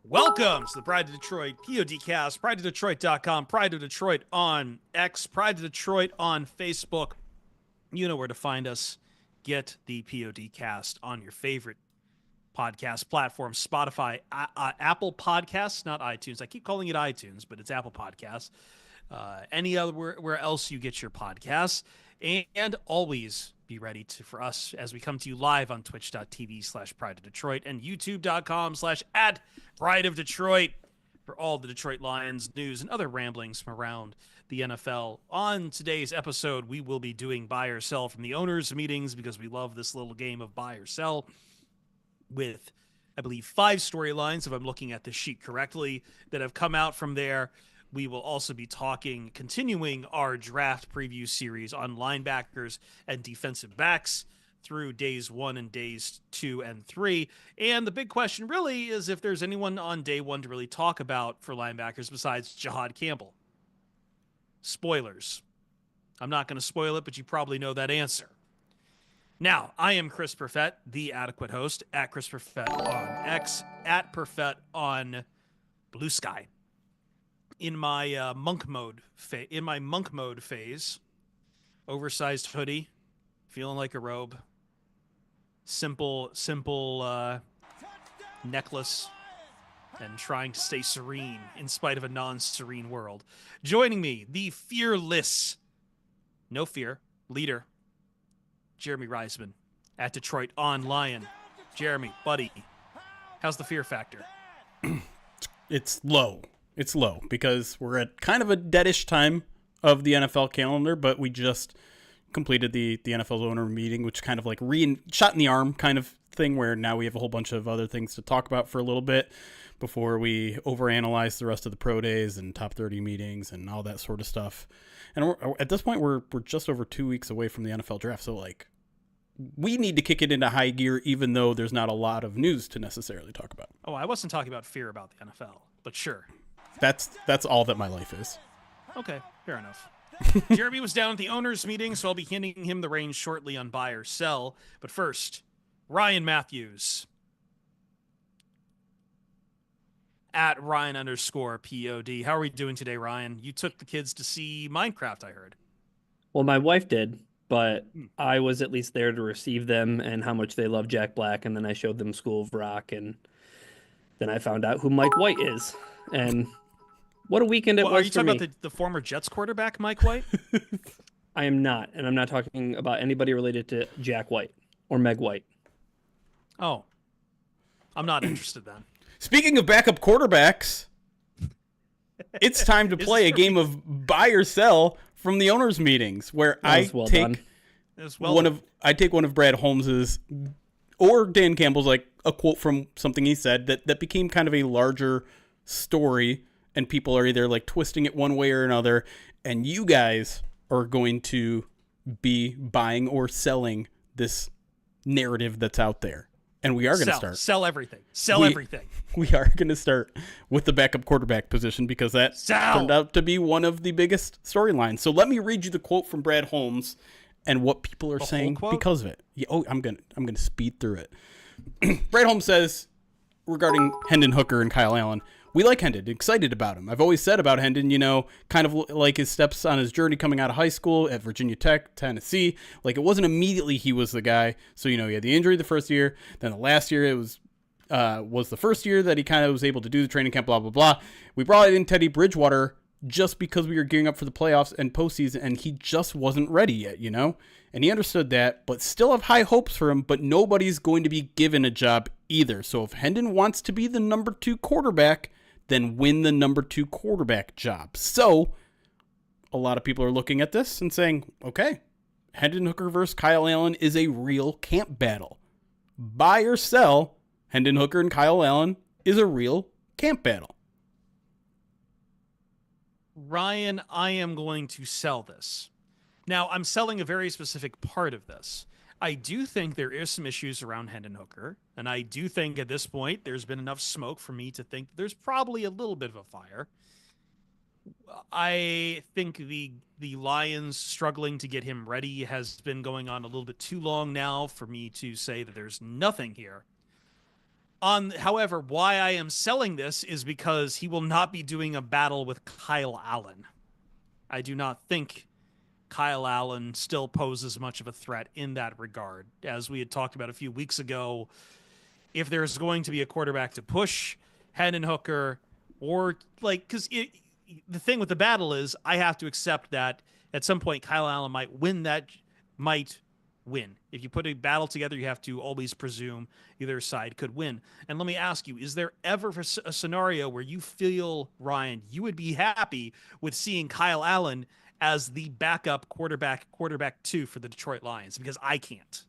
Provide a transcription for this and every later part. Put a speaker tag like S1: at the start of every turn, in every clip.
S1: Welcome to the Pride of Detroit PODcast, prideofdetroit.com, Pride of Detroit on X, Pride of Detroit on Facebook. You know where to find us. Get the PODcast on your favorite podcast platform, Spotify, Apple Podcasts, not iTunes. I keep calling it iTunes, but it's Apple Podcasts. Any other where else you get your podcasts. And always be ready for us as we come to you live on twitch.tv/Pride of Detroit and youtube.com/@Pride of Detroit for all the Detroit Lions news and other ramblings from around the NFL. On today's episode, we will be doing buy or sell from the owners' meetings because we love this little game of buy or sell with, I believe, 5 storylines, if I'm looking at the sheet correctly, that have come out from there. We will also be continuing our draft preview series on linebackers and defensive backs through days 1 and days 2 and 3. And the big question really is if there's anyone on day 1 to really talk about for linebackers besides Jahad Campbell. Spoilers. I'm not going to spoil it, but you probably know that answer. Now, I am Chris Perfett, the adequate host, at Chris Perfett on X, at Perfett on Blue Sky. In my monk mode phase, oversized hoodie, feeling like a robe, simple necklace, and trying to stay serene in spite of a non-serene world. Joining me, the fearless, no fear, leader, Jeremy Reisman, at Detroit on Lion. Jeremy, buddy, how's the fear factor?
S2: It's low. It's low because we're at kind of a deadish time of the NFL calendar, but we just completed the NFL owner meeting, which kind of like shot in the arm kind of thing, where now we have a whole bunch of other things to talk about for a little bit before we overanalyze the rest of the pro days and top 30 meetings and all that sort of stuff. And at this point, we're just over 2 weeks away from the NFL draft, so like we need to kick it into high gear, even though there's not a lot of news to necessarily talk about.
S1: Oh, I wasn't talking about fear about the NFL, but sure.
S2: That's all that my life is.
S1: Okay, fair enough. Jeremy was down at the owners' meeting, so I'll be handing him the reins shortly on buy or sell. But first, Ryan Matthews at Ryan_POD. How are we doing today, Ryan? You took the kids to see Minecraft, I heard.
S3: Well, my wife did, but I was at least there to receive them and how much they love Jack Black, and then I showed them School of Rock, and then I found out who Mike White is. And what a weekend it was for me.
S1: Are you talking about the former Jets quarterback, Mike White?
S3: I am not, and I'm not talking about anybody related to Jack White or Meg White.
S1: Oh, I'm not interested then.
S2: Speaking of backup quarterbacks, it's time to play a game of buy or sell from the owners' meetings, where I take one of Brad Holmes's or Dan Campbell's, like a quote from something he said that became kind of a larger story, and people are either like twisting it one way or another, and you guys are going to be buying or selling this narrative that's out there. And we are going to
S1: sell everything. Everything.
S2: We are going to start with the backup quarterback position because that turned out to be one of the biggest storylines. So let me read you the quote from Brad Holmes and what people are saying because of it. Yeah, I'm going to speed through it. Brad Holmes says regarding Hendon Hooker and Kyle Allen, we like Hendon, excited about him. I've always said about Hendon, kind of like his steps on his journey coming out of high school at Virginia Tech, Tennessee. Like, it wasn't immediately he was the guy. So, he had the injury the first year. Then the last year, it was the first year that he kind of was able to do the training camp, blah, blah, blah. We brought in Teddy Bridgewater just because we were gearing up for the playoffs and postseason, and he just wasn't ready yet, And he understood that, but still have high hopes for him, but nobody's going to be given a job either. So if Hendon wants to be the number 2 quarterback, then win the number 2 quarterback job. So a lot of people are looking at this and saying, okay, Hendon Hooker versus Kyle Allen is a real camp battle. Buy or sell, Hendon Hooker and Kyle Allen is a real camp battle.
S1: Ryan, I am going to sell this. Now, I'm selling a very specific part of this. I do think there is some issues around Hendon Hooker, and I do think at this point there's been enough smoke for me to think there's probably a little bit of a fire. I think the Lions struggling to get him ready has been going on a little bit too long now for me to say that there's nothing here. However, why I am selling this is because he will not be doing a battle with Kyle Allen. I do not think Kyle Allen still poses much of a threat in that regard. As we had talked about a few weeks ago, if there's going to be a quarterback to push Hendon Hooker, or like, because the thing with the battle is I have to accept that at some point Kyle Allen might win. If you put a battle together, you have to always presume either side could win. And let me ask you, is there ever a scenario where you feel, Ryan, you would be happy with seeing Kyle Allen as the backup quarterback 2 for the Detroit Lions? Because I can't.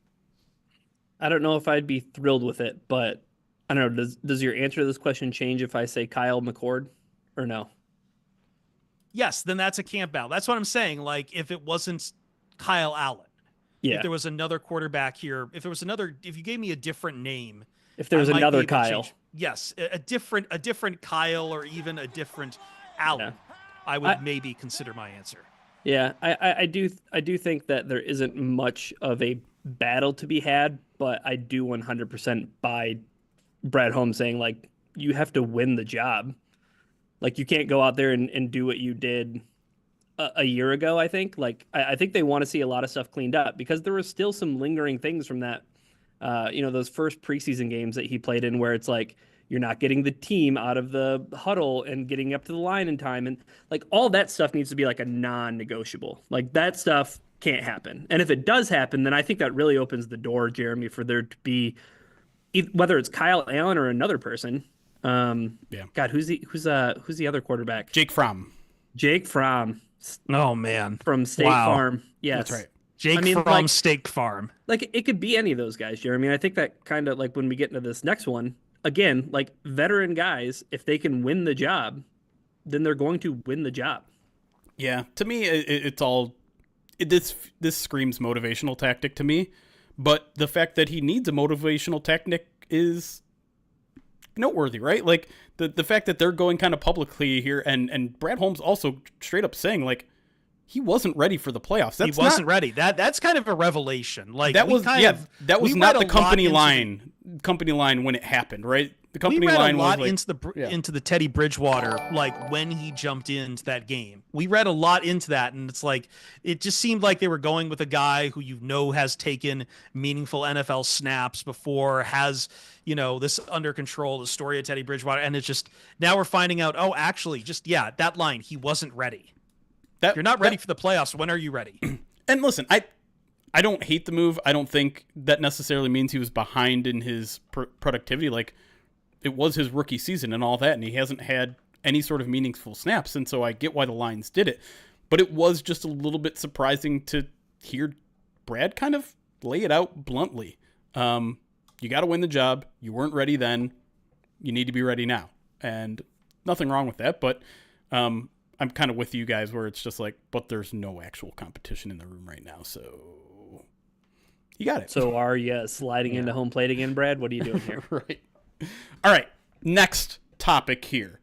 S3: I don't know if I'd be thrilled with it, but I don't know. Does your answer to this question change if I say Kyle McCord or no?
S1: Yes, then that's a camp battle. That's what I'm saying. Like, if it wasn't Kyle Allen, if there was another quarterback here, if you gave me a different name,
S3: if there was another Kyle,
S1: yes, a different Kyle, or even a different Allen, I would maybe consider my answer.
S3: Yeah, I do think that there isn't much of a battle to be had, but I do 100% buy Brad Holmes saying, like, you have to win the job. Like, you can't go out there and do what you did a year ago, I think. Like, I think they want to see a lot of stuff cleaned up, because there were still some lingering things from that, those first preseason games that he played in, where it's like, you're not getting the team out of the huddle and getting up to the line in time. And like, all that stuff needs to be like a non-negotiable. Like, that stuff can't happen. And if it does happen, then I think that really opens the door, Jeremy, for there to be, whether it's Kyle Allen or another person. God, who's the other quarterback?
S2: Jake Fromm.
S1: Oh man,
S3: from State Farm. Yes,
S2: that's right.
S1: Jake from State Farm.
S3: Like, it could be any of those guys, Jeremy. I think that kind of, like, when we get into this next one, again, like, veteran guys, if they can win the job, then they're going to win the job.
S2: Yeah, to me, this screams motivational tactic to me. But the fact that he needs a motivational tactic is noteworthy, right? Like, the fact that they're going kind of publicly here, and Brad Holmes also straight up saying, like, he wasn't ready for the playoffs. He wasn't
S1: ready. That's kind of a revelation. Like,
S2: that was not the company line when it happened, right? The company line was
S1: into the Teddy Bridgewater, like, when he jumped into that game. We read a lot into that, and it's like, it just seemed like they were going with a guy who has taken meaningful NFL snaps before, has this under control, the story of Teddy Bridgewater, and it's just, now we're finding out, oh, actually, that line, he wasn't ready. If you're not ready for the playoffs, when are you ready?
S2: And listen, I don't hate the move. I don't think that necessarily means he was behind in his productivity. Like, it was his rookie season and all that, and he hasn't had any sort of meaningful snaps, and so I get why the Lions did it. But it was just a little bit surprising to hear Brad kind of lay it out bluntly. You got to win the job. You weren't ready then. You need to be ready now. And nothing wrong with that, but I'm kind of with you guys where it's just like, but there's no actual competition in the room right now, so you got it.
S3: So are you sliding into home plate again, Brad? What are you doing here?
S2: Right. All right, next topic here,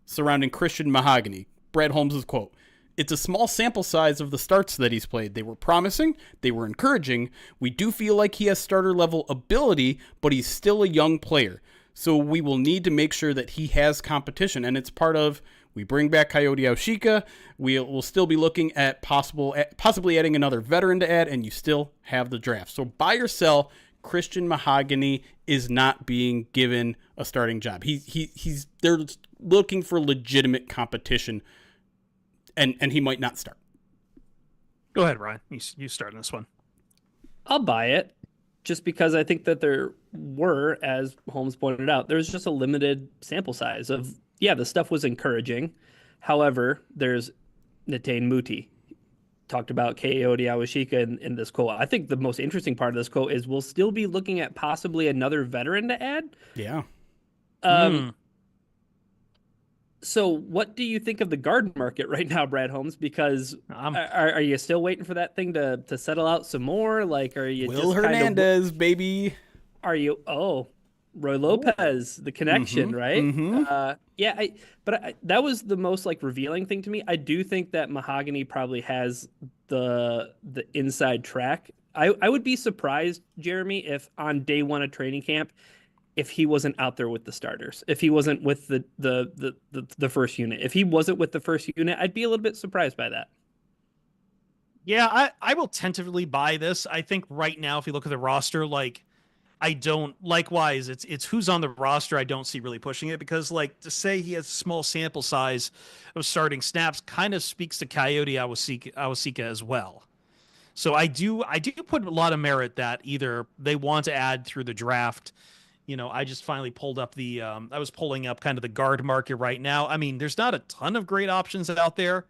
S2: surrounding Christian Mahogany. Brad Holmes' quote: "It's a small sample size of the starts that he's played. They were promising. They were encouraging. We do feel like he has starter-level ability, but he's still a young player. So we will need to make sure that he has competition, and it's part of, we bring back Coyote Aushika, we'll still be looking at possibly adding another veteran to add, and you still have the draft. So buy or sell, Christian Mahogany is not being given a starting job. They're looking for legitimate competition, and he might not start."
S1: Go ahead, Ryan. You start on this one.
S3: I'll buy it, just because I think that there were, as Holmes pointed out, there's just a limited sample size of, the stuff was encouraging. However, there's Netane Muti. Talked about Coyote Awashika in this quote. I think the most interesting part of this quote is we'll still be looking at possibly another veteran to add.
S2: Yeah.
S3: So what do you think of the guard market right now, Brad Holmes? Because are you still waiting for that thing to settle out some more? Like, are you
S2: Will Hernandez, baby?
S3: Are you? Oh, Roy Lopez, the connection, right?
S2: Mm-hmm.
S3: That was the most like revealing thing to me. I do think that Mahogany probably has the inside track. I would be surprised, Jeremy, if on day one of training camp, if he wasn't out there with the starters, if he wasn't with the first unit. If he wasn't with the first unit, I'd be a little bit surprised by that.
S1: Yeah, I will tentatively buy this. I think right now, if you look at the roster, like I don't likewise, it's who's on the roster. I don't see really pushing it because like to say he has a small sample size of starting snaps kind of speaks to Coyote Awasika as well. So I do put a lot of merit that either they want to add through the draft. I just finally pulled up I was pulling up kind of the guard market right now. I mean, there's not a ton of great options out there.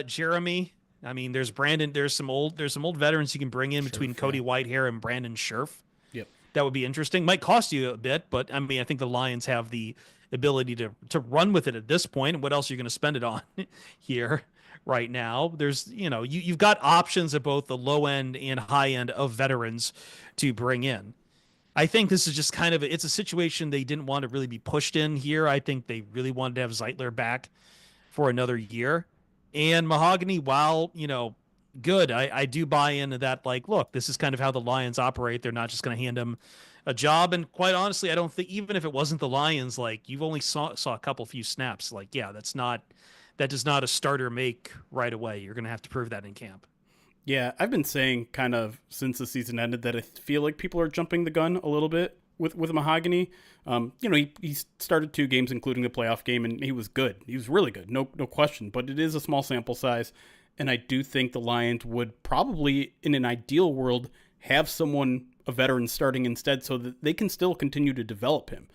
S1: Jeremy. I mean, there's Brandon. There's some old veterans you can bring in between Cody Whitehair and Brandon Scherf.
S2: Yep.
S1: That would be interesting. Might cost you a bit, but I mean, I think the Lions have the ability to run with it at this point. What else are you going to spend it on here right now? You've got options at both the low end and high end of veterans to bring in. I think this is just kind of it's a situation they didn't want to really be pushed in here. I think they really wanted to have Zeitler back for another year. And Mahogany, while, good, I do buy into that. Like, look, this is kind of how the Lions operate. They're not just going to hand him a job. And quite honestly, I don't think even if it wasn't the Lions, like you've only saw a couple few snaps. Like, yeah, that does not a starter make right away. You're going to have to prove that in camp.
S2: Yeah, I've been saying kind of since the season ended that I feel like people are jumping the gun a little bit with Mahogany. He started 2 games, including the playoff game, and he was good. He was really good, no question. But it is a small sample size, and I do think the Lions would probably, in an ideal world, have a veteran starting instead, so that they can still continue to develop him.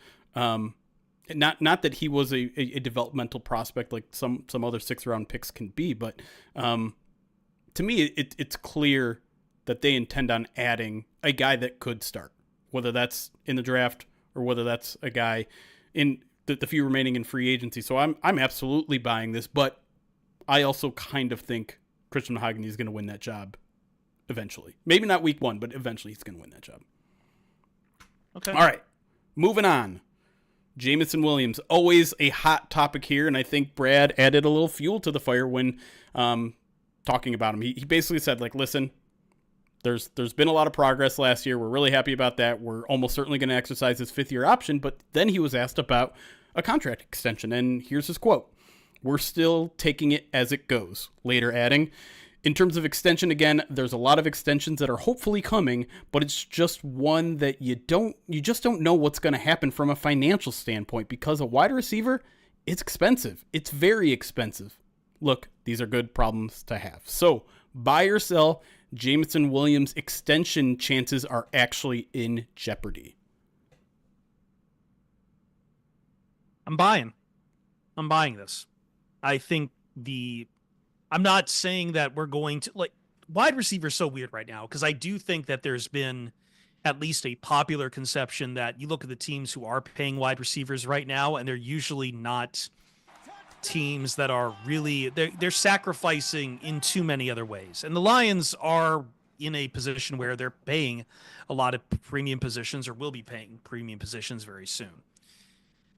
S2: Not that he was a developmental prospect like some other 6th-round picks can be, but to me, it's clear that they intend on adding a guy that could start, whether that's in the draft or whether that's a guy in the few remaining in free agency. So I'm absolutely buying this, but I also kind of think Christian Mahogany is going to win that job eventually. Maybe not week 1, but eventually he's going to win that job.
S1: Okay.
S2: All right, moving on. Jameson Williams, always a hot topic here, and I think Brad added a little fuel to the fire when talking about him. He basically said, like, listen, there's been a lot of progress last year. We're really happy about that. We're almost certainly going to exercise his 5th-year option, but then he was asked about a contract extension, and here's his quote. "We're still taking it as it goes," later adding, "In terms of extension, again, there's a lot of extensions that are hopefully coming, but it's just one that you just don't know what's going to happen from a financial standpoint because a wide receiver, it's expensive. It's very expensive. Look, these are good problems to have." So, buy or sell, Jameson Williams' extension chances are actually in jeopardy.
S1: I'm buying this. I think I'm not saying that we're going to like wide receiver is so weird right now because I do think that there's been at least a popular conception that you look at the teams who are paying wide receivers right now, and they're usually not teams that are really they're sacrificing in too many other ways. And the Lions are in a position where they're paying a lot of premium positions or will be paying premium positions very soon.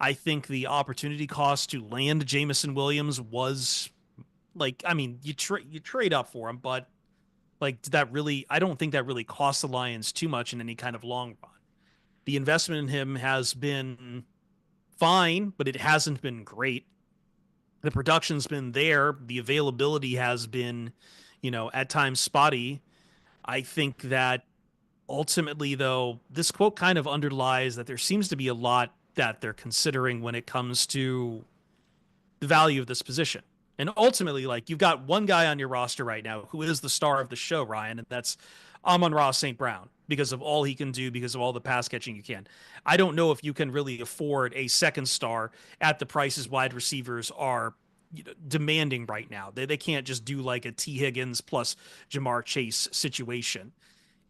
S1: I think the opportunity cost to land Jameson Williams was like, I mean, you trade up for him, but like I don't think that really cost the Lions too much in any kind of long run. The investment in him has been fine, but it hasn't been great. The production's been there. The availability has been, at times spotty. I think that ultimately, though, this quote kind of underlies that there seems to be a lot that they're considering when it comes to the value of this position. And ultimately, like, you've got one guy on your roster right now who is the star of the show, Ryan, and that's Amon-Ra St. Brown, because of all he can do, because of all the pass catching you can. I don't know if you can really afford a second star at the prices wide receivers are demanding right now. They can't just do like a T. Higgins plus Jamar Chase situation.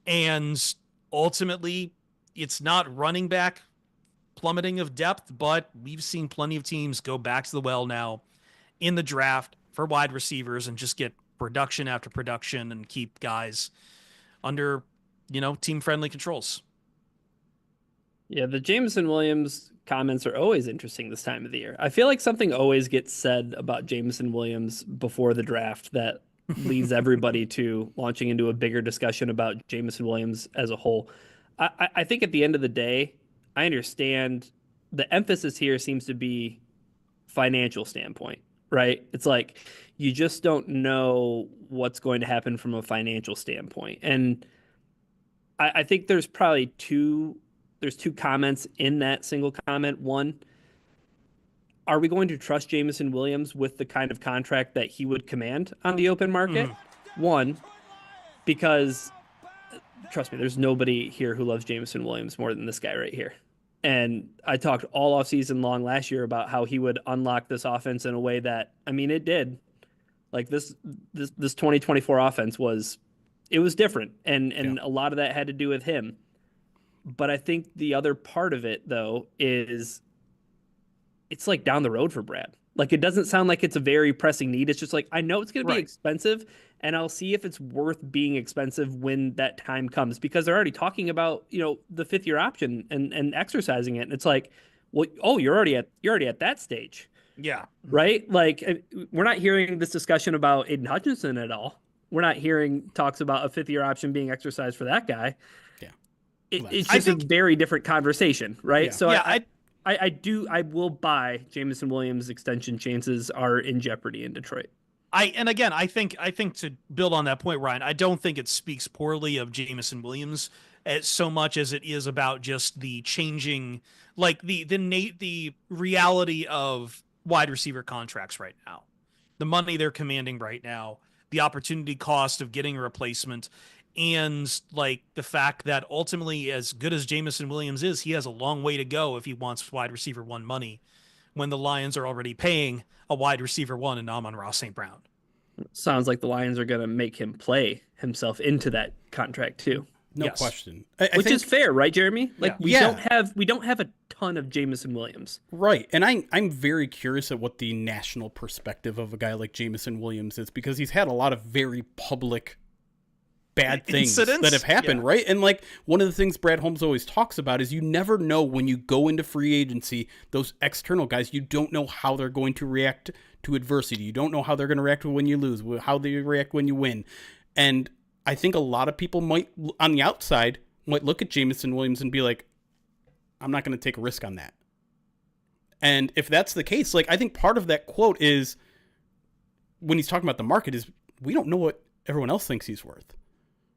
S1: And ultimately, it's not running back plummeting of depth, but we've seen plenty of teams go back to the well now in the draft for wide receivers and just get production after production and keep guys under, team friendly controls.
S3: Yeah, the Jameson Williams comments are always interesting this time of the year. I feel like something always gets said about Jameson Williams before the draft that leads everybody to launching into a bigger discussion about Jameson Williams as a whole. I think at the end of the day, I understand the emphasis here seems to be financial standpoint, right? It's like you just don't know what's going to happen from a financial standpoint. And I think there's two comments in that single comment. One, are we going to trust Jameson Williams with the kind of contract that he would command on the open market? One, because trust me, there's nobody here who loves Jameson Williams more than this guy right here. And I talked all off season long last year about how he would unlock this offense in a way that, I mean, it did. Like this 2024 offense was different, and a lot of that had to do with him. But I think the other part of it though is it's like down the road for Brad. Like it doesn't sound like it's a very pressing need. It's just like I know it's going to be expensive, and I'll see if it's worth being expensive when that time comes, because they're already talking about, you know, the 5th-year option and exercising it. And it's like, well, oh, you're already at that stage.
S1: Yeah.
S3: Right? Like we're not hearing this discussion about Aiden Hutchinson at all. We're not hearing talks about a 5th-year option being exercised for that guy.
S2: Yeah.
S3: It's just a very different conversation, right?
S1: Yeah.
S3: So
S1: yeah,
S3: I will buy Jameson Williams' extension chances are in jeopardy in Detroit.
S1: I think to build on that point, Ryan, I don't think it speaks poorly of Jameson Williams as so much as it is about just the changing, like the reality of wide receiver contracts right now, the money they're commanding right now, the opportunity cost of getting a replacement, and like the fact that ultimately, as good as Jameson Williams is, he has a long way to go if he wants wide receiver 1 money, when the Lions are already paying a wide receiver 1 in Amon-Ra St. Brown.
S3: Sounds like the Lions are going to make him play himself into that contract too.
S2: No question.
S3: Which is fair, right, Jeremy? Like
S2: yeah.
S3: we don't have a ton of Jameson Williams.
S2: Right. And I'm very curious at what the national perspective of a guy like Jameson Williams is, because he's had a lot of very public bad things that have happened, right? And like one of the things Brad Holmes always talks about is you never know when you go into free agency, those external guys, you don't know how they're going to react to adversity. You don't know how they're going to react when you lose, how they react when you win. And I think a lot of people might, on the outside, might look at Jameson Williams and be like, I'm not going to take a risk on that. And if that's the case, like I think part of that quote is when he's talking about the market is we don't know what everyone else thinks he's worth.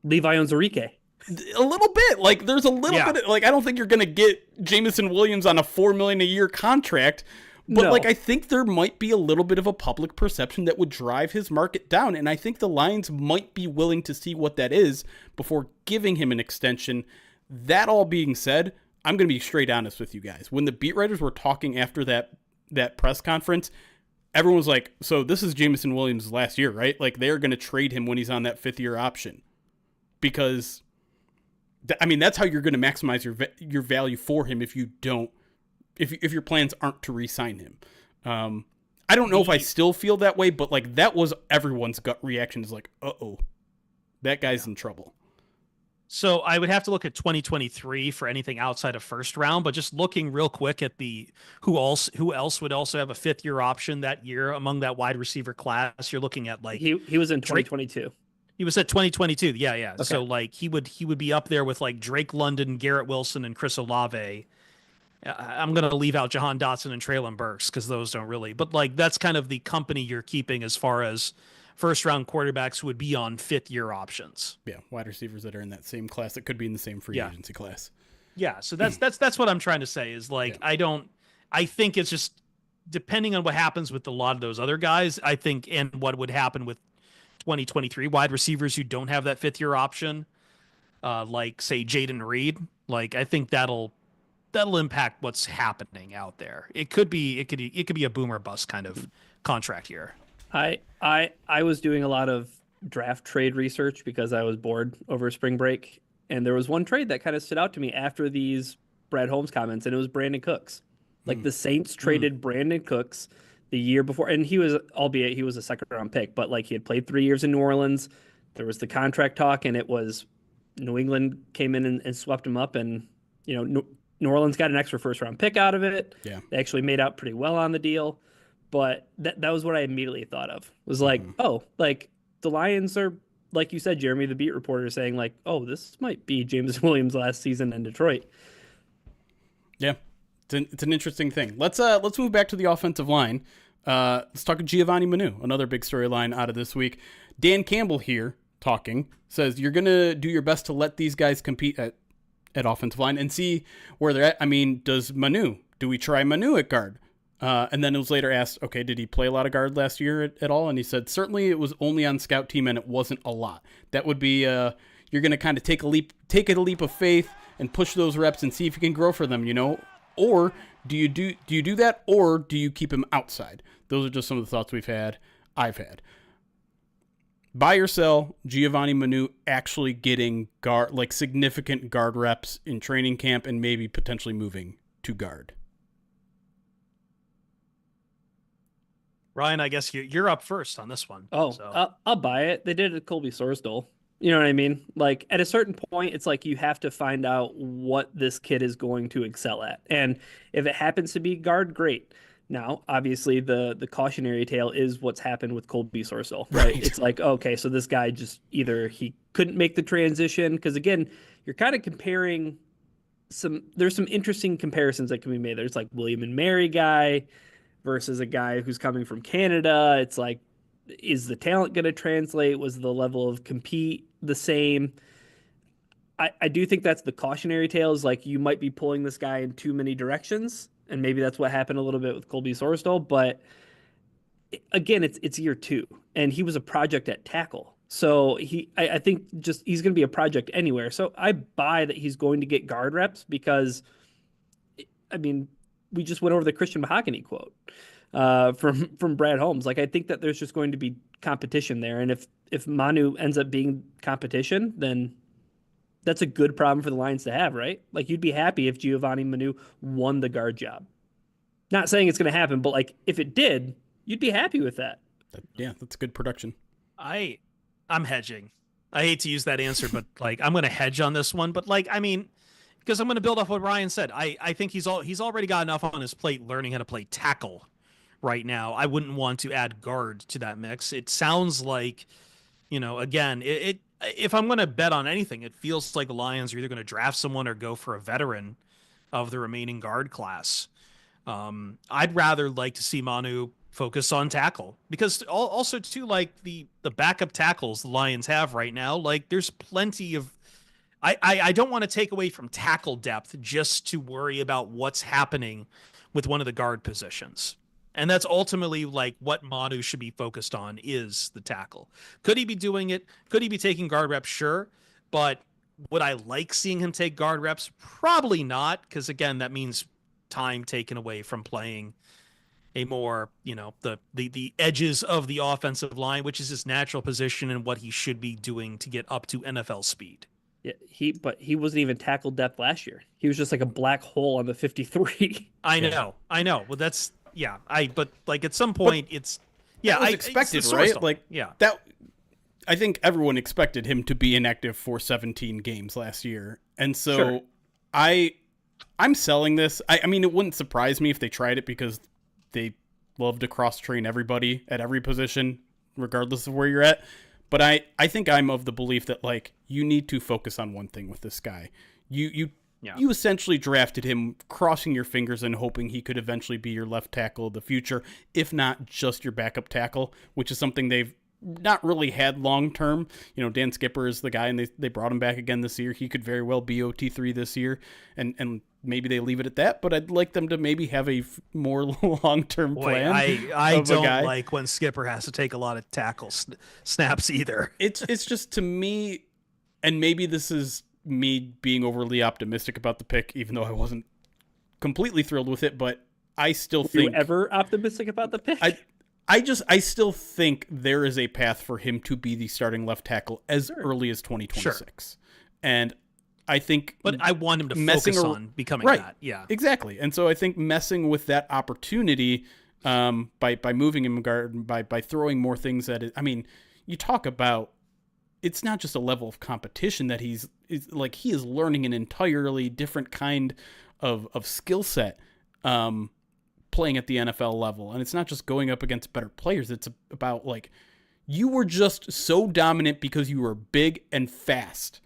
S3: Levi Onwuzurike.
S2: A little bit. Like there's a little bit. Like I don't think you're going to get Jameson Williams on a $4 million a year contract. But like I think there might be a little bit of a public perception that would drive his market down. And I think the Lions might be willing to see what that is before giving him an extension. That all being said, I'm going to be straight honest with you guys. When the beat writers were talking after that press conference, everyone was like, so this is Jameson Williams' last year, right? Like they're going to trade him when he's on that 5th-year option. Because, I mean, that's how you're going to maximize your value for him if you don't, if your plans aren't to re-sign him. I don't know if I still feel that way, but like that was everyone's gut reaction is like, uh-oh, that guy's in trouble.
S1: So I would have to look at 2023 for anything outside of first round, but just looking real quick at who else would also have a 5th-year option that year among that wide receiver class. You're looking at like
S3: he was in 2022.
S1: He was at 2022. Yeah.
S3: Okay.
S1: So like he would be up there with like Drake London, Garrett Wilson, and Chris Olave. I'm going to leave out Jahan Dotson and Treylon Burks because those don't really. But like that's kind of the company you're keeping as far as first round quarterbacks who would be on 5th-year options.
S2: Yeah, wide receivers that are in that same class that could be in the same free agency class.
S1: Yeah, so that's what I'm trying to say is like I think it's just depending on what happens with a lot of those other guys, I think, and what would happen with 2023 wide receivers who don't have that 5th-year option, like say Jaden Reed, like I think that'll impact what's happening out there. It could be a boomer bust kind of contract here.
S3: I was doing a lot of draft trade research because I was bored over spring break, and there was one trade that kind of stood out to me after these Brad Holmes comments, and it was Brandon Cooks. Like the Saints traded Brandon Cooks the year before, and he was a 2nd-round pick, but like he had played 3 years in New Orleans. There was the contract talk, and it was New England came in and swept him up, and you know New Orleans got an extra 1st-round pick out of it.
S2: Yeah,
S3: they actually made out pretty well on the deal, but that was what I immediately thought of. Was like, oh, like the Lions are, like you said, Jeremy, the beat reporter, saying like, oh, this might be James Williams' last season in Detroit.
S2: Yeah, it's an interesting thing. Let's move back to the offensive line. Let's talk Giovanni Manu, another big storyline out of this week. Dan Campbell here talking says you're gonna do your best to let these guys compete at offensive line and see where they're at. I mean, do we try Manu at guard? And then it was later asked, okay, did he play a lot of guard last year at all? And he said, certainly it was only on scout team and it wasn't a lot. That would be, you're going to kind of take a leap of faith and push those reps and see if you can grow for them, or do you do that? Or do you keep him outside? Those are just some of the thoughts I've had. Buy or sell Giovanni Manu actually getting significant guard reps in training camp and maybe potentially moving to guard.
S1: Ryan, I guess you're up first on this one.
S3: Oh,
S1: so.
S3: I'll buy it. They did it at Colby Sorsdal. You know what I mean? Like, at a certain point, it's like you have to find out what this kid is going to excel at. And if it happens to be guard, great. Now, obviously, the cautionary tale is what's happened with Colby Sorsdal, right? It's like, okay, so this guy just either he couldn't make the transition, because, again, you're kind of comparing there's some interesting comparisons that can be made. There's like William and Mary guy versus a guy who's coming from Canada. It's like, is the talent going to translate? Was the level of compete the same? I do think that's the cautionary tale, is like you might be pulling this guy in too many directions. And maybe that's what happened a little bit with Colby Sorsdal. But again, it's year 2 and he was a project at tackle. So I think just he's going to be a project anywhere. So I buy that he's going to get guard reps because, I mean, we just went over the Christian Mahogany quote from Brad Holmes. Like, I think that there's just going to be competition there. And if Manu ends up being competition, then that's a good problem for the Lions to have, right? Like, you'd be happy if Giovanni Manu won the guard job. Not saying it's going to happen, but like if it did, you'd be happy with that.
S2: Yeah, that's good production.
S1: I'm hedging. I hate to use that answer, but like I'm going to hedge on this one. But like, I mean, because I'm going to build off what Ryan said. I think he's already got enough on his plate learning how to play tackle right now. I wouldn't want to add guard to that mix. It sounds like, again, if I'm going to bet on anything, it feels like the Lions are either going to draft someone or go for a veteran of the remaining guard class. I'd rather like to see Manu focus on tackle, because also too, like the backup tackles the Lions have right now, like there's plenty of, I don't want to take away from tackle depth just to worry about what's happening with one of the guard positions. And that's ultimately like what Manu should be focused on, is the tackle. Could he be doing it? Could he be taking guard reps? Sure. But would I like seeing him take guard reps? Probably not. Because again, that means time taken away from playing a more, the edges of the offensive line, which is his natural position and what he should be doing to get up to NFL speed.
S3: Yeah, but he wasn't even tackle depth last year. He was just like a black hole on the 53.
S1: I know. Well, that's, yeah. But like at some point, it's, yeah,
S2: I expected, right? Like,
S1: yeah,
S2: that. I think everyone expected him to be inactive for 17 games last year, and so
S3: sure.
S2: I'm selling this. I mean, it wouldn't surprise me if they tried it, because they love to cross-train everybody at every position, regardless of where you're at. But I think I'm of the belief that, like, you need to focus on one thing with this guy. You essentially drafted him crossing your fingers and hoping he could eventually be your left tackle of the future, if not just your backup tackle, which is something they've not really had long-term. Dan Skipper is the guy, and they brought him back again this year. He could very well be OT3 this year, and maybe they leave it at that, but I'd like them to maybe have a more long-term plan.
S1: I don't like when Skipper has to take a lot of tackle snaps either.
S2: It's just, to me, and maybe this is me being overly optimistic about the pick, even though I wasn't completely thrilled with it, but I still think...
S3: Were you ever optimistic about the pick?
S2: I still think there is a path for him to be the starting left tackle as early as 2026. Sure. And I think...
S1: But I want him to focus on becoming that. Yeah.
S2: Exactly. And so I think messing with that opportunity by moving him guard, by throwing more things at it... I mean, you talk about... It's not just a level of competition that he is learning an entirely different kind of skill set playing at the NFL level. And it's not just going up against better players. It's about, like, you were just so dominant because you were big and fast.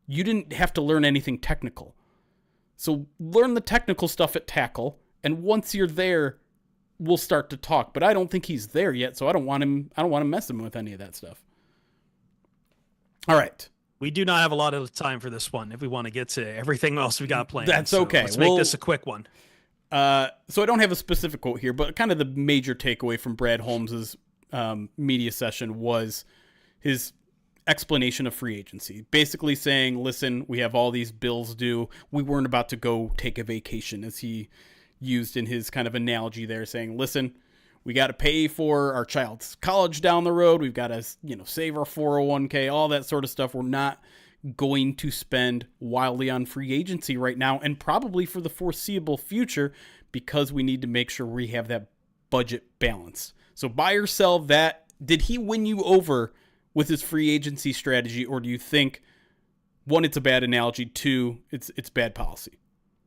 S2: You didn't have to learn anything technical. So learn the technical stuff at tackle, and once you're there, we'll start to talk. But I don't think he's there yet, so I don't want him messing with any of that stuff. All right.
S1: We do not have a lot of time for this one if we want to get to everything else we got planned.
S2: That's okay.
S1: Let's make this a quick one.
S2: So I don't have a specific quote here, but kind of the major takeaway from Brad Holmes's media session was his explanation of free agency. Basically saying, listen, we have all these bills due. We weren't about to go take a vacation, as he used in his kind of analogy there, saying, listen, we got to pay for our child's college down the road. We've got to, save our 401k, all that sort of stuff. We're not going to spend wildly on free agency right now, and probably for the foreseeable future, because we need to make sure we have that budget balanced. So buy or sell that. Did he win you over with his free agency strategy, or do you think, one, it's a bad analogy, two, it's bad policy?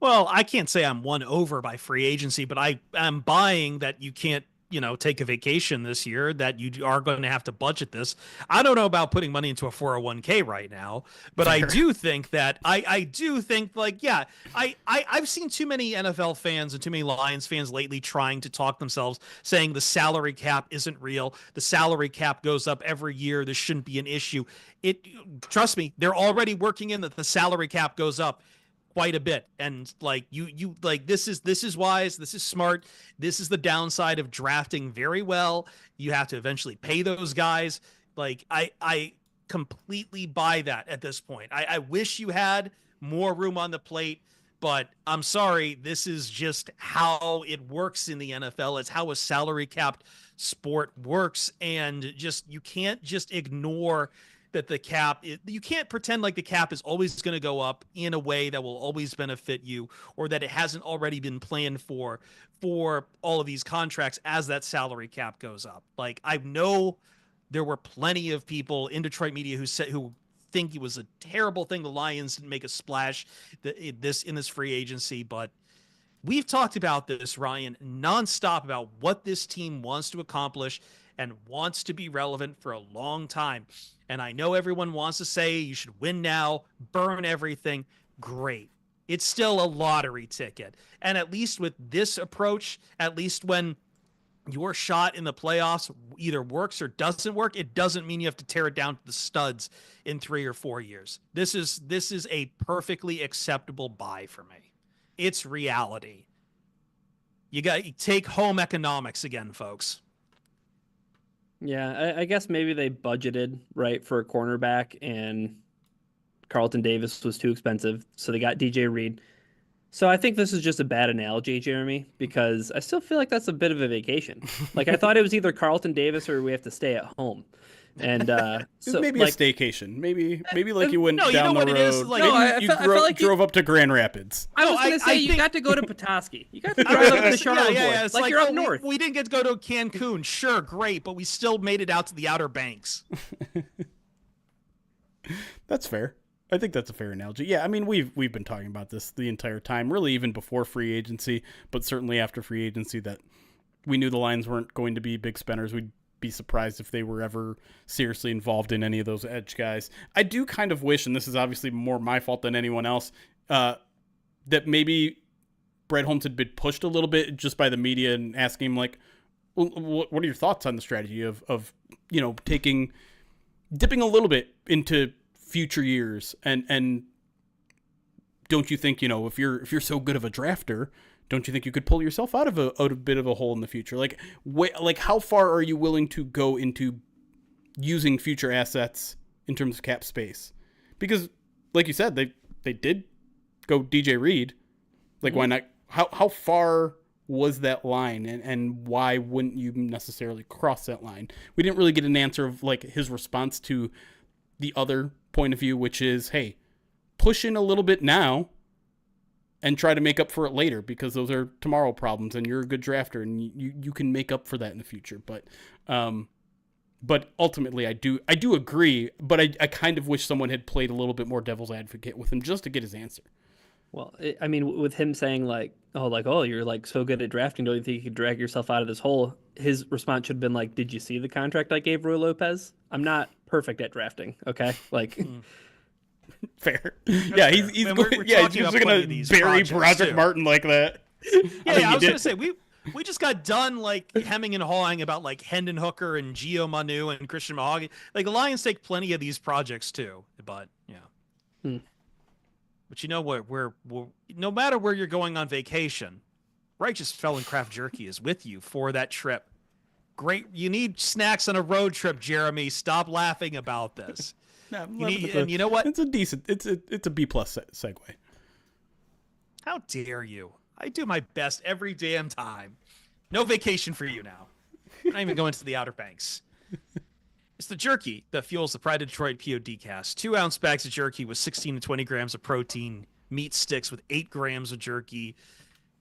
S1: Well, I can't say I'm won over by free agency, but I am buying that you can't, take a vacation this year, that you are going to have to budget this. I don't know about putting money into a 401k right now, but I do think that I do think I've seen too many NFL fans and too many Lions fans lately trying to talk themselves, saying the salary cap isn't real. The salary cap goes up every year. This shouldn't be an issue. Trust me, they're already working in that the salary cap goes up quite a bit, and this is wise, this is smart. This is the downside of drafting very well. You have to eventually pay those guys. I completely buy that at this point. I wish you had more room on the plate, but I'm sorry, this is just how it works in the NFL. It's how a salary capped sport works, and you can't just ignore that the cap, you can't pretend like the cap is always going to go up in a way that will always benefit you, or that it hasn't already been planned for all of these contracts as that salary cap goes up. I know there were plenty of people in Detroit media who think it was a terrible thing the Lions didn't make a splash in this free agency, but we've talked about this, Ryan, nonstop about what this team wants to accomplish and wants to be relevant for a long time. And I know everyone wants to say you should win now, burn everything. Great. It's still a lottery ticket. And at least with this approach, at least when your shot in the playoffs either works or doesn't work, it doesn't mean you have to tear it down to the studs in 3 or 4 years. This is a perfectly acceptable buy for me. It's reality. You got to take home economics again, folks.
S3: Yeah, I guess maybe they budgeted right for a cornerback, and Carlton Davis was too expensive, so they got DJ Reed. So I think this is just a bad analogy, Jeremy, because I still feel like that's a bit of a vacation. I thought it was either Carlton Davis or we have to stay at home. And so
S2: maybe a staycation. Maybe you went down the road.
S1: It is?
S2: You drove up to Grand Rapids.
S3: I was going to say you got to go to Petoskey. You got to drive up to Charlotte.
S1: Yeah,
S3: it's like you're up north.
S1: We didn't get to go to Cancun. Sure, great, but we still made it out to the Outer Banks.
S2: That's fair. I think that's a fair analogy. Yeah, I mean, we've been talking about this the entire time, really even before free agency, but certainly after free agency, that we knew the Lions weren't going to be big spenders. We'd be surprised if they were ever seriously involved in any of those edge guys. I do kind of wish, and this is obviously more my fault than anyone else, that maybe Brad Holmes had been pushed a little bit just by the media and asking him, what are your thoughts on the strategy of dipping a little bit into future years, and don't you think, if you're so good of a drafter, don't you think you could pull yourself out of a bit of a hole in the future? How far are you willing to go into using future assets in terms of cap space? Because, like you said, they did go DJ Reed. Why not? How far was that line, and why wouldn't you necessarily cross that line? We didn't really get an answer of his response to the other point of view, which is, hey, push in a little bit now and try to make up for it later, because those are tomorrow problems, and you're a good drafter, and you can make up for that in the future. But ultimately, I do agree, but I kind of wish someone had played a little bit more devil's advocate with him just to get his answer.
S3: Well, I mean, with him saying oh, you're so good at drafting, don't you think you could drag yourself out of this hole? His response should have been did you see the contract I gave Roy Lopez? I'm not perfect at drafting, okay?
S2: Fair. Yeah, he's going. He's just gonna bury Broderick Martin like that.
S1: I was gonna say we just got done like hemming and hawing about like Hendon Hooker and Gio Manu and Christian Mahogany. Like the Lions take plenty of these projects too, but yeah. But you know what? We're no matter where you're going on vacation, Righteous Felon Craft Jerky is with you for that trip. Great. You need snacks on a road trip, Jeremy. Stop laughing about this. And you know what?
S2: It's a decent. It's a B+ segue.
S1: How dare you? I do my best every damn time. No vacation for you now. I'm not even going to the Outer Banks. It's the jerky that fuels the Pride of Detroit POD cast. 2-ounce bags of jerky with 16 to 20 grams of protein. Meat sticks with 8 grams of jerky.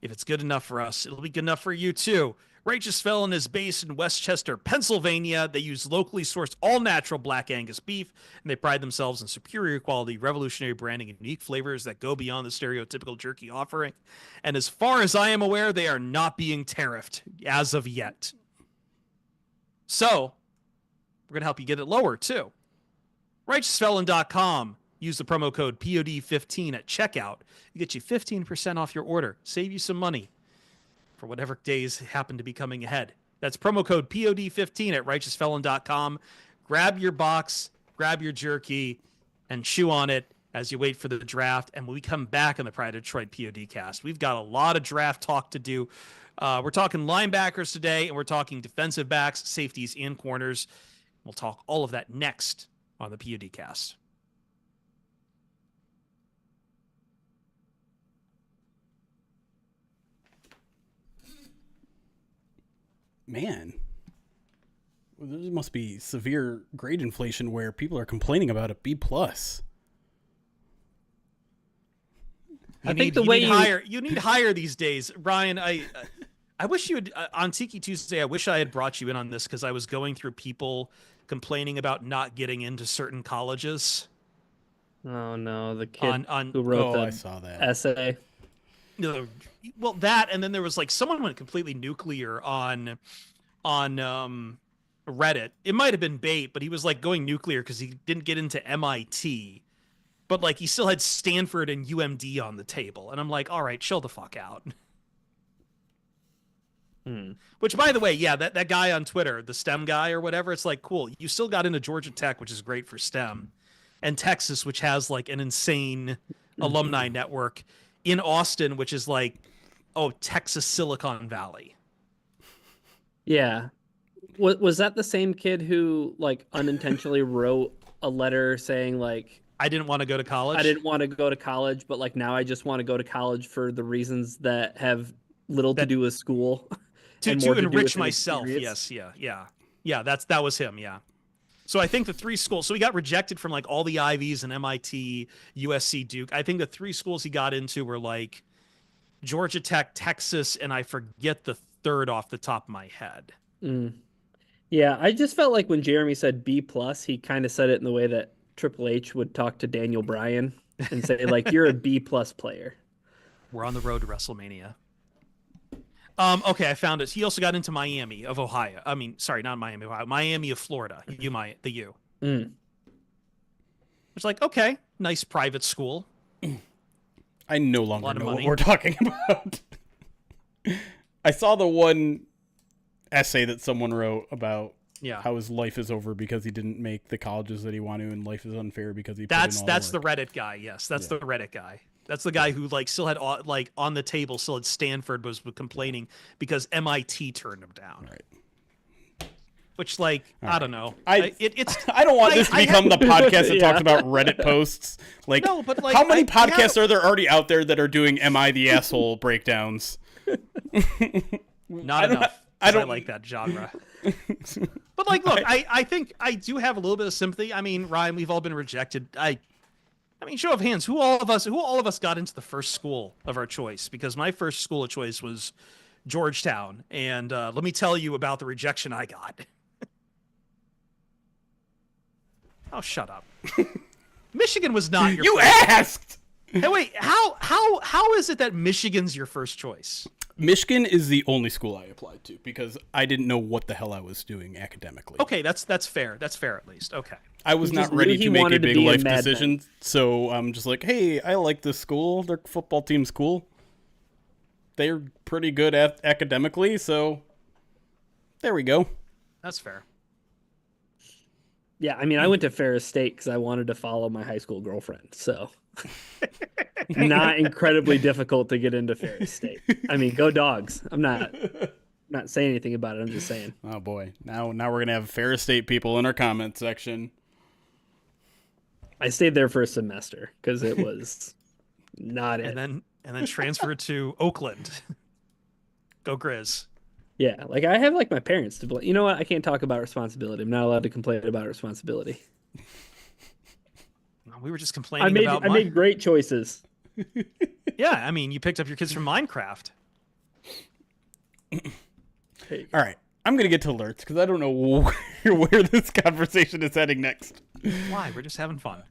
S1: If it's good enough for us, it'll be good enough for you too. Righteous Felon is based in Westchester, Pennsylvania. They use locally sourced all-natural Black Angus beef, and they pride themselves in superior quality, revolutionary branding, and unique flavors that go beyond the stereotypical jerky offering. And as far as I am aware, they are not being tariffed as of yet. So, we're going to help you get it lower, too. RighteousFelon.com. Use the promo code POD15 at checkout. You get you 15% off your order. Save you some money for whatever days happen to be coming ahead. That's promo code POD15 at RighteousFelon.com. Grab your box, grab your jerky, and chew on it as you wait for the draft. And when we come back on the Pride of Detroit POD cast, we've got a lot of draft talk to do. We're talking linebackers today, and we're talking defensive backs, safeties, and corners. We'll talk all of that next on the POD cast.
S2: Man, there must be severe grade inflation where people are complaining about a B+.
S1: You need higher these days, Ryan. I wish you had on Tiki Tuesday. I wish I had brought you in on this because I was going through people complaining about not getting into certain colleges.
S3: Oh no, the kid who wrote the
S2: I saw that
S3: essay.
S1: No, well, that, and then there was like someone went completely nuclear on Reddit. It might have been bait, but he was like going nuclear because he didn't get into MIT, but like he still had Stanford and UMD on the table. And I'm like, all right, chill the fuck out. Which, by the way, yeah, that guy on Twitter, the STEM guy or whatever, it's like, cool. You still got into Georgia Tech, which is great for STEM, and Texas, which has like an insane alumni network, in Austin, which is like, Texas Silicon Valley.
S3: Yeah. Was that the same kid who like unintentionally wrote a letter saying like,
S1: I didn't want to go to college?
S3: I didn't want to go to college, but like now I just want to go to college for the reasons that have little to do with school.
S1: To enrich myself. Yes. Yeah. That was him. Yeah. So I think the 3 schools, so he got rejected from like all the Ivies and MIT, USC, Duke. I think the 3 schools he got into were like Georgia Tech, Texas, and I forget the third off the top of my head.
S3: Yeah, I just felt like when Jeremy said B+, he kind of said it in the way that Triple H would talk to Daniel Bryan and say like, you're a B+ player.
S1: We're on the road to WrestleMania. Okay, I found it. He also got into Miami of Ohio. I mean, sorry, not Miami, Ohio. Miami of Florida. The U. It's like, okay, nice private school.
S2: I no longer know what we're talking about. I saw the one essay that someone wrote about how his life is over because he didn't make the colleges that he wanted, and life is unfair because he. That's
S1: the Reddit guy. Yes, that's the Reddit guy. That's the guy who like still had like on the table still had Stanford was complaining because MIT turned him down.
S2: Right.
S1: Which like I don't know.
S2: I don't want this to become the podcast that talks about Reddit posts. Like, no, but like, how many podcasts are there already out there that are doing "Am I the asshole" breakdowns?
S1: Not enough. I don't like that genre. But like, look, I think I do have a little bit of sympathy. I mean, Ryan, we've all been rejected. I mean, show of hands, who all of us got into the first school of our choice? Because my first school of choice was Georgetown, and let me tell you about the rejection I got. Oh, shut up. Michigan was not your.
S2: You
S1: first
S2: asked.
S1: Hey, wait, how is it that Michigan's your first choice?
S2: Michigan is the only school I applied to because I didn't know what the hell I was doing academically.
S1: Okay, that's fair. That's fair at least. Okay.
S2: I was not ready to make a big life decision, so I'm just like, hey, I like this school. Their football team's cool. They're pretty good academically, so there we go.
S1: That's fair.
S3: Yeah, I mean, I went to Ferris State because I wanted to follow my high school girlfriend, so not incredibly difficult to get into Ferris State. I mean, go Dogs. I'm not saying anything about it. I'm just saying.
S2: Oh boy, now we're gonna have Ferris State people in our comment section.
S3: I stayed there for a semester because it was not it.
S1: And then transferred to Oakland. Go Grizz.
S3: Yeah, like I have like my parents to blame. You know what? I can't talk about responsibility. I'm not allowed to complain about responsibility.
S1: We were just complaining
S3: I made great choices.
S1: Yeah, I mean, you picked up your kids from Minecraft.
S2: All right, I'm gonna get to alerts because I don't know where this conversation is heading next.
S1: Why? We're just having fun.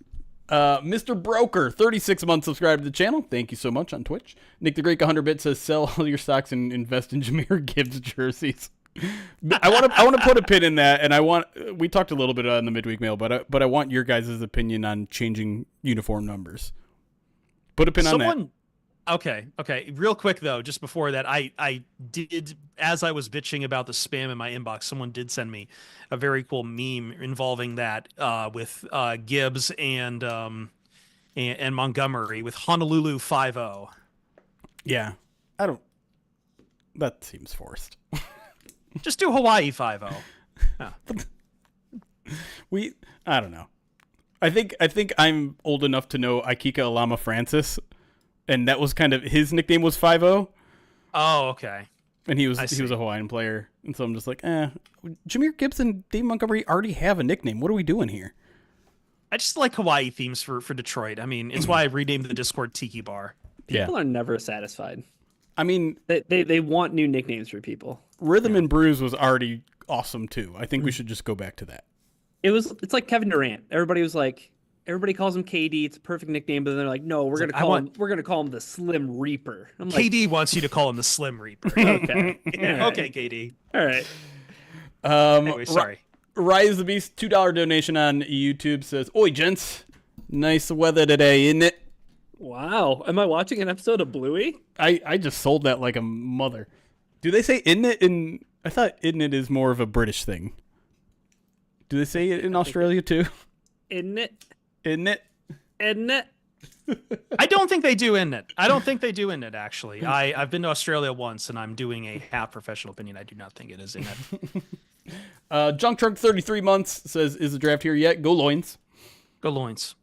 S2: Mr. Broker, 36 months subscribed to the channel. Thank you so much on Twitch. Nick the Greek 100-bit says sell all your stocks and invest in Jahmyr Gibbs jerseys. I want to put a pin in that, and we talked a little bit on the midweek mail, but I want your guys' opinion on changing uniform numbers. Put a pin on that.
S1: Okay. Real quick though, just before that, I did, as I was bitching about the spam in my inbox, someone did send me a very cool meme involving that with Gibbs and Montgomery with Honolulu 5-0.
S2: Yeah, that seems forced.
S1: Just do Hawaii 5-0. Oh.
S2: I don't know. I think I'm old enough to know Aikika Alama Francis. And that was kind of his nickname was 5-0.
S1: Oh, okay.
S2: And he was a Hawaiian player. And so I'm just like, Jahmyr Gibbs and Dave Montgomery already have a nickname. What are we doing here?
S1: I just like Hawaii themes for Detroit. I mean, it's why I renamed the Discord Tiki Bar.
S3: People are never satisfied.
S2: I mean,
S3: they want new nicknames for people.
S2: Rhythm and Brews was already awesome too. I think we should just go back to that.
S3: It's like Kevin Durant. Everybody calls him KD. It's a perfect nickname, but they're like, no, we're gonna call him the Slim Reaper. I'm like,
S1: KD wants you to call him the Slim Reaper.
S3: Okay.
S1: Yeah, okay, KD.
S3: All right.
S1: Anyway, sorry.
S2: Rise the Beast $2 donation on YouTube says, "Oi, gents, nice weather today, isn't it?"
S3: Wow. Am I watching an episode of Bluey?
S2: I just sold that like a mother. Do they say "isn't it"? I thought "isn't it" is more of a British thing. Do they say it in Australia too?
S3: Isn't it?
S2: Isn't it?
S3: Isn't it?
S1: I don't think they do in it. I don't think they do in it, actually. I've been to Australia once, and I'm doing a half professional opinion. I do not think it is in it.
S2: Junk Trunk 33 months says, "Is the draft here yet? Go Loins."
S1: Go Loins.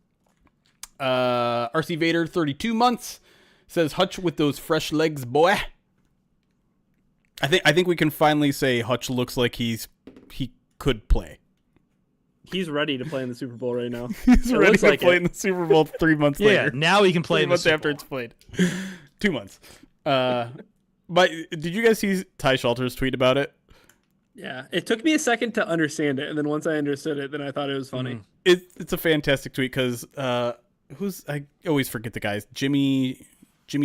S2: RC Vader 32 months says, "Hutch with those fresh legs, boy." I think we can finally say Hutch looks like he could play.
S3: He's ready to play in the Super Bowl right now.
S2: He's ready to play in the Super Bowl 3 months later.
S1: Yeah, now he can play
S2: 3 months after it's played. 2 months. But did you guys see Ty Shelter's tweet about it?
S3: Yeah, it took me a second to understand it, and then once I understood it, then I thought it was funny.
S2: It's a fantastic tweet because I always forget the guys. Jimmy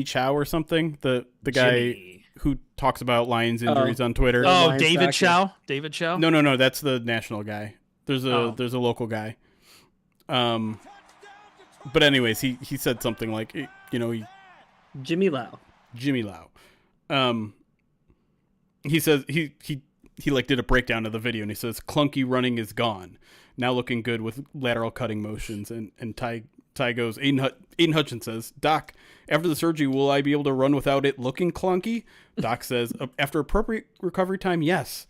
S2: Chow or something, the guy who talks about Lions injuries on Twitter.
S1: Oh, David Chow. David Chow.
S2: No, that's the national guy. There's a local guy. But anyways, he said something like,
S3: Jimmy Lau.
S2: He says he like did a breakdown of the video, and he says clunky running is gone, now looking good with lateral cutting motions. And Ty goes, Aiden Hutchins says, "Doc, after the surgery, will I be able to run without it looking clunky?" Doc says, "After appropriate recovery time, yes."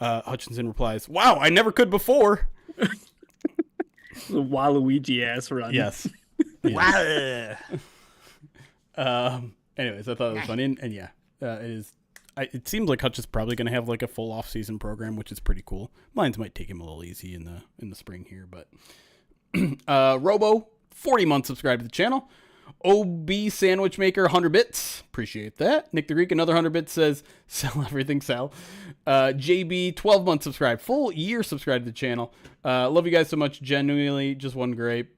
S2: Hutchinson replies, "Wow, I never could before."
S3: The Waluigi ass run.
S2: Yes.
S1: Wow.
S2: Anyways, I thought it was funny, and yeah, it is. It seems like Hutch is probably going to have like a full off-season program, which is pretty cool. Lions might take him a little easy in the spring here, but Robo 40 months subscribed to the channel. OB Sandwich Maker 100 bits, appreciate that. Nick the Greek another 100 bits says sell everything, Sal. JB 12 months subscribed, full year subscribed to the channel. Love you guys so much, genuinely just one grape.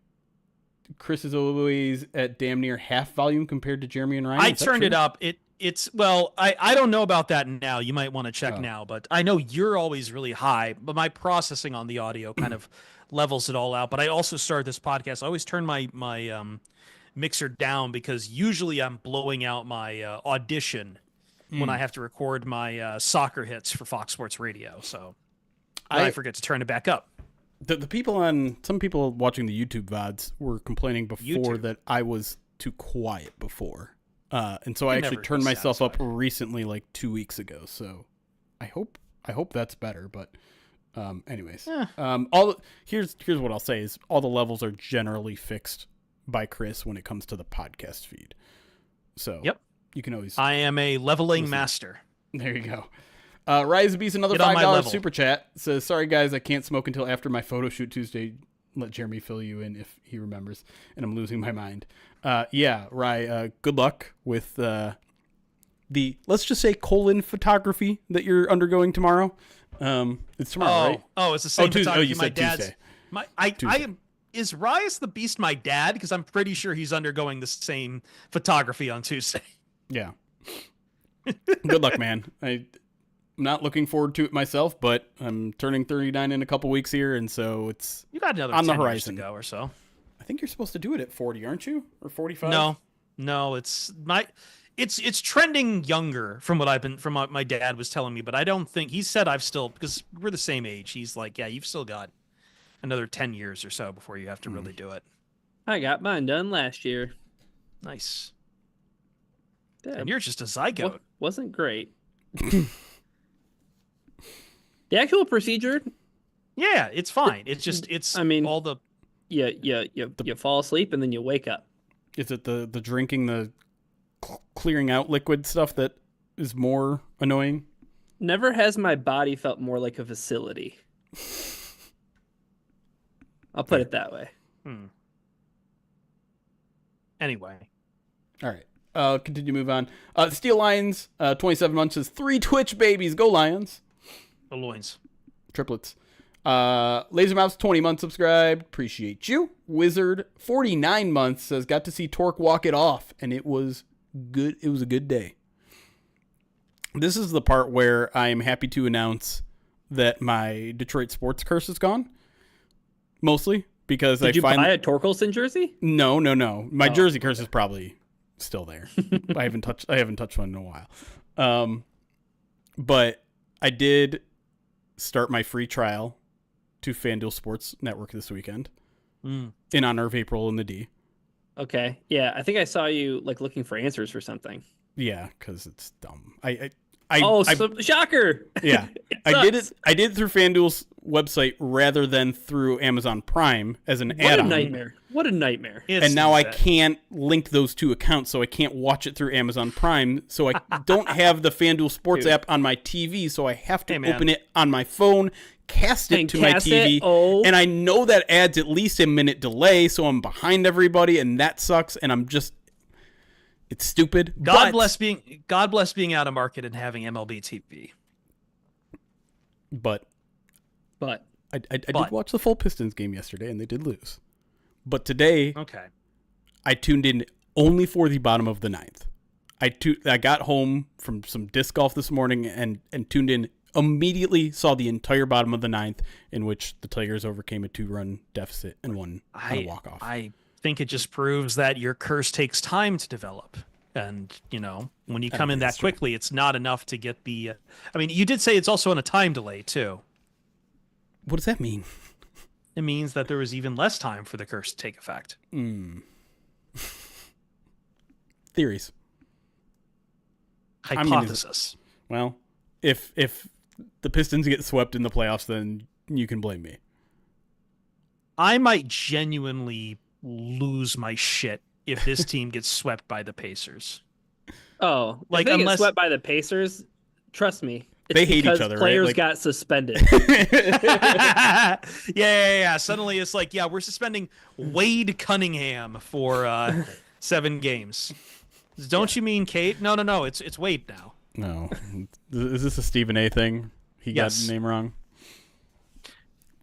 S2: Chris is always at damn near half volume compared to Jeremy and Ryan.
S1: I turned it up. I don't know about that now. You might want to check now, but I know you're always really high, but my processing on the audio kind of levels it all out. But I also started this podcast. I always turn my mixer down because usually I'm blowing out my audition when I have to record my soccer hits for Fox Sports Radio. So I forget to turn it back up.
S2: Some people watching the YouTube VODs were complaining before that I was too quiet before. And so I actually turned myself up recently, like 2 weeks ago. So I hope that's better. But anyways, here's what I'll say is all the levels are generally fixed by Chris when it comes to the podcast feed. So you can always.
S1: I am a leveling master.
S2: There you go. Rise of Beast, another $5 super chat. Says, sorry guys, I can't smoke until after my photo shoot Tuesday. Let Jeremy fill you in if he remembers. And I'm losing my mind. Rye, good luck with the, let's just say, colon photography that you're undergoing tomorrow. It's tomorrow, right?
S1: Oh, it's the same photography.
S2: You said Tuesday.
S1: Is Rise the Beast my dad? Because I'm pretty sure he's undergoing the same photography on Tuesday.
S2: Yeah. Good luck, man. I'm not looking forward to it myself, but I'm turning 39 in a couple weeks here, and so it's
S1: you got another
S2: on
S1: 10
S2: the horizon
S1: years to go or so.
S2: I think you're supposed to do it at 40, aren't you? Or 45?
S1: No, it's trending younger from what my dad was telling me, but I don't think he said because we're the same age. He's like, yeah, you've still got another 10 years or so before you have to really do it.
S3: I got mine done last year.
S1: Nice.
S3: Yeah,
S1: and you're just a zygote.
S3: Wasn't great. The actual procedure.
S1: Yeah, it's fine. All the.
S3: You fall asleep and then you wake up.
S2: Is it the drinking the clearing out liquid stuff that is more annoying?
S3: Never has my body felt more like a facility. I'll put it that way.
S1: Anyway.
S2: All right. Continue to move on. Steel Lions, 27 months, says 3 Twitch babies. Go Lions.
S1: The loins.
S2: Triplets. Laser Mouse, 20 months subscribed. Appreciate you. Wizard, 49 months, says got to see Torque walk it off, and it was good. It was a good day. This is the part where I am happy to announce that my Detroit sports curse is gone. Mostly because
S3: Did you buy a Torkelson jersey?
S2: No. My jersey curse is probably still there. I haven't touched one in a while. But I did start my free trial to FanDuel Sports Network this weekend in honor of April and the D.
S3: Okay. Yeah, I think I saw you looking for answers for something.
S2: Yeah, because it's dumb.
S3: Shocker.
S2: Yeah. I did it through FanDuel's website rather than through Amazon Prime as an add-on.
S3: What a nightmare.
S2: And now I can't link those two accounts, so I can't watch it through Amazon Prime. So I don't have the FanDuel Sports app on my TV, so I have to open it on my phone, cast it to my TV, and I know that adds at least a minute delay, so I'm behind everybody, and that sucks, and I'm just... It's stupid.
S1: God bless being out of market and having MLB TV.
S2: But I did watch the full Pistons game yesterday, and they did lose. But today, I tuned in only for the bottom of the ninth. I got home from some disc golf this morning and tuned in immediately, saw the entire bottom of the ninth, in which the Tigers overcame a 2-run deficit and won on a walk-off.
S1: I think it just proves that your curse takes time to develop. And, when you come in that quickly, it's not enough to get the... you did say it's also on a time delay, too.
S2: What does that mean?
S1: It means that there was even less time for the curse to take effect.
S2: Theories.
S1: Hypothesis.
S2: If the Pistons get swept in the playoffs, then you can blame me.
S1: I might genuinely lose my shit if this team gets swept by the Pacers.
S3: Oh, if they get swept by the Pacers, trust me,
S2: they hate each other.
S3: Players got suspended.
S1: Yeah. Suddenly it's like, we're suspending Wade Cunningham for 7 games. Don't you mean Kate? No. It's Wade now.
S2: No. Is this a Stephen A thing? He got the name wrong.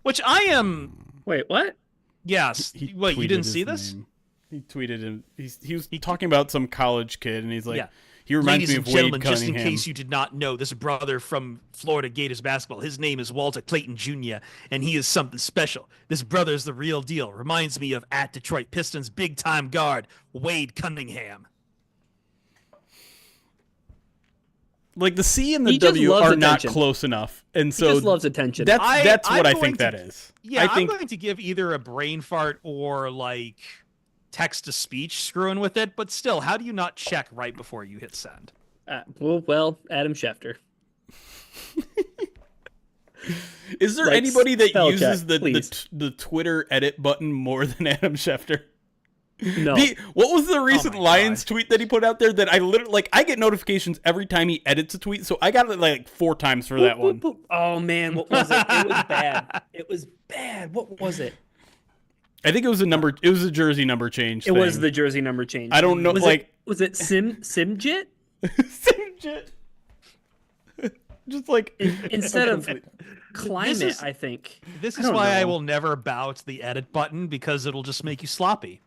S1: Which I am.
S3: Wait, what?
S1: Yes. Wait, you didn't see this?
S2: He tweeted him. He was talking about some college kid, and he's like, He reminds
S1: Ladies
S2: me
S1: and
S2: of
S1: gentlemen,
S2: Wade
S1: just in
S2: Cunningham.
S1: case you did not know, this brother from Florida Gators basketball, his name is Walter Clayton Jr., and he is something special. This brother is the real deal. Reminds me of at Detroit Pistons big-time guard Wade Cunningham.
S2: Like the C and the W are not close enough, and so
S3: he just loves attention.
S2: That's what I think that is.
S1: Yeah, I'm going to give either a brain fart or like text to speech screwing with it, but still, how do you not check right before you hit send?
S3: Well, Adam Schefter.
S2: Is there anybody that uses
S3: check,
S2: the Twitter edit button more than Adam Schefter?
S3: No.
S2: What was the recent Lions tweet that he put out there that I literally I get notifications every time he edits a tweet, so I got it like 4 times for that one.
S3: Oh man, what was it? It was bad. It was bad. What was it?
S2: I think it was a jersey number change.
S3: It was the jersey number change.
S2: I don't know.
S3: Was it Simjit?
S2: Simjit. Just like
S3: instead of climate, I think.
S1: This is why I will never bow to the edit button, because it'll just make you sloppy.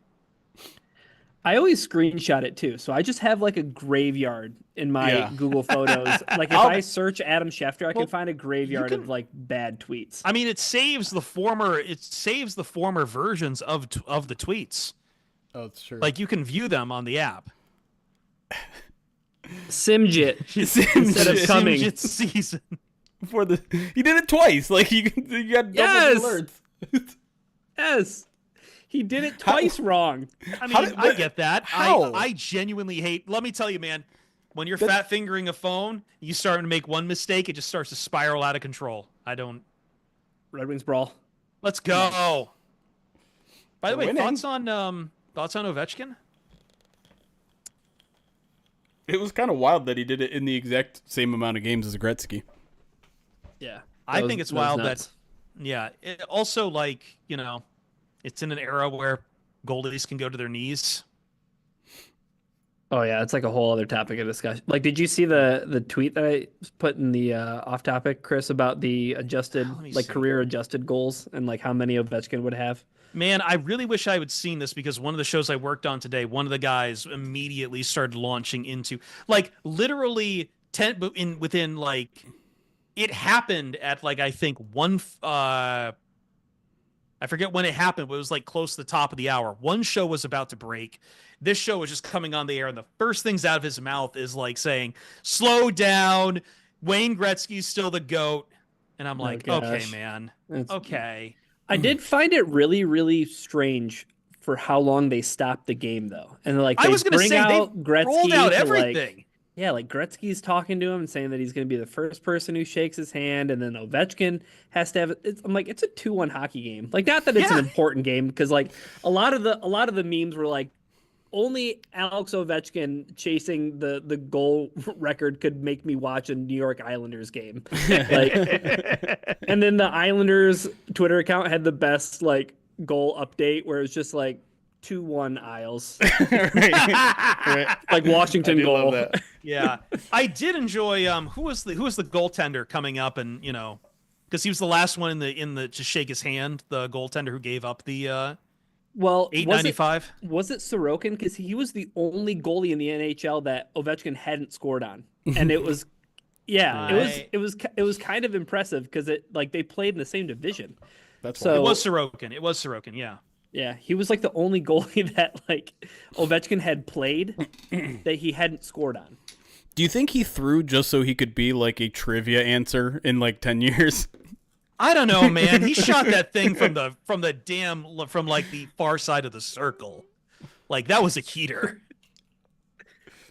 S3: I always screenshot it too, so I just have like a graveyard in my Google Photos. Like if I search Adam Schefter, I can find a graveyard of like bad tweets.
S1: I mean, it saves the former versions of the tweets.
S2: Oh, it's true.
S1: Like you can view them on the app.
S3: Simjit instead of coming.
S1: Simjit season.
S2: He did it twice. Like you got double alerts.
S3: Yes. He did it twice wrong.
S1: I mean, I get that. I genuinely hate. Let me tell you, man. When you're fat fingering a phone, you start to make one mistake, it just starts to spiral out of control. I don't.
S3: Red Wings brawl.
S1: Let's go. By the way, thoughts on Ovechkin?
S2: It was kind of wild that he did it in the exact same amount of games as Gretzky.
S3: Yeah,
S1: I think it's wild that. Yeah. It also, like, you know. It's in an era where goalies can go to their knees.
S3: Oh yeah, it's like a whole other topic of discussion. Like, did you see the tweet that I put in the off topic, Chris, about the adjusted, career adjusted goals and like how many Ovechkin would have?
S1: Man, I really wish I would seen this, because one of the shows I worked on today, one of the guys immediately started launching into like literally within like it happened at like I think I forget when it happened, but it was like close to the top of the hour. One show was about to break. This show was just coming on the air, and the first things out of his mouth is like saying, "Slow down. Wayne Gretzky's still the GOAT." And I'm like, okay, man. Okay.
S3: I did find it really, really strange for how long they stopped the game, though. And like they bring out Gretzky,
S1: rolled out everything.
S3: Like Gretzky's talking to him and saying that he's going to be the first person who shakes his hand, and then Ovechkin has to have it. I'm like, it's a 2-1 hockey game. Like, not that it's an important game, because like a lot of the memes were like, only Alex Ovechkin chasing the goal record could make me watch a New York Islanders game. Like, and then the Islanders Twitter account had the best like goal update where it's just like 2-1 Isles.
S2: right.
S3: Like Washington goal.
S1: Yeah. I did enjoy who was the goaltender coming up, and you know, because he was the last one in the to shake his hand, the goaltender who gave up the $8.95.
S3: Was it Sorokin? Because he was the only goalie in the NHL that Ovechkin hadn't scored on, and it was it was kind of impressive, because it like they played in the same division.
S2: That's
S1: so it was Sorokin. Yeah.
S3: Yeah, he was like the only goalie that like Ovechkin had played that he hadn't scored on.
S2: Do you think he threw just so he could be like a trivia answer in like 10 years?
S1: I don't know, man. He shot that thing from like the far side of the circle. Like that was a heater.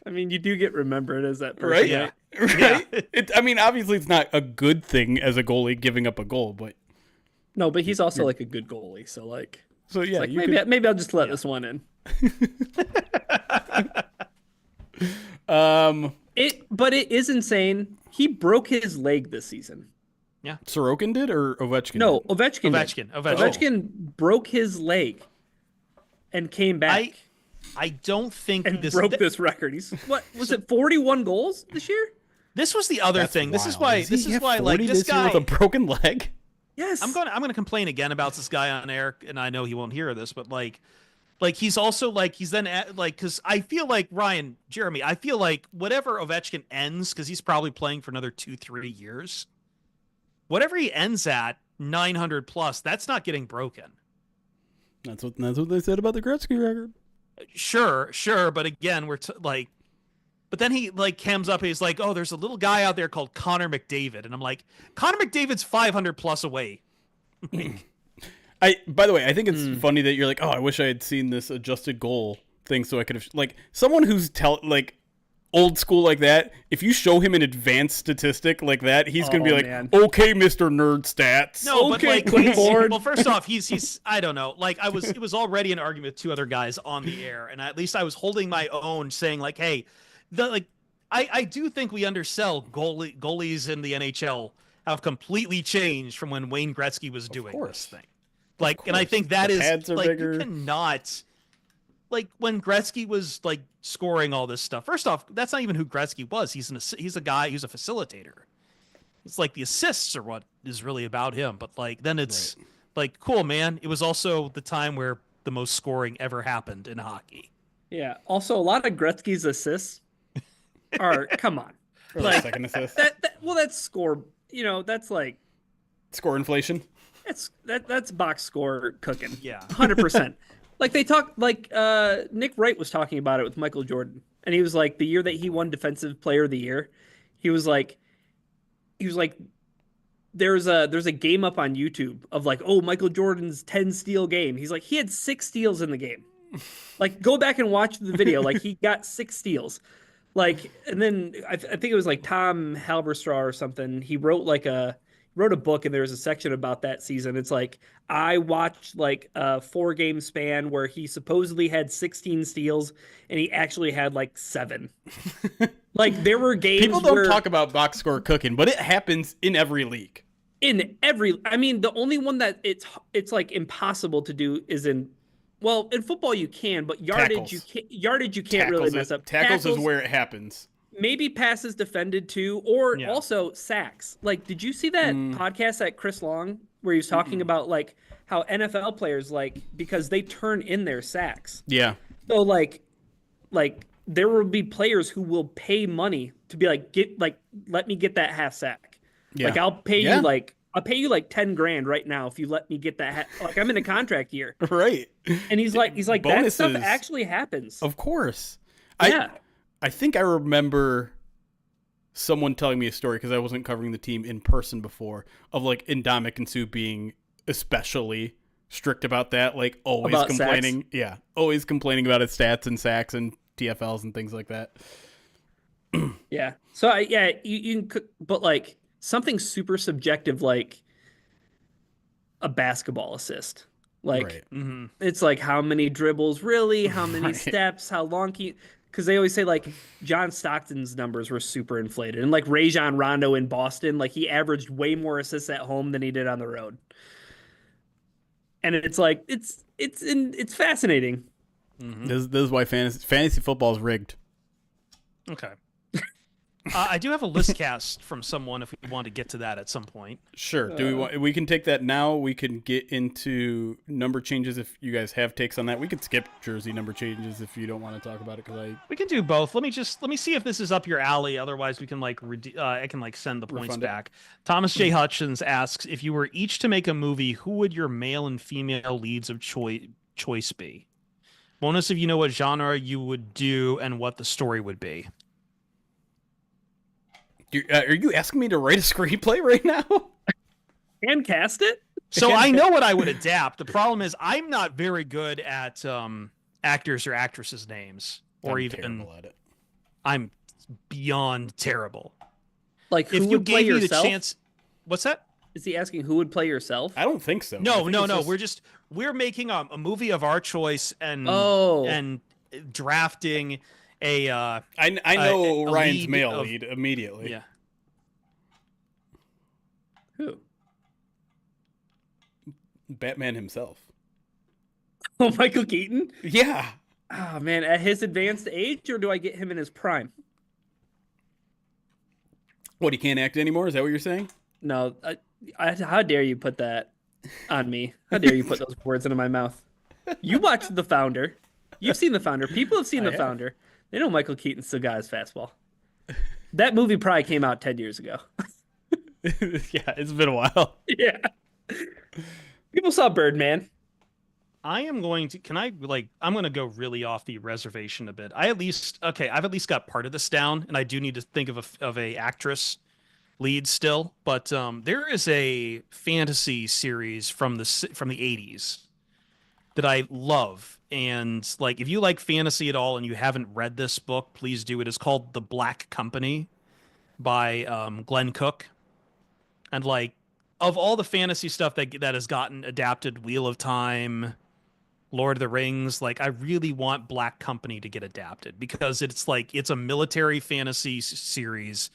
S3: I mean, you do get remembered as that person,
S2: right?
S1: Yeah.
S2: Right. Yeah. I mean, obviously, it's not a good thing as a goalie giving up a goal, but
S3: no, but he's also like a good goalie, so like.
S2: So yeah,
S3: like, maybe I'll just let this one in. But it is insane. He broke his leg this season.
S1: Yeah,
S2: Sorokin did or Ovechkin?
S3: No, Ovechkin.
S1: Ovechkin
S3: broke his leg and came back.
S1: I don't think
S3: and broke this record. He's what was it? 41 goals this year.
S1: This was the other thing.
S2: Wild.
S1: This is why like this guy
S2: with a broken leg.
S3: Yes,
S1: I'm gonna complain again about this guy on air, and I know he won't hear this, but like Like he's also like he's then like because I feel like Jeremy, I feel like whatever Ovechkin ends because he's probably playing for another 2-3 years. Whatever he ends at 900 plus, that's not getting broken.
S2: That's what they said about the Gretzky record.
S1: Sure, but again, like, but then he like comes up and he's like, oh, there's a little guy out there called Connor McDavid, and I'm like, Connor McDavid's 500 plus away.
S2: By the way, I think it's funny that you're like, oh, I wish I had seen this adjusted goal thing so I could have like someone who's like old school like that. If you show him an advanced statistic like that, he's gonna be like, okay, Mr. Nerd Stats.
S1: No,
S3: okay,
S1: but like, well, first off, he's I don't know. Like it was already an argument with two other guys on the air, and at least I was holding my own, saying like, hey, I do think we undersell goalies in the NHL have completely changed from when Wayne Gretzky was doing this thing. Like, and I think that is like bigger. You cannot like when Gretzky was like scoring all this stuff. First off, that's not even who Gretzky was. He's a guy who's a facilitator. It's like the assists are what is really about him. But like then it's like cool, man. It was also the time where the most scoring ever happened in hockey.
S3: Yeah. Also, a lot of Gretzky's assists are come on,
S2: like second assist.
S3: That's score. You know, that's like
S2: score inflation.
S3: That's box score cooking.
S1: Yeah,
S3: 100%. Like they talk, like Nick Wright was talking about it with Michael Jordan, and he was like, the year that he won Defensive Player of the Year, he was like, there's a game up on YouTube of like, oh, Michael Jordan's 10 steal game. He's like, he had 6 steals in the game. Like, go back and watch the video. Like, he got 6 steals. Like, and then I think it was like Tom Halberstraw or something. He wrote a book, and there was a section about that season. It's like, I watched like a 4-game span where he supposedly had 16 steals and he actually had like 7. Like there were games
S2: people don't talk about box score cooking, but it happens in every league.
S3: I mean, the only one that it's like impossible to do is in football you can, but yardage you can't really mess up.
S2: Tackles is where it happens.
S3: Maybe passes defended too, or also sacks. Like, did you see that podcast that Chris Long where he was talking about like how NFL players like because they turn in their sacks?
S2: Yeah.
S3: So like there will be players who will pay money to be like let me get that half sack. Yeah. Like I'll pay you like $10,000 right now if you let me get that. Like I'm in a contract year.
S2: Right.
S3: And he's like bonuses. That stuff actually happens.
S2: Of course.
S3: Yeah.
S2: I think I remember someone telling me a story because I wasn't covering the team in person before of like Indomik and Sue being especially strict about that. Like always
S3: about
S2: complaining.
S3: Sacks?
S2: Yeah. Always complaining about his stats and sacks and TFLs and things like that.
S3: Yeah. So you can, but like something super subjective, like a basketball assist. Like it's like how many dribbles really, how many steps, how long can you, because they always say like John Stockton's numbers were super inflated, and like Rajon Rondo in Boston, like he averaged way more assists at home than he did on the road. And it's like it's fascinating.
S2: This is why fantasy football is rigged.
S1: Okay. I do have a list cast from someone if we want to get to that at some point.
S2: Sure. We can take that now. We can get into number changes if you guys have takes on that. We could skip jersey number changes if you don't want to talk about it
S1: we can do both. Let me see if this is up your alley. Otherwise, we can I can send the points back. Thomas J. Hutchins asks, if you were each to make a movie, who would your male and female leads of choice be? Bonus if you know what genre you would do and what the story would be.
S2: Are you asking me to write a screenplay right now?
S3: And cast it?
S1: So I know what I would adapt. The problem is I'm not very good at actors or actresses' names. I'm terrible at it. I'm beyond terrible.
S3: Like, who would play yourself?
S1: The chance... What's that?
S3: Is he asking who would play yourself?
S2: I don't think so.
S1: No. We're making a movie of our choice and drafting I
S2: know Ryan's male lead immediately.
S1: Yeah.
S3: Who?
S2: Batman himself.
S3: Oh, Michael Keaton?
S2: Yeah.
S3: Oh, man. At his advanced age, or do I get him in his prime?
S2: What, he can't act anymore? Is that what you're saying?
S3: No. How dare you put that on me? How dare you put those words into my mouth? You watched The Founder. You've seen The Founder. People have seen
S2: I
S3: The
S2: have.
S3: Founder. They know Michael Keaton still got his fastball. That movie probably came out 10 years ago.
S2: Yeah, it's been a while.
S3: Yeah. People saw Birdman.
S1: I am going to, can I like, I'm going to go really off the reservation a bit. I've at least got part of this down, and I do need to think of a actress lead still, but there is a fantasy series from the 80s that I love. And like, if you like fantasy at all and you haven't read this book, please do. It is called The Black Company by Glenn Cook. And like, of all the fantasy stuff that has gotten adapted, Wheel of Time, Lord of the Rings, like I really want Black Company to get adapted because it's a military fantasy series.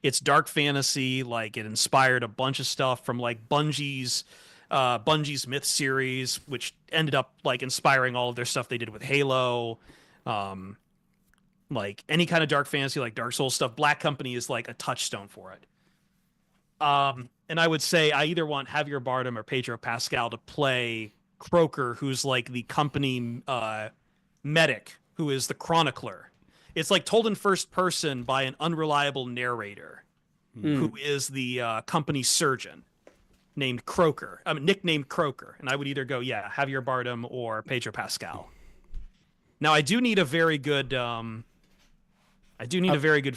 S1: It's dark fantasy, like it inspired a bunch of stuff from like Bungie's Myth series, which ended up like inspiring all of their stuff they did with Halo. Like any kind of dark fantasy, like Dark Souls stuff, Black Company is like a touchstone for it. And I would say I either want Javier Bardem or Pedro Pascal to play Croker, who's like the company medic, who is the chronicler. It's like told in first person by an unreliable narrator, who is the company surgeon named Croker. Nicknamed Croker. And I would either go, yeah, Javier Bardem or Pedro Pascal. Now I do need a very good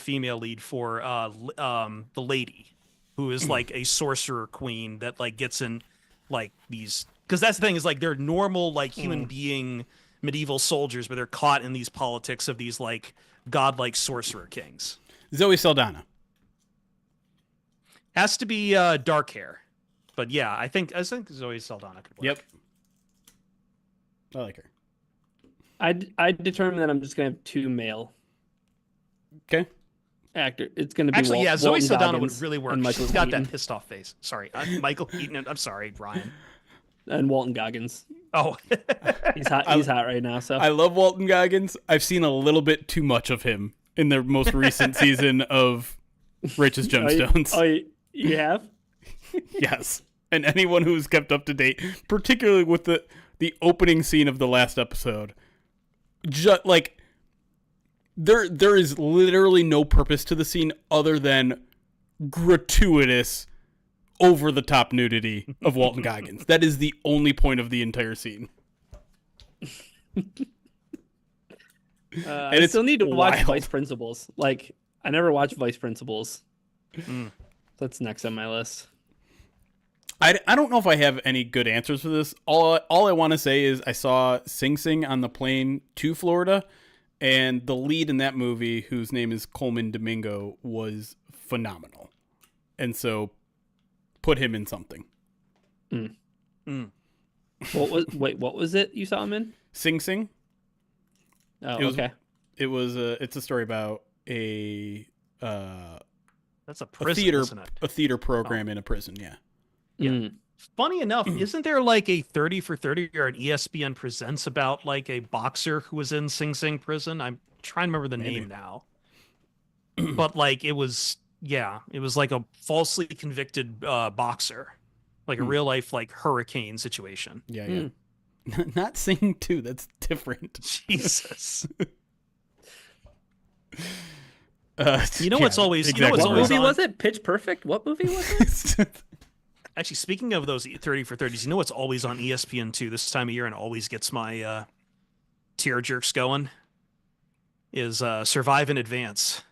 S1: female lead for the lady, who is like a sorcerer queen that like gets in like these, because that's the thing, is like they're normal like human being medieval soldiers, but they're caught in these politics of these like godlike sorcerer kings.
S2: Zoe Saldana.
S1: Has to be dark hair. But yeah, I think Zoe Saldana could work.
S2: Yep. I like her.
S3: I determined that I'm just gonna have two male
S2: Okay.
S3: actor. It's gonna be
S1: Actually, yeah, Zoe
S3: Walton
S1: Saldana
S3: Goggins
S1: would really work.
S3: and Michael
S1: She's got
S3: Keaton.
S1: that pissed off face. Sorry, Michael Keaton. I'm sorry, Brian.
S3: And Walton Goggins.
S1: Oh,
S3: He's hot. He's hot right now. So
S2: I love Walton Goggins. I've seen a little bit too much of him in the most recent season of Righteous Gemstones.
S3: You have?
S2: Yes. And anyone who's kept up to date, particularly with the opening scene of the last episode, just like there is literally no purpose to the scene other than gratuitous over the top nudity of Walton Goggins. That is the only point of the entire scene.
S3: I still need to watch Vice Principals. Like I never watched Vice Principals. That's next on my list.
S2: I don't know if I have any good answers for this. All I want to say is I saw Sing Sing on the plane to Florida, and the lead in that movie, whose name is Coleman Domingo, was phenomenal. And so put him in something.
S3: What was it you saw him in?
S2: Sing Sing.
S3: Oh,
S2: okay. It's a story about a
S1: that's a prison, isn't it?
S2: A theater program in a prison, yeah.
S1: Yeah. Funny enough, isn't there like a 30 for 30 or an ESPN Presents about like a boxer who was in Sing Sing prison? I'm trying to remember the name now. But like it was like a falsely convicted boxer. Like a real life like hurricane situation.
S2: Yeah. Not Sing 2, that's different.
S1: Jesus.
S2: You know
S1: what's always
S2: exactly.
S1: what's
S3: What
S1: always
S3: movie
S1: on?
S3: was it? Pitch Perfect? What movie was it?
S1: Actually, speaking of those 30 for 30s, you know what's always on ESPN2 this time of year and always gets my tear jerks going? Is Survive in Advance.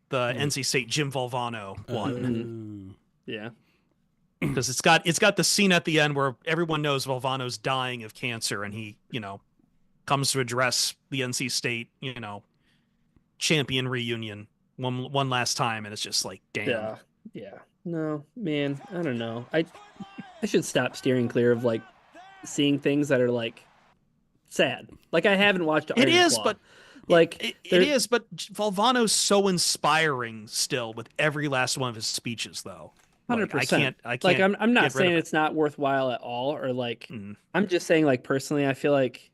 S1: The NC State Jim Valvano one.
S3: Yeah.
S1: Because it's got the scene at the end where everyone knows Valvano's dying of cancer and he, comes to address the NC State, champion reunion one last time, and it's just like, damn.
S3: Yeah. No, man, I don't know. I should stop steering clear of like seeing things that are like sad. Like I haven't watched Iron Claw.
S1: But
S3: like
S1: it is, but Valvano's so inspiring still with every last one of his speeches, though.
S3: 100%.
S1: I can't.
S3: Like I'm not saying it's not worthwhile at all, or like I'm just saying like personally, I feel like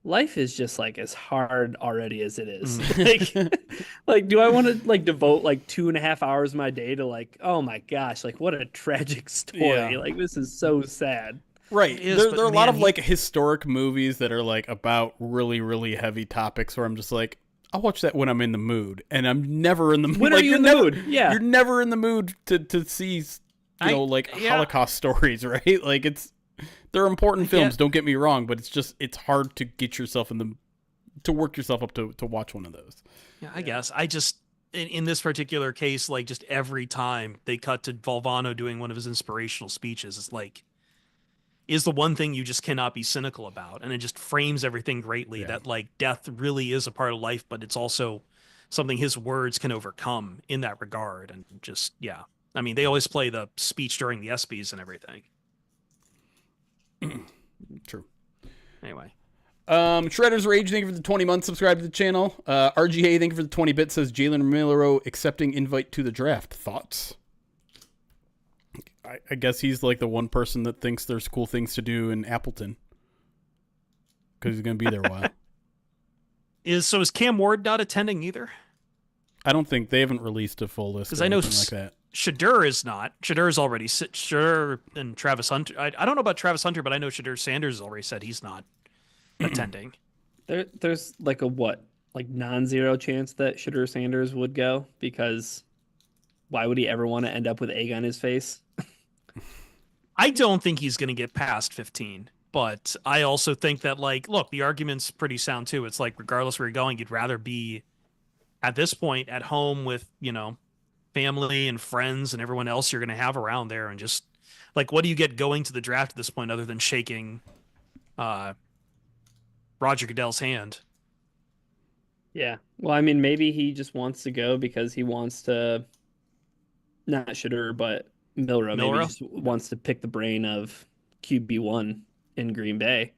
S3: life is just like as hard already as it is. Like do I want to like devote like 2.5 hours of my day to like, oh my gosh, like what a tragic story.
S2: Yeah.
S3: Like this is so sad.
S2: Right.
S1: It is,
S2: There are a
S1: man,
S2: lot of like historic movies that are like about really, really heavy topics where I'm just like, I'll watch that when I'm in the mood, and I'm never in the mood.
S3: When are you in the mood? Yeah,
S2: you're never in the mood to see, Holocaust stories, right? Like they're important films. Don't get me wrong, but it's hard to get yourself to work yourself up to watch one of those.
S1: Yeah, I guess I just in this particular case, like just every time they cut to Valvano doing one of his inspirational speeches, it's like is the one thing you just cannot be cynical about, and it just frames everything greatly.
S2: Yeah.
S1: That like death really is a part of life, but it's also something his words can overcome in that regard. And just I mean, they always play the speech during the ESPYs and everything.
S2: True.
S1: Anyway.
S2: Shredder's Rage, thank you for the 20 months. Subscribe to the channel. RGA, thank you for the 20 bits. Says Jalen Milroe accepting invite to the draft. Thoughts? I guess he's like the one person that thinks there's cool things to do in Appleton because he's going to be there a while.
S1: Is Cam Ward not attending either?
S2: I don't think they haven't released a full list. Because I know like that.
S1: Shadur is not. Shadur's already Shadur and Travis Hunter. I don't know about Travis Hunter, but I know Shadur Sanders has already said he's not attending.
S3: There's like a non-zero chance that Shadur Sanders would go, because why would he ever want to end up with egg on his face?
S1: I don't think he's going to get past 15, but I also think that look, the argument's pretty sound too. It's like regardless where you're going, you'd rather be at this point at home with family and friends and everyone else you're going to have around there, and just like what do you get going to the draft at this point other than shaking Roger Goodell's hand?
S3: Yeah. Well, I mean, maybe he just wants to go because he wants to, not Shadur, but Milroe. Maybe he just wants to pick the brain of QB1 in Green Bay.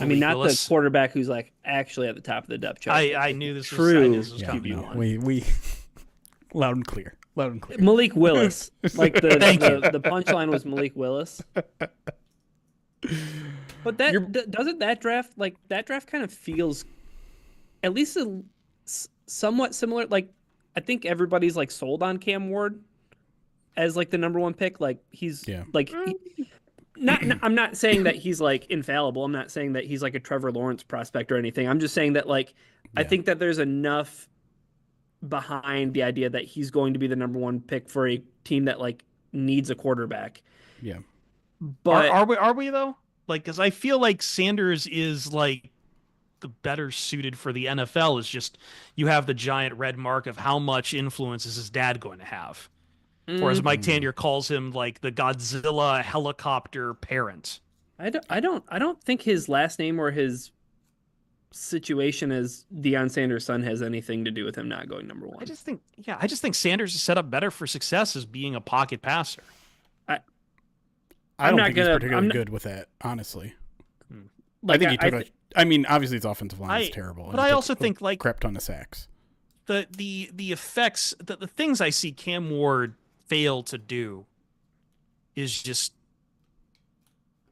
S3: I mean, not the quarterback who's like actually at the top of the depth chart.
S1: I knew this
S3: true
S1: was QB1.
S2: We loud and clear.
S3: Malik Willis. Like the punchline was Malik Willis. But doesn't that draft kind of feels at least somewhat similar. Like I think everybody's like sold on Cam Ward as like the number one pick. Like he's I'm not saying that he's like infallible. I'm not saying that he's like a Trevor Lawrence prospect or anything. I'm just saying that I think that there's enough behind the idea that he's going to be the number one pick for a team that like needs a quarterback.
S2: Yeah.
S1: But are we though? Like, because I feel like Sanders is like the better suited for the NFL. Is just you have the giant red mark of how much influence is his dad going to have, or as Mike Tanier calls him, like the Godzilla helicopter parent.
S3: I don't think his last name or his situation as Deion Sanders' son has anything to do with him not going number one.
S1: I just think Sanders is set up better for success as being a pocket passer.
S2: I don't think he's particularly good with that, honestly. I think he took I mean, obviously his offensive line is terrible.
S1: But I also think like
S2: crap ton of sacks.
S1: The effects, the things I see Cam Ward fail to do is just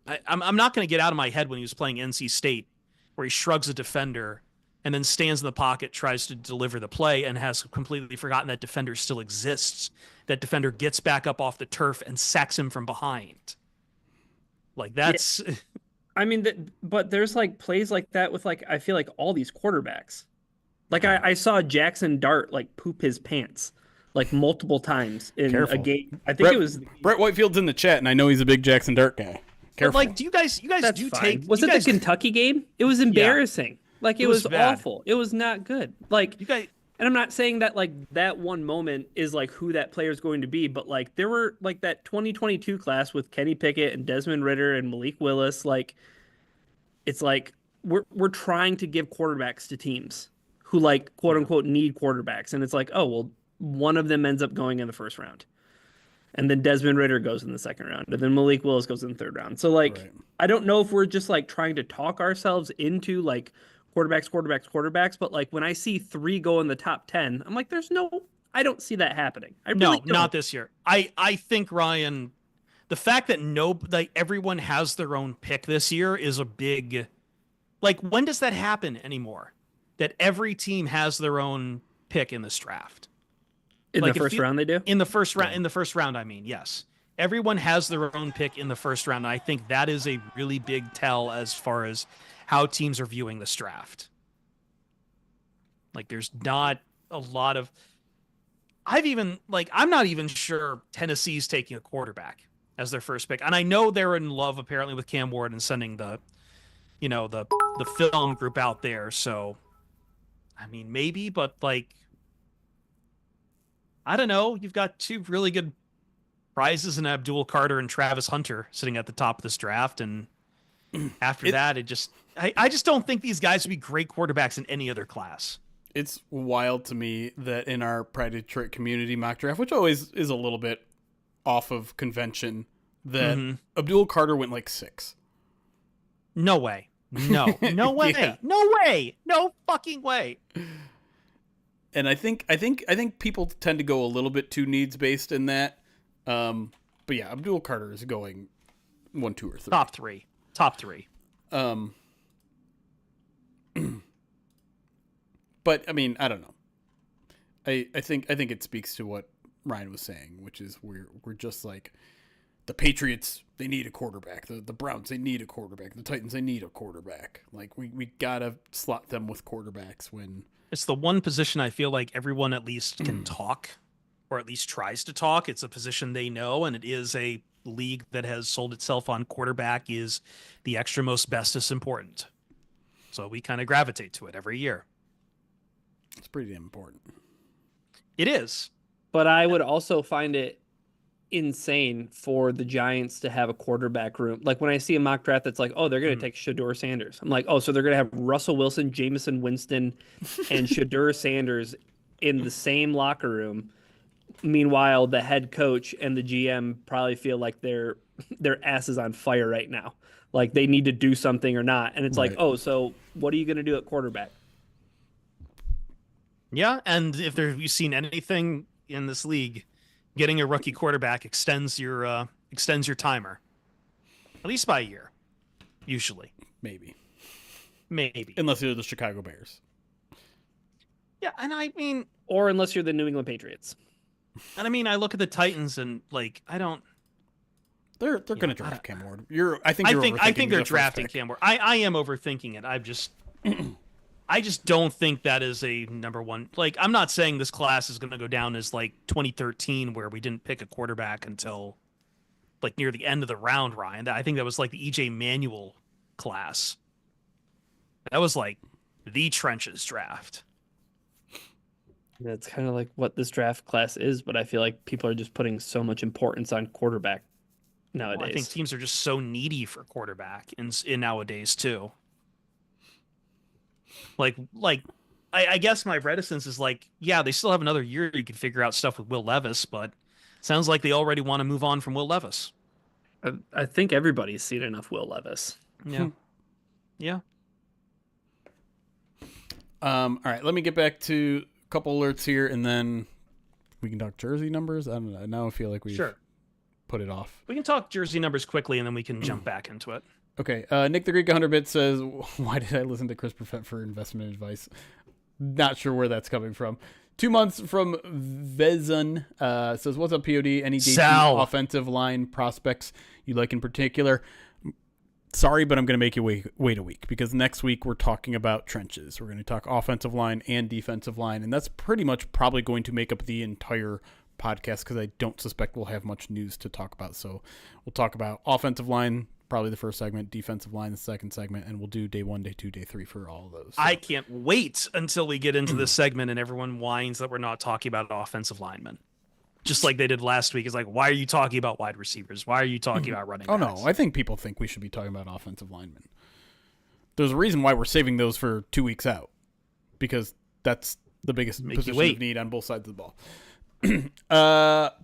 S1: I'm not going to get out of my head when he was playing NC State, where he shrugs a defender and then stands in the pocket, tries to deliver the play, and has completely forgotten that defender still exists. That defender gets back up off the turf and sacks him from behind. Like that's,
S3: I mean, but there's like plays like that with like, I feel like all these quarterbacks, like I saw Jackson Dart like poop his pants like multiple times in a game. I think it was
S2: Brett Whitefield's in the chat, and I know he's a big Jackson Dart guy. Careful.
S1: But like, do you guys do fine. Take?
S3: Was it the Kentucky game? It was embarrassing. Yeah. Like it was awful. It was not good. Like you guys. And I'm not saying that like that one moment is like who that player is going to be, but like there were like that 2022 class with Kenny Pickett and Desmond Ridder and Malik Willis. Like it's like we're trying to give quarterbacks to teams who like quote unquote need quarterbacks, and it's like, oh well, one of them ends up going in the first round, and then Desmond Ridder goes in the second round, and then Malik Willis goes in the third round. So like I don't know if we're just like trying to talk ourselves into like quarterbacks, but like when I see 3 go in the top 10, I'm like, I don't see that happening.
S1: No, not this year. I think, Ryan, the fact that everyone has their own pick this year is a big, like, when does that happen anymore? That every team has their own pick in this draft.
S3: In the first round they do?
S1: In the first round, I mean, yes. everyone has their own pick in the first round. And I think that is a really big tell as far as how teams are viewing this draft. Like, there's not a lot of. I'm not even sure Tennessee's taking a quarterback as their first pick. And I know they're in love apparently with Cam Ward and sending the film group out there. So, I mean, maybe, but like, I don't know. You've got two really good prizes in Abdul Carter and Travis Hunter sitting at the top of this draft. And after that, I just don't think these guys would be great quarterbacks in any other class.
S2: It's wild to me that in our Pride Detroit community mock draft, which always is a little bit off of convention, that Abdul Carter went like 6.
S1: No way. No way. Yeah. No way. No fucking way.
S2: And I think people tend to go a little bit too needs based in that. But yeah, Abdul Carter is going 1, 2, or 3.
S1: Top three.
S2: But I mean, I don't know. I think it speaks to what Ryan was saying, which is we're just like the Patriots, they need a quarterback. The Browns, they need a quarterback. The Titans, they need a quarterback. Like we gotta slot them with quarterbacks when
S1: it's the one position I feel like everyone at least can talk, or at least tries to talk. It's a position they know, and it is a league that has sold itself on quarterback is the extra most bestest important. So we kind of gravitate to it every year.
S2: It's pretty damn important.
S1: It is.
S3: But I would also find it insane for the Giants to have a quarterback room. Like when I see a mock draft that's like, oh, they're going to take Shedeur Sanders. I'm like, oh, so they're going to have Russell Wilson, Jameson Winston, and Shedeur Sanders in the same locker room. Meanwhile, the head coach and the GM probably feel like their ass is on fire right now. Like they need to do something or not. And it's like, oh, so what are you going to do at quarterback?
S1: Yeah, and if you've seen anything in this league, getting a rookie quarterback extends your timer, at least by a year, usually.
S2: Maybe.
S1: Unless
S2: you're the Chicago Bears.
S1: Yeah, and I mean,
S3: or unless you're the New England Patriots.
S1: And I mean, I look at the Titans and like I don't.
S2: They're going to draft Cam Ward. I think
S1: they're drafting Cam Ward. I am overthinking it. I just don't think that is a number one. Like, I'm not saying this class is going to go down as like 2013, where we didn't pick a quarterback until like near the end of the round, Ryan. I think that was like the EJ Manuel class. That was like the trenches draft.
S3: That's kind of like what this draft class is, but I feel like people are just putting so much importance on quarterback nowadays.
S1: Well, I think teams are just so needy for quarterback in nowadays too. Like I guess my reticence is like, yeah, they still have another year you could figure out stuff with Will Levis, but sounds like they already want to move on from Will Levis.
S3: I think everybody's seen enough Will Levis.
S1: Yeah. Yeah.
S2: All right, let me get back to a couple alerts here, and then we can talk jersey numbers. I don't know. Now I feel like we put it off.
S1: We can talk jersey numbers quickly, and then we can jump back into it.
S2: Okay, Nick the Greek 100-bit says, why did I listen to Chris Perfett for investment advice? Not sure where that's coming from. 2 months from Vezun says, what's up, POD? Any day2 offensive line prospects you like in particular? Sorry, but I'm going to make you wait a week, because next week we're talking about trenches. We're going to talk offensive line and defensive line, and that's pretty much probably going to make up the entire podcast, because I don't suspect we'll have much news to talk about. So we'll talk about offensive line, probably the first segment, defensive line, the second segment, and we'll do day 1, day 2, day 3 for all of those. So.
S1: I can't wait until we get into this segment and everyone whines that we're not talking about offensive linemen. Just like they did last week. It's like, why are you talking about wide receivers? Why are you talking about running backs?
S2: Oh, no. I think people think we should be talking about offensive linemen. There's a reason why we're saving those for 2 weeks out, because that's the biggest position of need on both sides of the ball.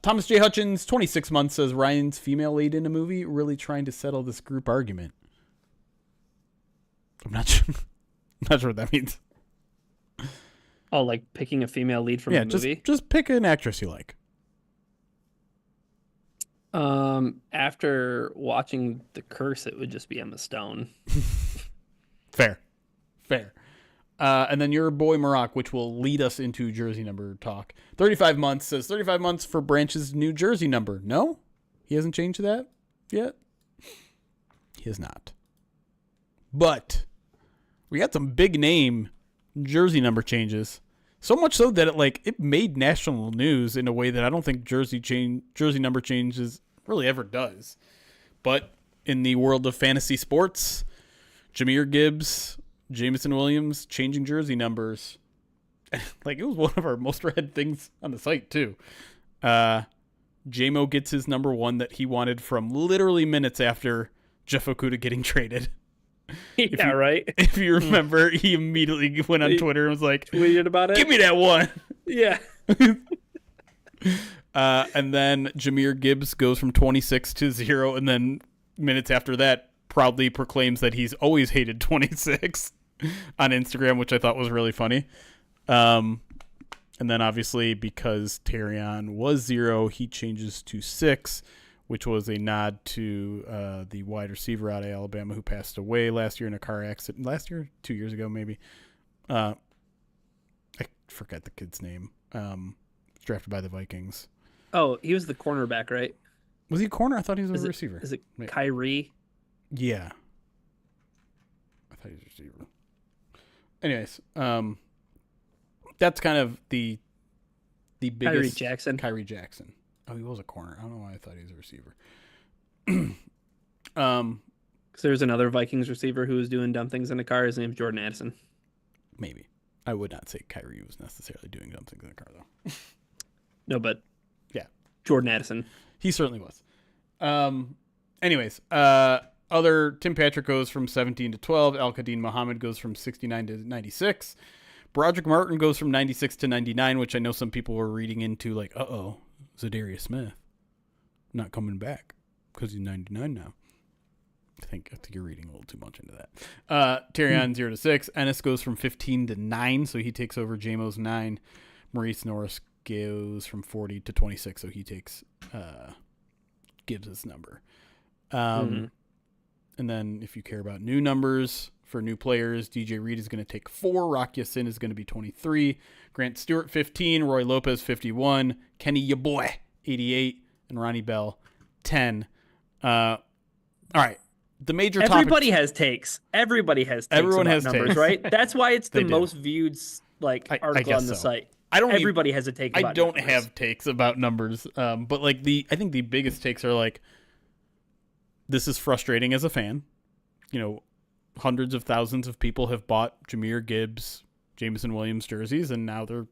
S2: Thomas J. Hutchins, 26 months, says Ryan's female lead in a movie, really trying to settle this group argument. I'm not sure. I'm not sure what that means.
S3: Oh, like picking a female lead from a movie?
S2: Just pick an actress you like.
S3: After watching The Curse, it would just be Emma Stone.
S2: Fair. And then your boy Maroc, which will lead us into jersey number talk. 35 months says 35 months for Branch's new jersey number. No? He hasn't changed that yet? He has not. But we got some big name jersey number changes. So much so that it made national news in a way that I don't think jersey number changes really ever does. But in the world of fantasy sports, Jahmyr Gibbs, Jameson Williams changing jersey numbers. It was one of our most read things on the site too. Jamo gets his number 1 that he wanted from literally minutes after Jeff Okudah getting traded.
S3: Right.
S2: If you remember, he immediately went on Twitter and was like,
S3: tweeted about it.
S2: Give me that 1.
S3: Yeah.
S2: And then Jahmyr Gibbs goes from 26 to 0, and then minutes after that, proudly proclaims that he's always hated 26 on Instagram, which I thought was really funny. And then obviously because Terrion was 0, he changes to 6, which was a nod to the wide receiver out of Alabama who passed away last year in a car accident. Last year? 2 years ago, maybe. I forget the kid's name. Drafted by the Vikings.
S3: Oh, he was the cornerback, right?
S2: Was he a corner? I thought he was a receiver.
S3: Is it Kyrie?
S2: Yeah. I thought he was a receiver. Anyways, that's kind of the biggest. Kyrie Jackson. Oh, he was a corner. I don't know why I thought he was a receiver.
S3: Because there's another Vikings receiver who was doing dumb things in a car. His name's Jordan Addison.
S2: Maybe. I would not say Kyrie was necessarily doing dumb things in the car, though.
S3: No, but
S2: yeah,
S3: Jordan Addison.
S2: He certainly was. Anyways, other Tim Patrick goes from 17 to 12. Al-Qadim Muhammad goes from 69 to 96. Broderick Martin goes from 96 to 99, which I know some people were reading into Zadarius Smith not coming back because he's 99 now. I think you're reading a little too much into that. Terrion 0 to 6. Ennis goes from 15 to 9, so he takes over Jamo's 9. Maurice Norris goes from 40 to 26, so he takes Gibbs' number. And then if you care about new numbers for new players, DJ Reed is going to take 4. Rock Ya-Sin is going to be 23. Grant Stewart 15. Roy Lopez 51. Kenny Ya Boy 88. And Ronnie Bell 10. All right. The major
S3: Everybody has takes. Everybody has takes.
S2: Everyone has
S3: numbers,
S2: takes.
S3: Right? That's why it's the most viewed article on the site. Everybody has a take about
S2: I don't
S3: numbers.
S2: have takes about numbers. But I think the biggest takes are this is frustrating as a fan. Hundreds of thousands of people have bought Jahmyr Gibbs, Jameson Williams jerseys, and now they're,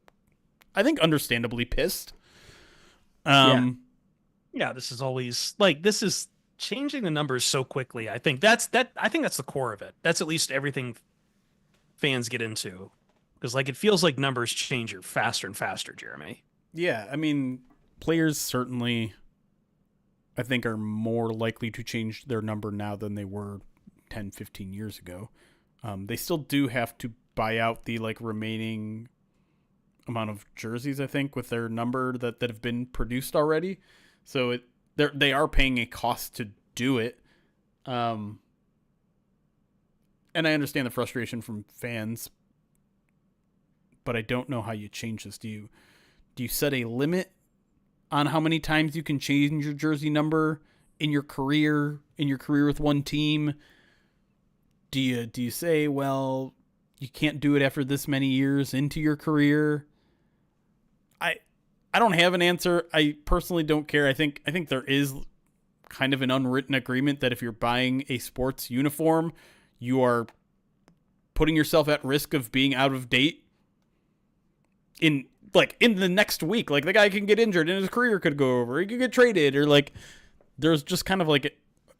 S2: I think, understandably pissed.
S1: Yeah, this is always this is changing the numbers so quickly. I think that's the core of it. That's at least everything fans get into, because it feels like numbers change faster and faster, Jeremy.
S2: Yeah, I mean, players certainly, I think, are more likely to change their number now than they were 10, 15 years ago. They still do have to buy out the remaining amount of jerseys, I think, with their number that have been produced already. So they are paying a cost to do it. And I understand the frustration from fans, but I don't know how you change this. Do you set a limit on how many times you can change your jersey number in your career with one team? Do you say, well, you can't do it after this many years into your career? I don't have an answer. I personally don't care. I think there is kind of an unwritten agreement that if you're buying a sports uniform, you are putting yourself at risk of being out of date in the next week. The guy can get injured and his career could go over. He could get traded, or there's just kind of an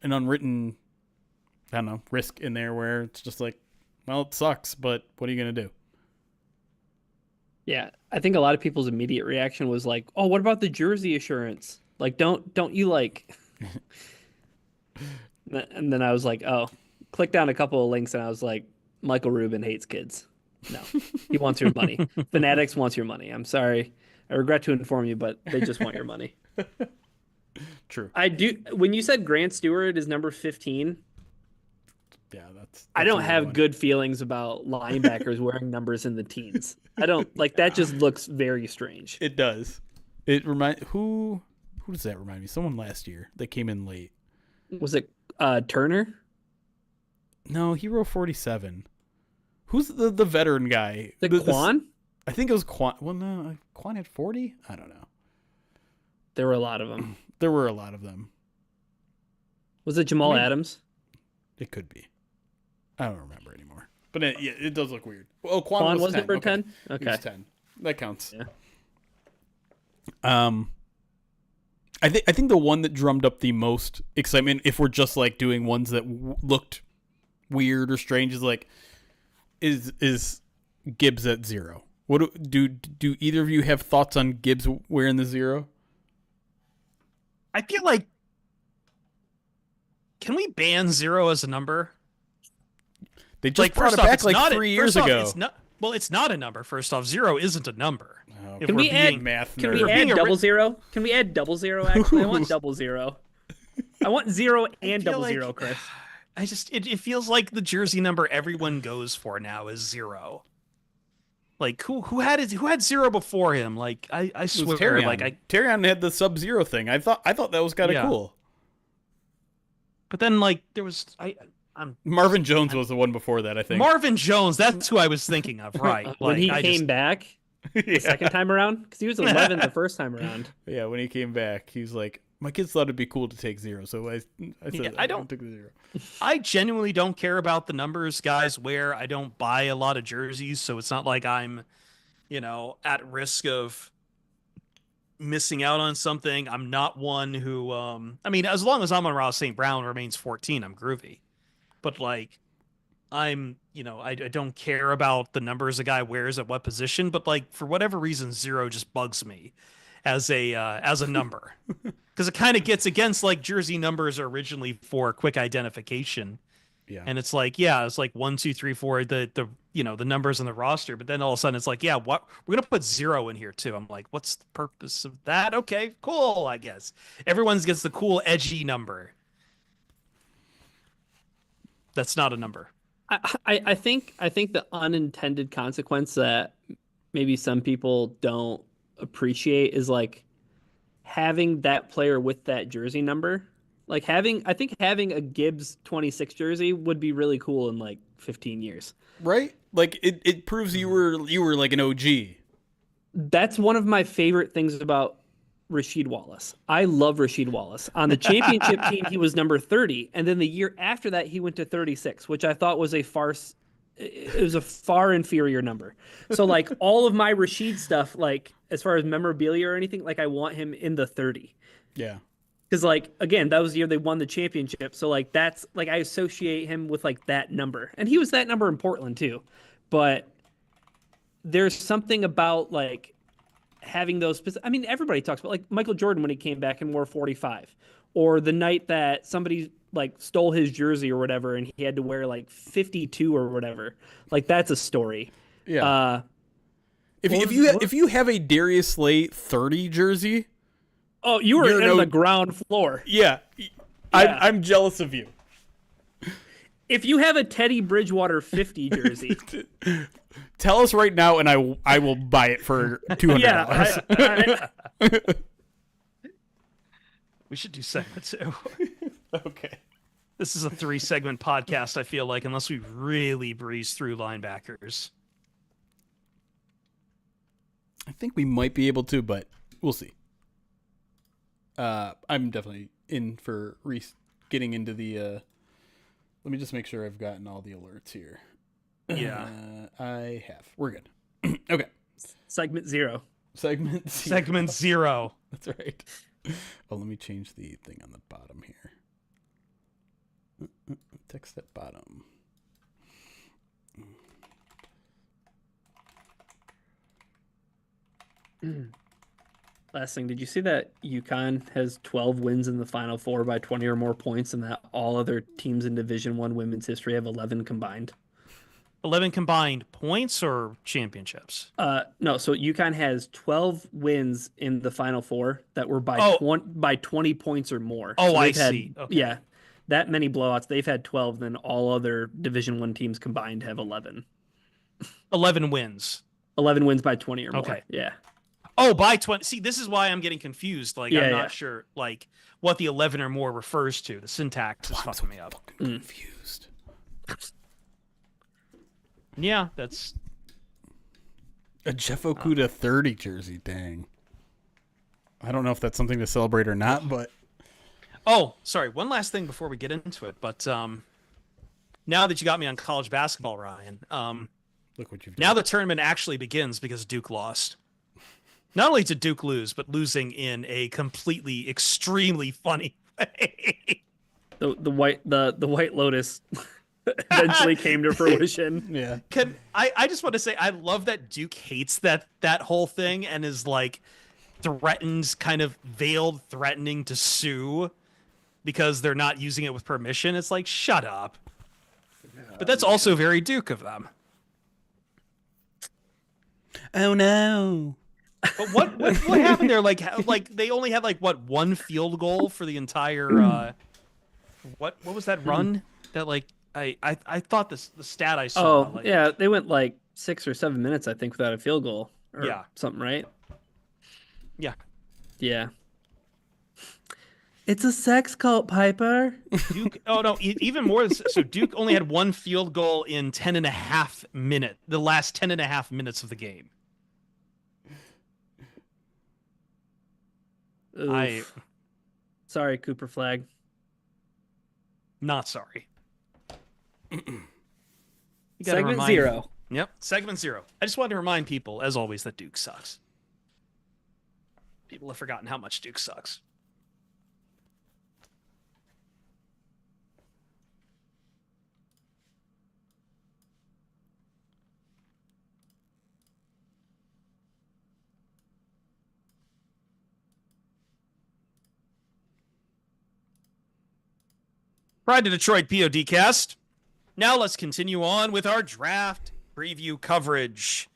S2: unwritten, I don't know, risk in there where it's just well, it sucks, but what are you going to do?
S3: Yeah, I think a lot of people's immediate reaction was oh, what about the jersey assurance? Don't you And then I was oh, clicked on a couple of links and I was Michael Rubin hates kids. No, he wants your money. Fanatics wants your money. I'm sorry. I regret to inform you, but they just want your money.
S2: True.
S3: I do. When you said Grant Stewart is number 15,
S2: yeah, that's
S3: I don't have good feelings about linebackers wearing numbers in the teens. I don't that. Just looks very strange.
S2: It does. It who Who does that remind me? Someone last year that came in late.
S3: Was it Turner?
S2: No, he rode 47. Who's the veteran guy?
S3: Quan?
S2: I think it was Quan. Well, no, Quan had 40? I don't know.
S3: There were a lot of them.
S2: There were a lot of them.
S3: Was it Jamal Adams?
S2: It could be. I don't remember anymore. But it does look weird. Oh,
S3: Quan was
S2: 10.
S3: number 10?
S2: Okay. He was 10. That counts.
S3: Yeah.
S2: I think the one that drummed up the most excitement, if we're just like doing ones that looked weird or strange, is Gibbs at 0. What do either of you have thoughts on Gibbs wearing the 0?
S1: I feel like, can we ban 0 as a number?
S2: They just brought it back like 3 years ago.
S1: It's not a number. First off, 0 isn't a number.
S2: Oh,
S3: can we add
S2: math?
S3: Can we add double 0? Can we add double 0? Actually, I want double 0. I want 0 and double 0, Chris.
S1: It feels like the jersey number everyone goes for now is 0. Like who had 0 before him? Like I swear,
S2: Terrion had the Sub-Zero thing. I thought that was kind of cool.
S1: But then there was
S2: Marvin Jones was the one before that, I think.
S1: Marvin Jones, that's who I was thinking of, right?
S3: When he came back the second time around, because he was 11 the first time around.
S2: Yeah, when he came back, he was like, my kids thought it'd be cool to take 0, so I said I took the 0.
S1: I genuinely don't care about the numbers guys wear. I don't buy a lot of jerseys, so it's not like I'm, at risk of missing out on something. I'm not one who, as long as Amon-Ra St. Brown remains 14, I'm groovy. But I'm, I don't care about the numbers a guy wears at what position, but for whatever reason, 0 just bugs me as a number. Because it kind of gets against jersey numbers are originally for quick identification.
S2: Yeah.
S1: And it's it's 1, 2, 3, 4, the numbers on the roster. But then all of a sudden it's what we're going to put 0 in here too. I'm like, what's the purpose of that? Okay, cool. I guess everyone gets the cool edgy number. That's not a number.
S3: I think the unintended consequence that maybe some people don't appreciate is having that player with that jersey number. I think having a Gibbs 26 jersey would be really cool in 15 years.
S2: Right? It proves you were like an OG.
S3: That's one of my favorite things about Rasheed Wallace. I love Rasheed Wallace. On the championship team, he was number 30, and then the year after that, he went to 36, which I thought was a farce. It was a far inferior number. So all of my Rasheed stuff, as far as memorabilia or anything, I want him in the 30.
S2: Yeah.
S3: Because again, that was the year they won the championship. So that's I associate him with that number, and he was that number in Portland too. But there's something about having those. Everybody talks about Michael Jordan when he came back and wore 45, or the night that somebody stole his jersey or whatever, and he had to wear 52 or whatever. That's a story.
S2: Yeah. If you have a Darius Slay 30 jersey,
S3: oh, you were on the ground floor.
S2: Yeah. I'm jealous of you.
S3: If you have a Teddy Bridgewater 50 jersey,
S2: tell us right now, and I will buy it for $200.
S3: Yeah,
S1: we should do segment 2.
S2: Okay.
S1: This is a 3-segment podcast, I feel like, unless we really breeze through linebackers.
S2: I think we might be able to, but we'll see. I'm definitely in for getting into the... let me just make sure I've gotten all the alerts here.
S1: Yeah.
S2: I have. We're good. Okay.
S3: Segment 0.
S2: Segment
S1: 0.
S2: That's right. Oh, let me change the thing on the bottom here. Text at bottom.
S3: Last thing, did you see that UConn has 12 wins in the Final Four by 20 or more points, and that all other teams in Division I women's history have 11 combined?
S1: 11 combined points or championships?
S3: No, so UConn has 12 wins in the Final Four that were by 20 points or more.
S1: Oh,
S3: so
S1: I see. Okay.
S3: Yeah, that many blowouts. They've had 12, then all other Division I teams combined have 11.
S1: 11 wins.
S3: 11 wins by 20 or more.
S1: Okay.
S3: Yeah.
S1: Oh, by 20. See, this is why I'm getting confused. Like, I'm not
S3: Yeah.
S1: sure, like, what the 11 or more refers to. The syntax is fucking me up.
S2: Confused.
S1: Yeah, that's
S2: A Jeff Okuda 30 jersey. Dang. I don't know if that's something to celebrate or not, but
S1: Oh, sorry. One last thing before we get into it, but now that you got me on college basketball, Ryan,
S2: look what you've done.
S1: now the tournament actually begins because Duke lost. Not only did Duke lose, but losing in a completely, extremely funny way.
S3: The White Lotus eventually came to fruition.
S2: Yeah.
S1: I just want to say I love that Duke hates that whole thing and is like threatens, kind of veiled threatening to sue because they're not using it with permission. It's like, shut up. But that's also very Duke of them.
S2: Oh no.
S1: But what happened there? Like they only had like what, one field goal for the entire what was that run? That like I thought the stat I saw.
S3: Oh, yeah, they went like 6 or 7 minutes, I think, without a field goal or something, right?
S1: Yeah.
S3: Yeah. It's a sex cult, Piper.
S1: Duke. Oh no, even more. So Duke only had one field goal in 10.5 minutes. The last 10.5 minutes of the game.
S3: Oof. Sorry, Cooper Flag.
S1: Not sorry.
S3: Segment 0.
S1: Yep, segment 0. I just wanted to remind people, as always, that Duke sucks. People have forgotten how much Duke sucks. Pride to Detroit PODcast. Now let's continue on with our draft preview coverage.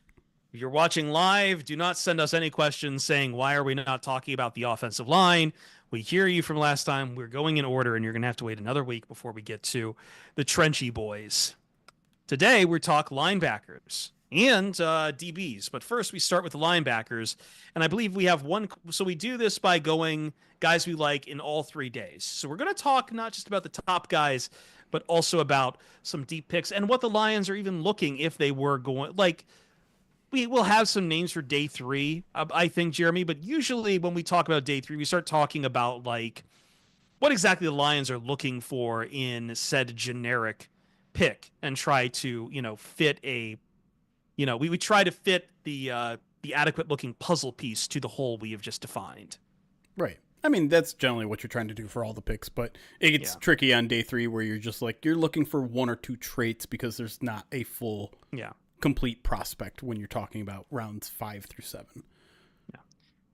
S1: If you're watching live, do not send us any questions saying, why are we not talking about the offensive line? We hear you from last time. We're going in order, and you're going to have to wait another week before we get to the Trenchy boys. Today, we're talking linebackers and DBs. But first, we start with the linebackers. And I believe we have one. So we do this by going guys we like in all 3 days. So we're going to talk not just about the top guys, but also about some deep picks and what the Lions are even looking if they were going. Like, we will have some names for day 3, I think, Jeremy. But usually when we talk about day 3, we start talking about, like, what exactly the Lions are looking for in said generic pick and try to, fit a, we try to fit the adequate looking puzzle piece to the whole we have just defined.
S2: Right. I mean, that's generally what you're trying to do for all the picks, but it gets tricky on day 3 where you're just like, you're looking for 1 or 2 traits because there's not a full, complete prospect when you're talking about rounds 5 through 7.
S1: Yeah.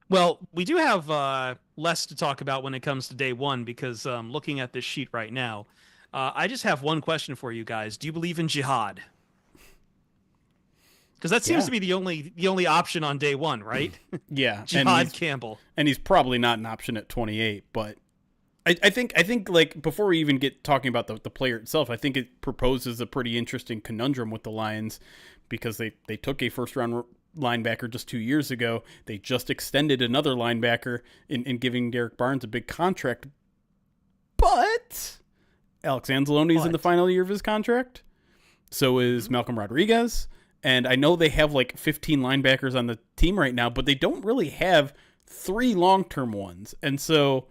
S1: Well, we do have less to talk about when it comes to day 1 because looking at this sheet right now, I just have one question for you guys. Do you believe in jihad? Because that seems to be the only option on day 1, right?
S2: Yeah.
S1: Jihad Campbell.
S2: And he's probably not an option at 28, but I think like before we even get talking about the player itself, I think it proposes a pretty interesting conundrum with the Lions because they took a first round linebacker just 2 years ago. They just extended another linebacker in giving Derek Barnes a big contract. But Alex Anzalone's in the final year of his contract. So is Malcolm Rodriguez. And I know they have like 15 linebackers on the team right now, but they don't really have 3 long-term ones. And so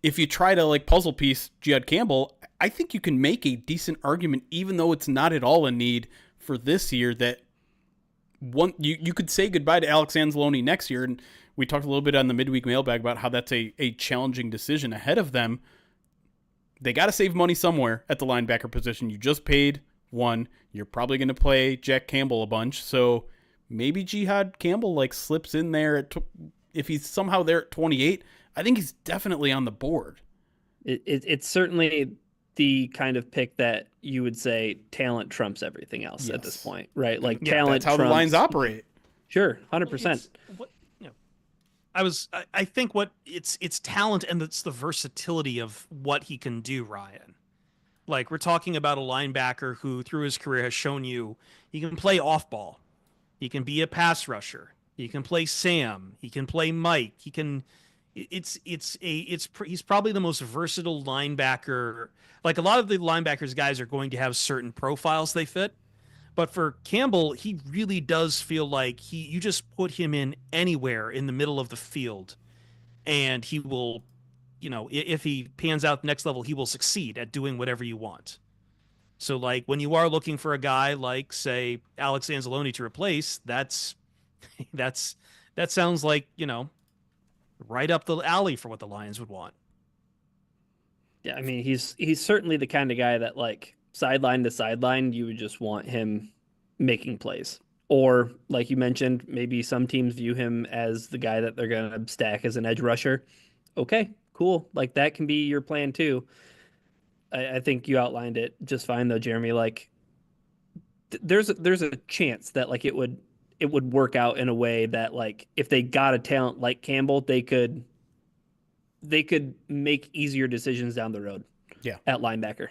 S2: if you try to like puzzle piece Jihad Campbell, I think you can make a decent argument, even though it's not at all a need for this year, that you could say goodbye to Alex Anzalone next year. And we talked a little bit on the midweek mailbag about how that's a challenging decision ahead of them. They got to save money somewhere at the linebacker position. You just paid 1. You're probably going to play Jack Campbell a bunch. So maybe Jihad Campbell like slips in there if he's somehow there at 28. I think he's definitely on the board.
S3: It's certainly the kind of pick that you would say talent trumps everything else at this point, right? Like talent.
S2: That's how the Lions operate.
S3: Sure, 100%.
S1: I think what it's talent and it's the versatility of what he can do, Ryan. Like, we're talking about a linebacker who through his career has shown you he can play off ball. He can be a pass rusher. He can play Sam. He can play Mike. He can. He's probably the most versatile linebacker. Like a lot of the linebackers, guys are going to have certain profiles they fit. But for Campbell, he really does feel like you just put him in anywhere in the middle of the field, and he will, if he pans out the next level, he will succeed at doing whatever you want. So like when you are looking for a guy like say Alex Anzalone to replace, that's that sounds like, right up the alley for what the Lions would want.
S3: Yeah, I mean he's certainly the kind of guy that like sideline to sideline you would just want him making plays. Or like you mentioned, maybe some teams view him as the guy that they're going to stack as an edge rusher. Okay, cool. Like that can be your plan too. I think you outlined it just fine though, Jeremy. Like there's a chance that like it would work out in a way that like if they got a talent like Campbell, they could make easier decisions down the road.
S2: Yeah,
S3: at linebacker.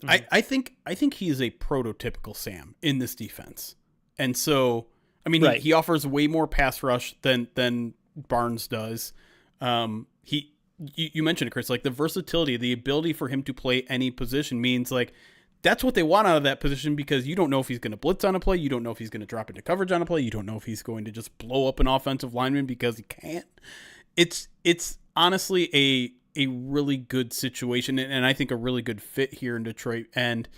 S2: I think he is a prototypical Sam in this defense, and so I mean he offers way more pass rush than Barnes does. You mentioned it, Chris, like the versatility, the ability for him to play any position means like that's what they want out of that position, because you don't know if he's going to blitz on a play. You don't know if he's going to drop into coverage on a play. You don't know if he's going to just blow up an offensive lineman because he can't. It's honestly a really good situation, and I think a really good fit here in Detroit. And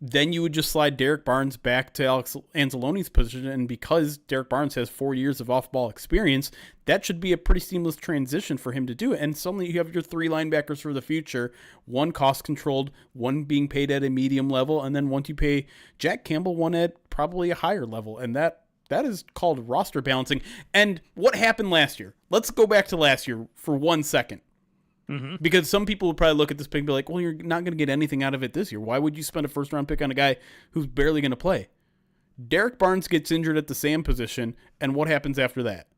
S2: then you would just slide Derek Barnes back to Alex Anzalone's position, and because Derek Barnes has 4 years of off-ball experience, that should be a pretty seamless transition for him to do it. And suddenly you have your 3 linebackers for the future, one cost-controlled, one being paid at a medium level, and then once you pay Jack Campbell, one at probably a higher level. And that is called roster balancing. And what happened last year? Let's go back to last year for 1 second. Mm-hmm. Because some people will probably look at this pick and be like, well, you're not going to get anything out of it this year. Why would you spend a first-round pick on a guy who's barely going to play? Derek Barnes gets injured at the Sam position, and what happens after that?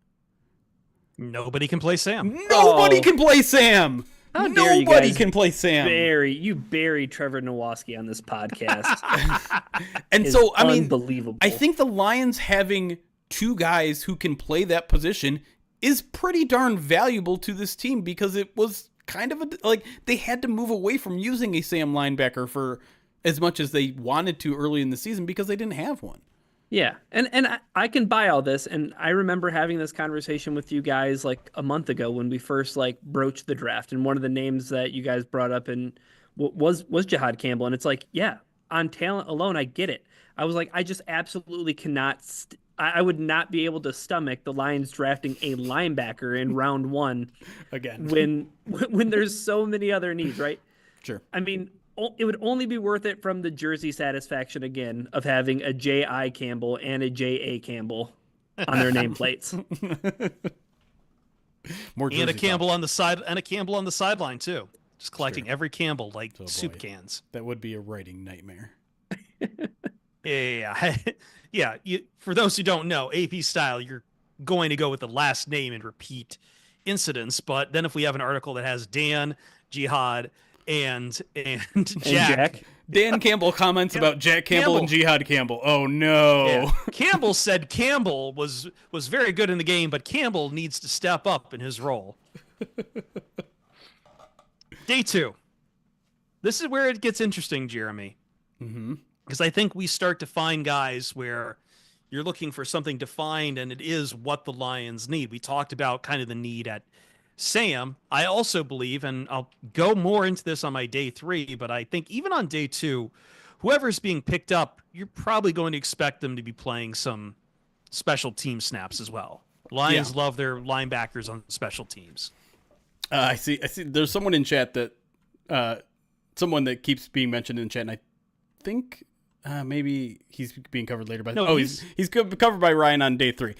S1: Nobody can play Sam.
S2: Nobody can play Sam!
S3: How dare you
S2: Nobody
S3: guys
S2: can play Sam.
S3: You bury Trevor Nowoski on this podcast.
S2: And so, I mean,
S3: unbelievable.
S2: I think the Lions having 2 guys who can play that position is pretty darn valuable to this team, because it was kind of like they had to move away from using a Sam linebacker for as much as they wanted to early in the season because they didn't have one.
S3: Yeah, and I can buy all this, and I remember having this conversation with you guys like a month ago when we first like broached the draft, and one of the names that you guys brought up and was Jihad Campbell, and it's like, yeah, on talent alone, I get it. I was like, I just absolutely cannot. I would not be able to stomach the Lions drafting a linebacker in round 1
S2: again
S3: when there's so many other needs, right?
S2: Sure.
S3: I mean, it would only be worth it from the jersey satisfaction again of having a J.I. Campbell and a J.A. Campbell on their nameplates.
S2: More
S1: and a Campbell
S2: talk.
S1: On the side, and a Campbell on the sideline too. Just collecting every Campbell like soup cans.
S2: That would be a writing nightmare.
S1: Yeah. Yeah, for those who don't know, AP style, you're going to go with the last name and repeat incidents. But then if we have an article that has Dan, Jihad, and Jack.
S2: Dan Campbell comments about Jack Campbell and Jihad Campbell. Oh, no.
S1: Yeah. Campbell said Campbell was very good in the game, but Campbell needs to step up in his role. Day 2. This is where it gets interesting, Jeremy.
S2: Mm-hmm.
S1: Because I think we start to find guys where you're looking for something defined, and it is what the Lions need. We talked about kind of the need at Sam. I also believe, and I'll go more into this on my day 3, but I think even on day 2, whoever's being picked up, you're probably going to expect them to be playing some special team snaps as well. Lions love their linebackers on special teams.
S2: I see. There's someone in chat that, someone that keeps being mentioned in chat, and I think maybe he's being covered later. But he's covered by Ryan on day 3.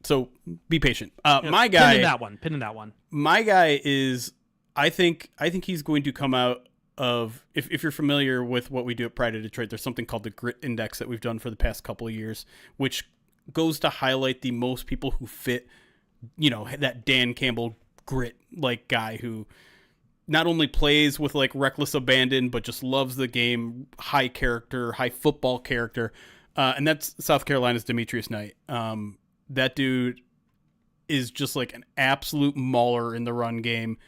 S2: So be patient. My guy,
S1: pin in that one.
S2: My guy is, I think he's going to come out of, if you're familiar with what we do at Pride of Detroit, there's something called the Grit Index that we've done for the past couple of years, which goes to highlight the most people who fit, that Dan Campbell grit like guy who not only plays with like reckless abandon, but just loves the game, high character, high football character. And that's South Carolina's Demetrius Knight. That dude is just like an absolute mauler in the run game,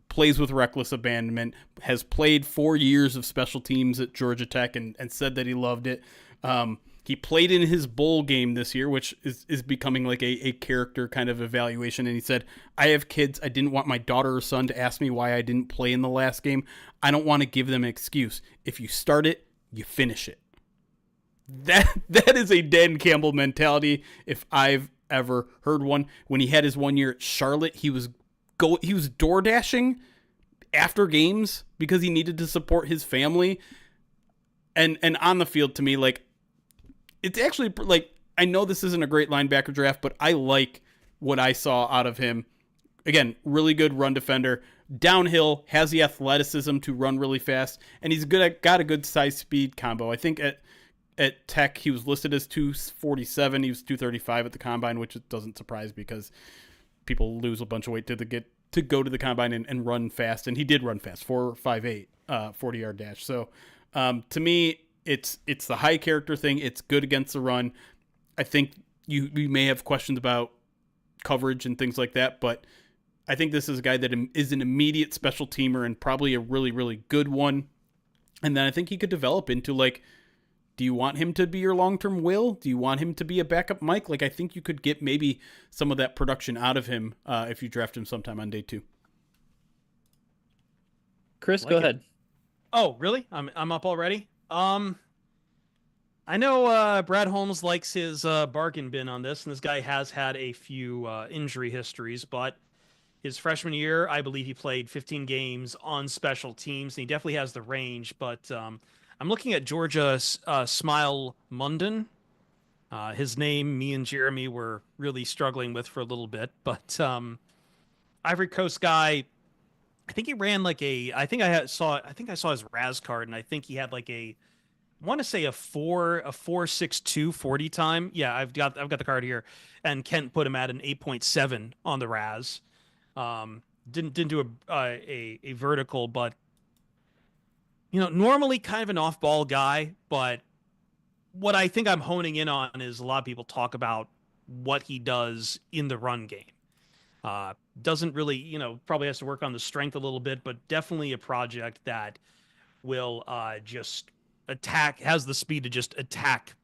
S2: plays with reckless abandonment, has played 4 years of special teams at Georgia Tech and said that he loved it. He played in his bowl game this year, which is becoming like a character kind of evaluation. And he said, I have kids. I didn't want my daughter or son to ask me why I didn't play in the last game. I don't want to give them an excuse. If you start it, you finish it. That is a Dan Campbell mentality if I've ever heard one. When he had his 1 year at Charlotte, he was door dashing after games because he needed to support his family. And on the field, to me, like, it's actually like, I know this isn't a great linebacker draft, but I like what I saw out of him. Again, really good run defender, downhill, has the athleticism to run really fast, and he's got a good size speed combo. I think at Tech he was listed as 247. He was 235 at the combine, which doesn't surprise because people lose a bunch of weight to go to the combine and run fast, and he did run fast, 4.58, 40-yard dash. So to me, it's the high character thing. It's good against the run. I think you may have questions about coverage and things like that, but I think this is a guy that is an immediate special teamer and probably a really, really good one. And then I think he could develop into, like, do you want him to be your long-term Will? Do you want him to be a backup Mike? Like, I think you could get maybe some of that production out of him if you draft him sometime on day 2.
S3: Chris, go ahead.
S1: Oh, really? I'm up already? I know Brad Holmes likes his bargain bin on this, and this guy has had a few injury histories, but his freshman year, I believe he played 15 games on special teams, and he definitely has the range, but I'm looking at Georgia Smile Munden. His name, me and Jeremy were really struggling with for a little bit, but Ivory Coast guy, I think he ran like I think I saw his Raz card, and I think he had like I want to say a 4.62 40 time. Yeah, I've got the card here, and Kent put him at an 8.7 on the Raz. Didn't do a vertical, but normally kind of an off-ball guy, but what I think I'm honing in on is a lot of people talk about what he does in the run game. Doesn't really, probably has to work on the strength a little bit, but definitely a project that will just has the speed to just attack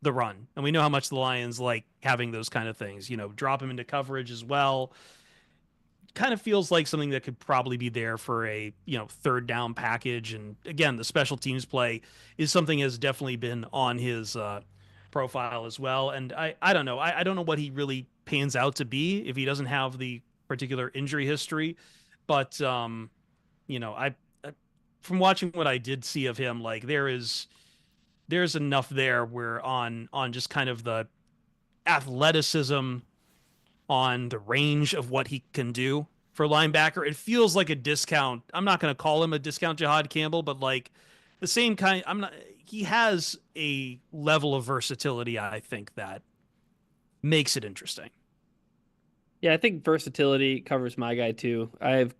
S1: the run. And we know how much the Lions like having those kind of things, drop him into coverage as well. Kind of feels like something that could probably be there for a, third down package. And again, the special teams play is something has definitely been on his profile as well. And I don't know. I don't know what he really pans out to be if he doesn't have the particular injury history. But, I from watching what I did see of him, like there's enough there where on just kind of the athleticism, on the range of what he can do for linebacker, it feels like a discount. I'm not going to call him a discount Jahad Campbell, but like the same kind. He has a level of versatility, I think, that makes it interesting.
S3: Yeah, I think versatility covers my guy too. I have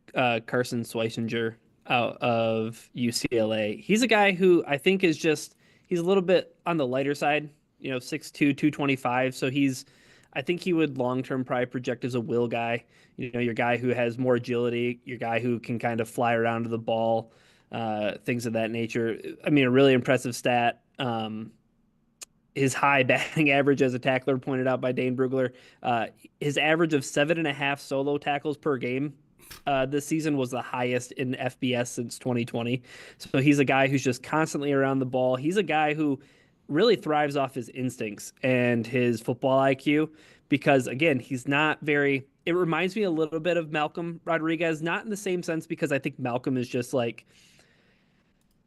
S3: Carson Schweissinger out of UCLA. He's a guy who I think he's a little bit on the lighter side, 6'2", 225. So I think he would long-term probably project as a will guy, your guy who has more agility, your guy who can kind of fly around to the ball, things of that nature. I mean, a really impressive stat. His high batting average as a tackler, pointed out by Dane Brugler, his average of 7.5 solo tackles per game this season was the highest in FBS since 2020. So he's a guy who's just constantly around the ball. He's a guy who really thrives off his instincts and his football IQ because, again, he's not very – it reminds me a little bit of Malcolm Rodriguez, not in the same sense because I think Malcolm is just like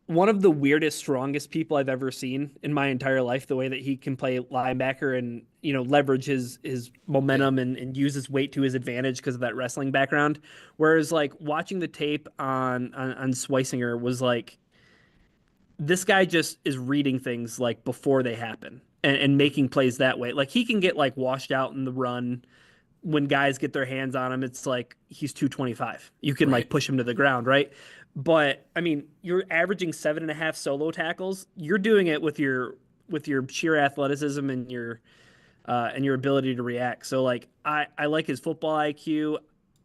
S3: one of the weirdest, strongest people I've ever seen in my entire life, the way that he can play linebacker and, leverage his momentum and use his weight to his advantage because of that wrestling background. Whereas, like, watching the tape on Schweissinger was like, this guy just is reading things like before they happen and making plays that way. Like he can get like washed out in the run when guys get their hands on him. It's like he's 225. You can like push him to the ground, right? But I mean, you're averaging 7.5 solo tackles. You're doing it with your sheer athleticism and your and your ability to react. So like I like his football IQ.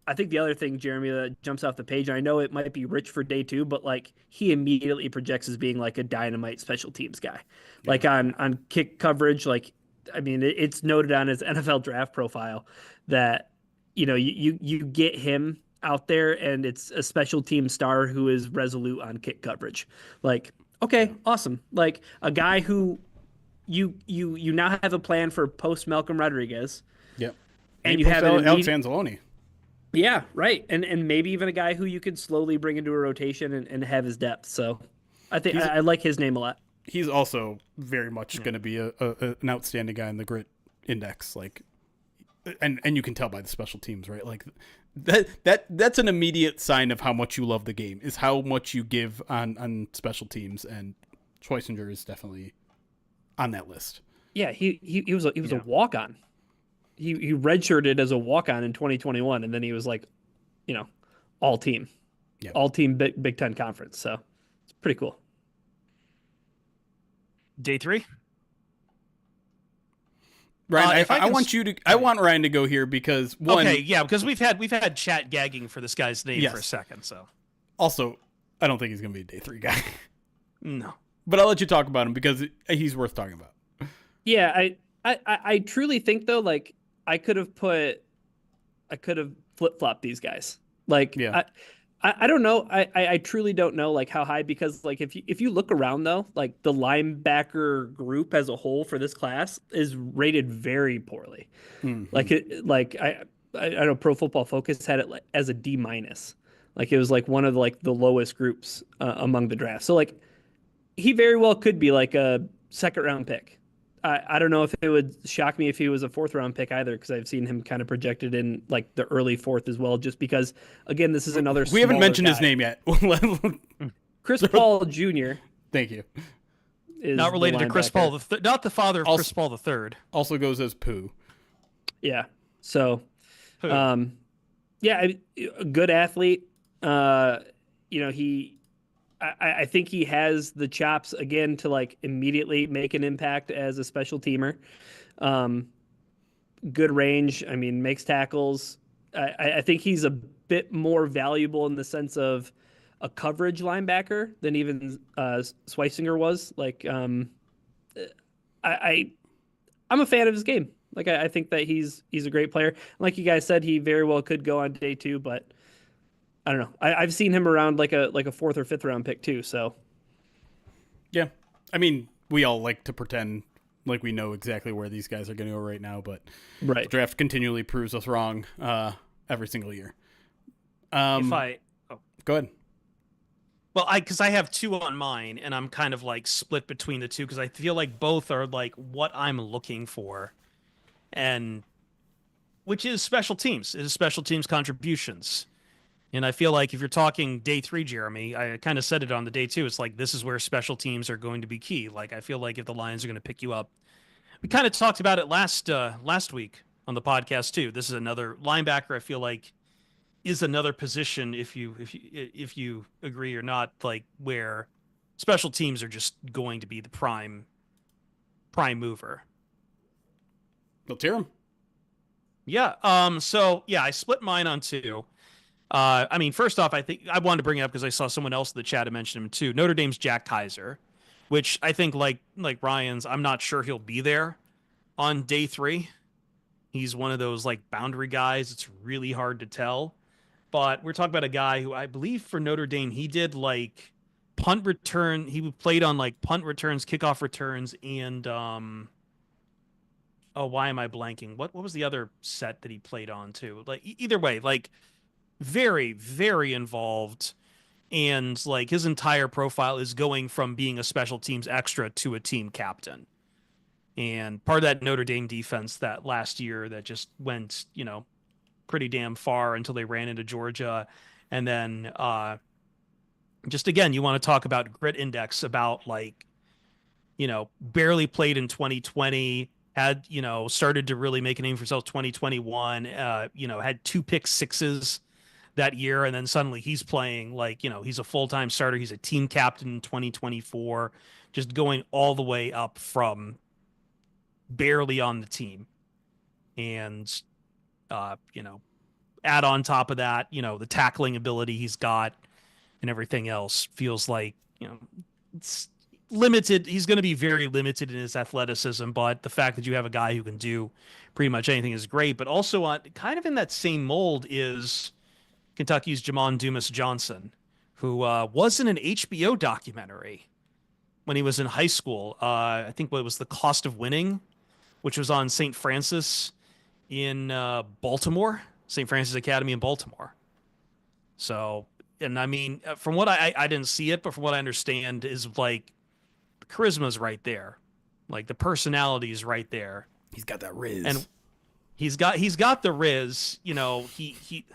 S3: I think the other thing, Jeremy, that jumps off the page, and I know it might be rich for day two, but like he immediately projects as being like a dynamite special teams guy.
S2: Yeah.
S3: Like on kick coverage, like I mean, it's noted on his NFL draft profile that you get him out there and it's a special team star who is resolute on kick coverage. Like, okay, awesome. Like a guy who you now have a plan for post Malcolm Rodriguez.
S2: Yep.
S3: And you have
S2: Alex Anzalone.
S3: Yeah, right. And maybe even a guy who you could slowly bring into a rotation and have his depth. So I think I like his name a lot.
S2: He's also very much going to be an outstanding guy in the grit index. Like, and you can tell by the special teams, right? Like that's an immediate sign of how much you love the game, is how much you give on special teams. And Schweissinger is definitely on that list.
S3: Yeah, he was a walk on. He redshirted as a walk on in 2021, and then he was like, all team, all team Big Ten conference. So it's pretty cool.
S1: Day three.
S2: Ryan, I want Ryan to go here because
S1: because we've had chat gagging for this guy's name for a second. So
S2: also, I don't think he's going to be a day three guy.
S1: No,
S2: but I'll let you talk about him because he's worth talking about.
S3: Yeah, I truly think though, like I could have flip flopped these guys. Like, I don't know. I truly don't know like how high, because like if you look around though, like the linebacker group as a whole for this class is rated very poorly. Mm-hmm. I know Pro Football Focus had it as a D-. Like it was like one of the lowest groups among the draft. So like he very well could be like a second round pick. I don't know if it would shock me if he was a fourth round pick either, because I've seen him kind of projected in like the early fourth as well, just because, again, this is another.
S2: We haven't mentioned his name yet.
S3: Chris Paul Jr.
S2: Thank you.
S1: Is not related to Chris Paul, not the father of Chris Paul III. Also goes as Pooh.
S3: Yeah. So, a good athlete. I think he has the chops again to like immediately make an impact as a special teamer. Good range. I mean, makes tackles. I think he's a bit more valuable in the sense of a coverage linebacker than even Schweissinger was. Like, I'm a fan of his game. Like, I think that he's a great player. Like you guys said, he very well could go on day two, but I don't know. I've seen him around like a fourth or fifth round pick too. So,
S2: yeah, I mean, we all like to pretend like we know exactly where these guys are going to go right now, but the draft continually proves us wrong every single year. Go ahead.
S1: Well, because I have two on mine, and I'm kind of like split between the two because I feel like both are like what I'm looking for, and which is special teams. It is special teams contributions. And I feel like if you're talking day three, Jeremy, I kind of said it on the day two. It's like this is where special teams are going to be key. Like I feel like if the Lions are going to pick you up, we kind of talked about it last week on the podcast too. This is another linebacker. I feel like is another position if you agree or not, like where special teams are just going to be the prime mover.
S2: Let's hear them.
S1: Yeah. So yeah, I split mine on two. I mean, first off, I think I wanted to bring it up because I saw someone else in the chat had mentioned him too. Notre Dame's Jack Kaiser, which I think like Ryan's, I'm not sure he'll be there on day three. He's one of those like boundary guys. It's really hard to tell. But we're talking about a guy who I believe for Notre Dame, he did like punt return. He played on like punt returns, kickoff returns, and why am I blanking? What was the other set that he played on too? Like either way, like very, very involved, and like his entire profile is going from being a special teams extra to a team captain. And part of that Notre Dame defense that last year that just went, pretty damn far until they ran into Georgia. And then just again, you want to talk about grit index, about like, barely played in 2020, had, started to really make a name for himself 2021, had 2 pick sixes that year, and then suddenly he's playing like, he's a full-time starter. He's a team captain in 2024, just going all the way up from barely on the team and add on top of that, the tackling ability he's got and everything else feels like, it's limited. He's going to be very limited in his athleticism, but the fact that you have a guy who can do pretty much anything is great. But also kind of in that same mold is Kentucky's Jamon Dumas Johnson, who was in an HBO documentary when he was in high school. I think what was The Cost of Winning, which was on St. Francis in Baltimore, St. Francis Academy in Baltimore. So, and I mean, from what I didn't see it, but from what I understand is like the charisma's right there. Like the personality is right there.
S2: He's got that riz.
S1: And he's got the riz, he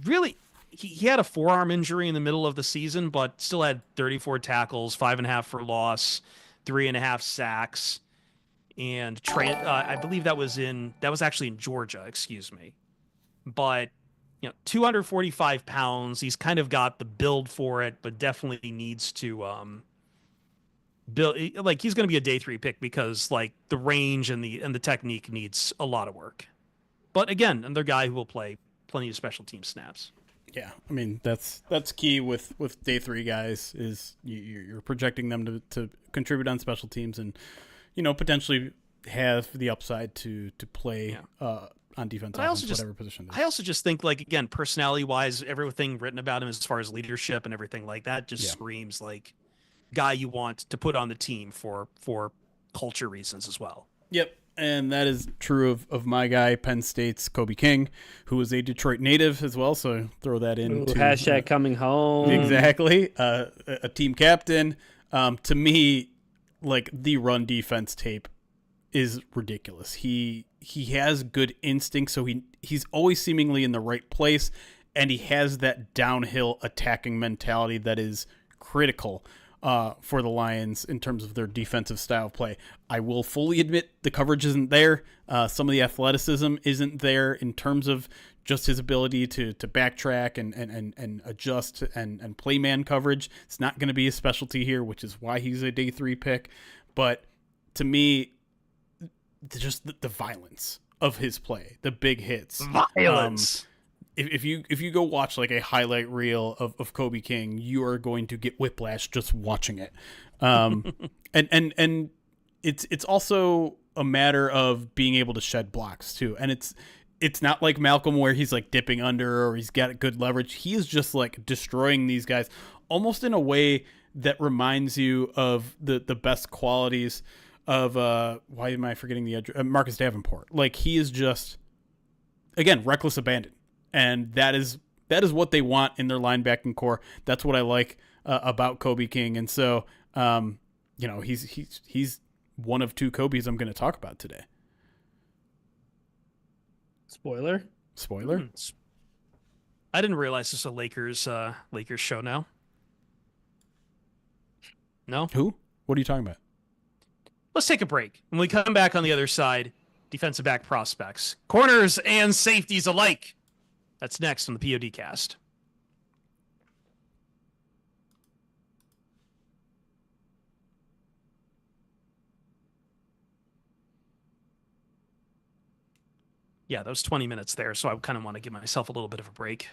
S1: really, he had a forearm injury in the middle of the season, but still had 34 tackles, 5.5 for loss, 3.5 sacks. And I believe that was actually in Georgia, excuse me. But 245 pounds. He's kind of got the build for it, but definitely needs to build. Like he's going to be a day 3 pick because like the range and the technique needs a lot of work. But again, another guy who will play plenty of special team snaps.
S2: Yeah, I mean that's key with day 3 guys is you're projecting them to contribute on special teams and potentially have the upside to play on defense, whatever position.
S1: I also just think, like, again, personality-wise, everything written about him as far as leadership and everything like that just screams like guy you want to put on the team for culture reasons as well.
S2: Yep, and that is true of my guy, Penn State's Kobe King, who is a Detroit native as well, so throw that in.
S3: Hashtag coming home.
S2: Exactly. A team captain. To me, like, the run defense tape is ridiculous. He has good instincts, so he's always seemingly in the right place, and he has that downhill attacking mentality that is critical for the Lions in terms of their defensive style of play. I will fully admit the coverage isn't there. Some of the athleticism isn't there in terms of just his ability to backtrack and adjust and play man coverage. It's not going to be a specialty here, which is why he's a day 3 pick. But to me, just the violence of his play, the big hits.
S1: Violence.
S2: If you go watch like a highlight reel of Kobe King, you are going to get whiplash just watching it. And it's also a matter of being able to shed blocks too. And it's not like Malcolm where he's like dipping under or he's got good leverage. He is just like destroying these guys almost in a way that reminds you of the best qualities of why am I forgetting the edge? Marcus Davenport. Like he is just, again, reckless abandon. And that is what they want in their linebacking core. That's what I like about Kobe King. And so, he's one of 2 Kobe's I'm going to talk about today.
S3: Spoiler.
S1: I didn't realize this was a Lakers show now. No?
S2: Who? What are you talking about?
S1: Let's take a break. When we come back on the other side, defensive back prospects, corners and safeties alike. That's next on the POD cast. Yeah, that was 20 minutes there, so I kind of want to give myself a little bit of a break.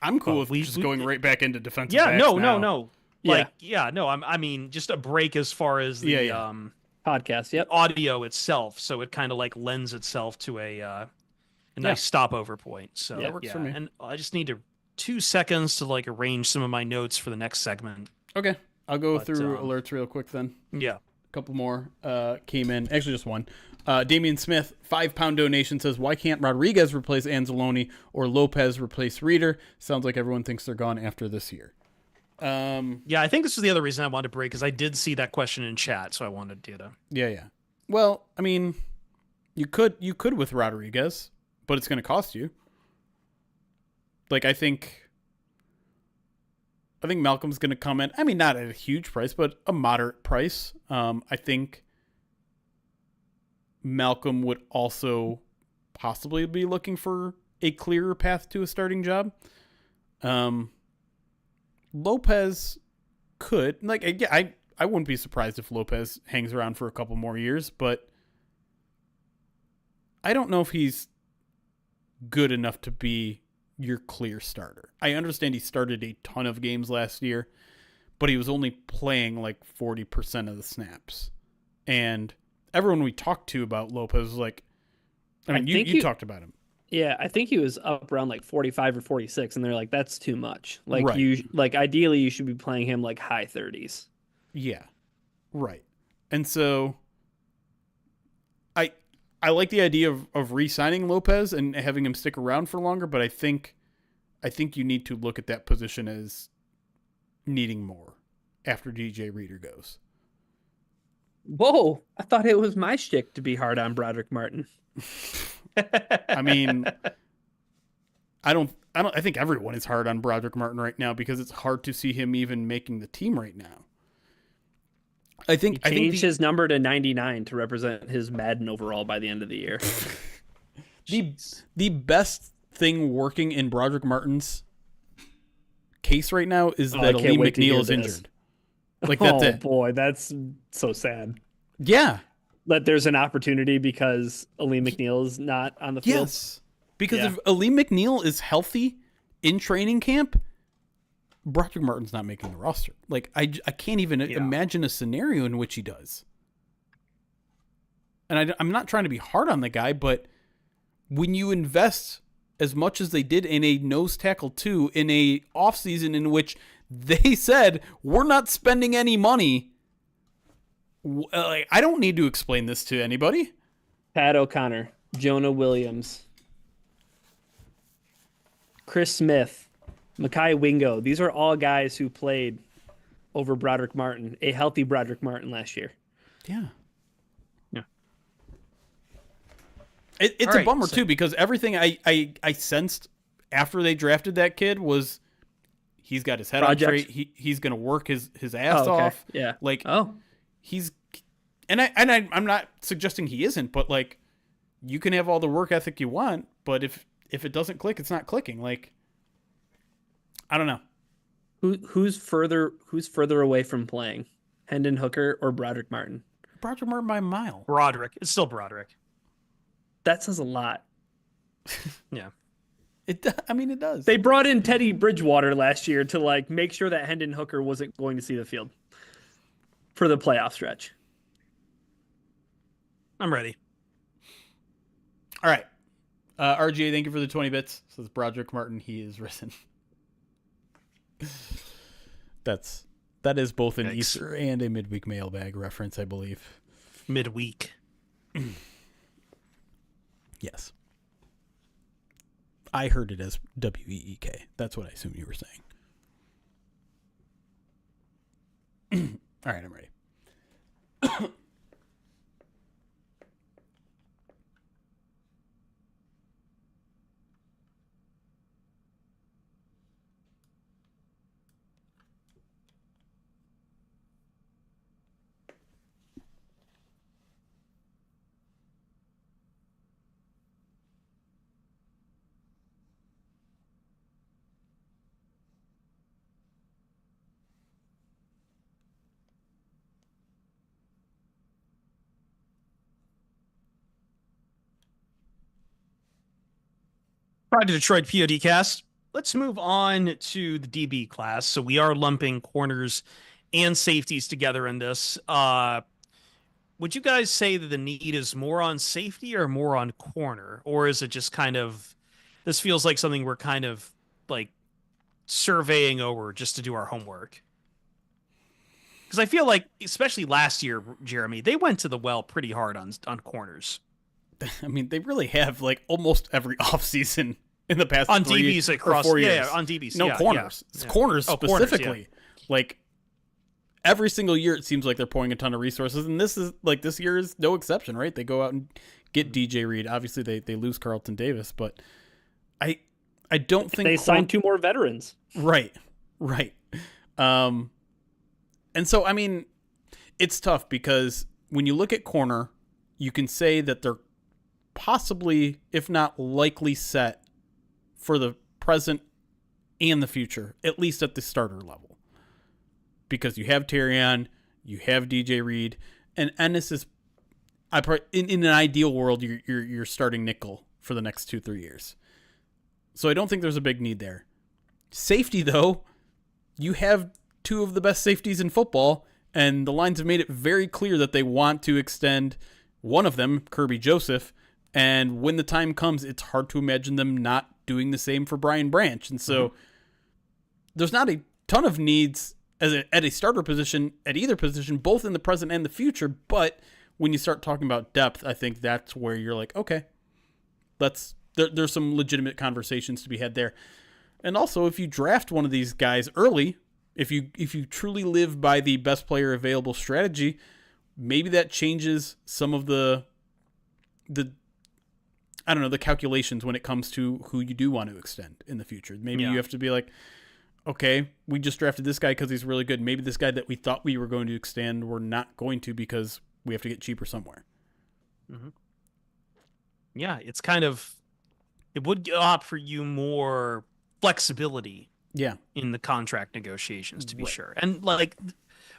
S2: I'm cool with just going right back into defensive
S1: backs
S2: now.
S1: No. I mean, just a break as far as the
S3: podcast,
S1: audio itself, so it kind of like lends itself to a nice stopover point. So
S2: that works for me.
S1: And I just need 2 seconds to like arrange some of my notes for the next segment.
S2: Okay, I'll go through alerts real quick then.
S1: Yeah,
S2: a couple more came in. Actually, just one. Damian Smith, £5 donation, says, why can't Rodriguez replace Anzalone or Lopez replace Reeder? Sounds like everyone thinks they're gone after this year.
S1: Yeah, I think this is the other reason I wanted to break, because I did see that question in chat, so I wanted you to.
S2: Yeah. Well, I mean, you could with Rodriguez, but it's going to cost you. Like, I think Malcolm's going to come in. I mean, not at a huge price, but a moderate price. I think Malcolm would also possibly be looking for a clearer path to a starting job. Lopez could, like, I wouldn't be surprised if Lopez hangs around for a couple more years, but I don't know if he's good enough to be your clear starter. I understand he started a ton of games last year, but he was only playing like 40% of the snaps. And everyone we talked to about Lopez was like, I mean, you talked about him.
S3: Yeah, I think he was up around like 45 or 46, and they're like, that's too much. Like
S2: right.
S3: ideally you should be playing him like high 30s.
S2: Yeah. Right. And so I like the idea of re-signing Lopez and having him stick around for longer, but I think you need to look at that position as needing more after DJ Reader goes.
S3: Whoa, I thought it was my shtick to be hard on Broderick Martin.
S2: I mean, I think everyone is hard on Broderick Martin right now because it's hard to see him even making the team right now.
S3: He changed his number to 99 to represent his Madden overall by the end of the year.
S2: The best thing working in Broderick Martin's case right now is that Aleem McNeil is injured. Like, that's it.
S3: Oh boy, that's so sad.
S2: Yeah.
S3: That there's an opportunity because Aleem McNeil is not on the field.
S2: Yes. Because if Aleem McNeil is healthy in training camp, Broderick Martin's not making the roster. Like, I can't even imagine a scenario in which he does. And I'm not trying to be hard on the guy, but when you invest as much as they did in a nose tackle 2 in a offseason in which they said, we're not spending any money, I don't need to explain this to anybody.
S3: Pat O'Connor, Jonah Williams, Chris Smith, Mekhi Wingo. These are all guys who played over Broderick Martin, a healthy Broderick Martin last year.
S2: Yeah.
S3: Yeah.
S2: It's a bummer, too, because everything I sensed after they drafted that kid was he's got his head on straight. He's going to work his ass off.
S3: Yeah.
S2: Like, he's – and I'm not suggesting he isn't, but, like, you can have all the work ethic you want, but if it doesn't click, it's not clicking. Like, I don't know.
S3: Who's further away from playing? Hendon Hooker or Broderick Martin?
S2: Broderick Martin by a mile.
S1: Broderick. It's still Broderick.
S3: That says a lot.
S1: Yeah.
S2: It does.
S3: They brought in Teddy Bridgewater last year to like make sure that Hendon Hooker wasn't going to see the field for the playoff stretch.
S1: I'm ready.
S2: All right. RGA, thank you for the 20 bits. Says Broderick Martin, he is risen. That is both an Easter and a midweek mailbag reference, I believe.
S1: Midweek.
S2: Yes. I heard it as WEEK. That's what I assume you were saying. All right, I'm ready.
S1: Pride to Detroit PODcast. Let's move on to the DB class. So we are lumping corners and safeties together in this. Would you guys say that the need is more on safety or more on corner? Or is it just kind of, this feels like something we're kind of like surveying over just to do our homework? Because I feel like, especially last year, Jeremy, they went to the well pretty hard on corners.
S2: I mean, they really have like almost every offseason in the past
S1: on
S2: 3
S1: DBs across,
S2: or 4 years.
S1: Yeah, on DBs.
S2: No, corners. It's corners specifically.
S1: Corners,
S2: like every single year, it seems like they're pouring a ton of resources, and this year is no exception, right? They go out and get DJ Reed. Obviously, they lose Carlton Davis, but I don't think
S3: they signed 2 more veterans.
S2: Right. And so I mean, it's tough because when you look at corner, you can say that they're possibly, if not likely, set for the present and the future, at least at the starter level. Because you have Terrion, you have DJ Reed, and Ennis is in an ideal world, you're starting nickel for the next 2-3 years. So I don't think there's a big need there. Safety, though, you have two of the best safeties in football, and the Lions have made it very clear that they want to extend one of them, Kirby Joseph, and when the time comes, it's hard to imagine them not doing the same for Brian Branch. And so there's not a ton of needs at a starter position, at either position, both in the present and the future, but when you start talking about depth, I think that's where you're like, okay, there's some legitimate conversations to be had there. And also, if you draft one of these guys early, if you truly live by the best player available strategy, maybe that changes some of the I don't know, the calculations when it comes to who you do want to extend in the future. Maybe you have to be like, okay, we just drafted this guy because he's really good. Maybe this guy that we thought we were going to extend, we're not going to because we have to get cheaper somewhere.
S1: Mm-hmm. Yeah, it's kind of, it would offer you more flexibility in the contract negotiations, to be sure. And like,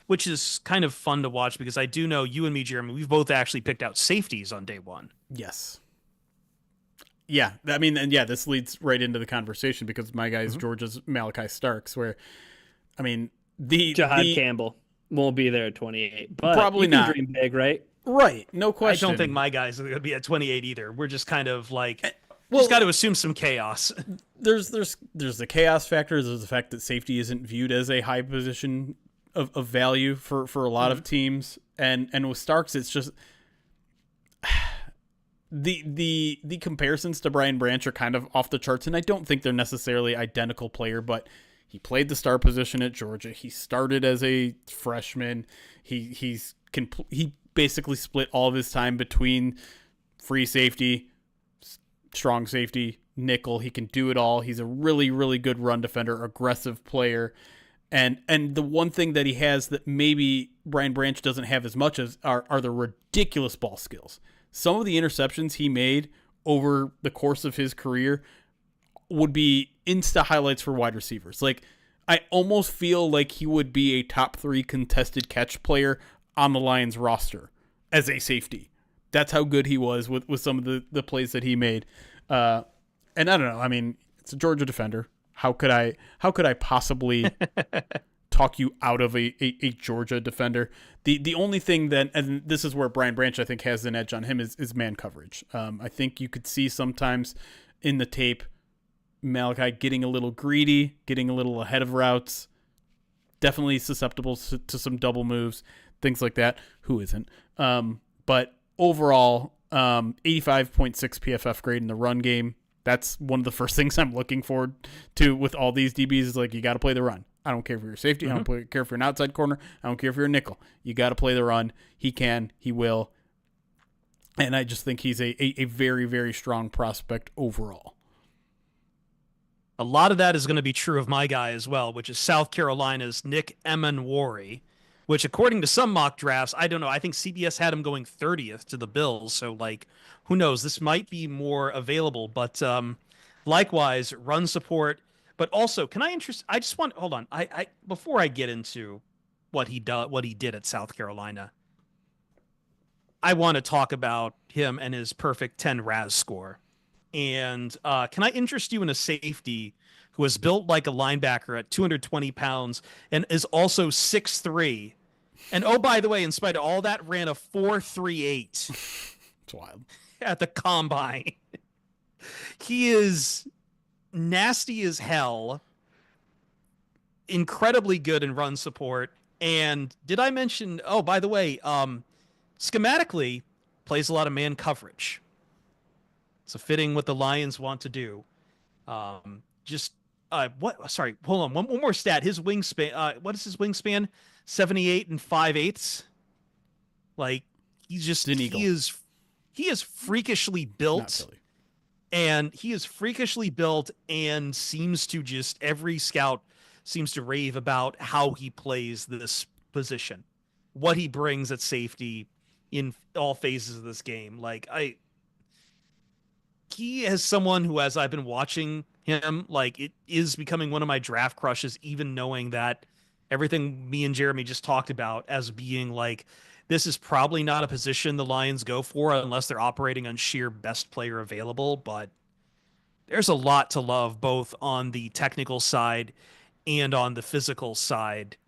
S1: which is kind of fun to watch because I do know you and me, Jeremy, we've both actually picked out safeties on day one.
S2: Yes. Yeah, I mean, and yeah, this leads right into the conversation because my guy is Georgia's Malachi Starks, where, I mean,
S3: Jahad Campbell won't be there at 28, but
S2: probably not.
S3: Dream big, right?
S2: Right, no question.
S1: I don't think my guys are going to be at 28 either. We're just kind of like, just got to assume some chaos.
S2: There's the chaos factor. There's the fact that safety isn't viewed as a high position of value for a lot of teams, and with Starks, it's just. The comparisons to Brian Branch are kind of off the charts, and I don't think they're necessarily identical player, but he played the star position at Georgia. He started as a freshman. He basically split all of his time between free safety, strong safety, nickel. He can do it all. He's a really, really good run defender, aggressive player. And the one thing that he has that maybe Brian Branch doesn't have as much as are the ridiculous ball skills. Some of the interceptions he made over the course of his career would be insta highlights for wide receivers. Like, I almost feel like he would be a top 3 contested catch player on the Lions roster as a safety. That's how good he was with some of the plays that he made. And I don't know. I mean, it's a Georgia defender. How could I possibly talk you out of a Georgia defender? The only thing that, and this is where Brian Branch I think has an edge on him, is man coverage. I think you could see sometimes in the tape Malachi getting a little greedy, getting a little ahead of routes, definitely susceptible to some double moves, things like that. Who isn't? But overall, 85.6 PFF grade in the run game. That's one of the first things I'm looking forward to with all these DBs is like, you got to play the run. I don't care if you're a safety. I don't care if you're an outside corner. I don't care if you're a nickel. You got to play the run. He can. He will. And I just think he's a very, very strong prospect overall.
S1: A lot of that is going to be true of my guy as well, which is South Carolina's Nick Emenwari, which according to some mock drafts, I don't know, I think CBS had him going 30th to the Bills. So, like, who knows? This might be more available. But likewise, run support. But also, I just want, hold on. I before I get into what he did at South Carolina, I want to talk about him and his perfect 10 RAS score. And can I interest you in a safety who is built like a linebacker at 220 pounds and is also 6'3"? And oh, by the way, in spite of all that, ran a 4.38.
S2: It's wild.
S1: At the combine. He is nasty as hell, incredibly good in run support. And did I mention, oh, by the way, schematically plays a lot of man coverage. So fitting what the Lions want to do. Hold on. One more stat. His wingspan, what is his wingspan? 78 5/8. Like, he's just, he is freakishly built. And he is freakishly built and seems to just, every scout seems to rave about how he plays this position, what he brings at safety in all phases of this game. Like, he is someone who, as I've been watching him, like, it is becoming one of my draft crushes, even knowing that everything me and Jeremy just talked about as being like this is probably not a position the Lions go for unless they're operating on sheer best player available, but there's a lot to love both on the technical side and on the physical side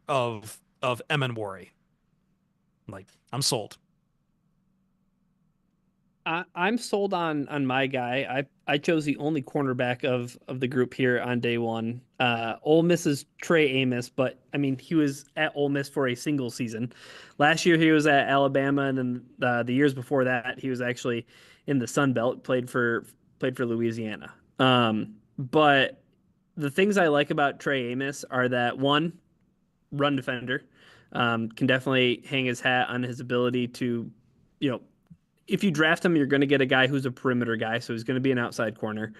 S1: of Emanwari. Like, I'm sold.
S3: I'm sold on my guy. I chose the only cornerback of the group here on day one. Ole Miss's Trey Amos, but I mean he was at Ole Miss for a single season. Last year he was at Alabama, and then the years before that he was actually in the Sun Belt. Played for Louisiana. But the things I like about Trey Amos are that one, run defender, can definitely hang his hat on his ability to, you know, if you draft him, you're going to get a guy who's a perimeter guy, so he's going to be an outside corner,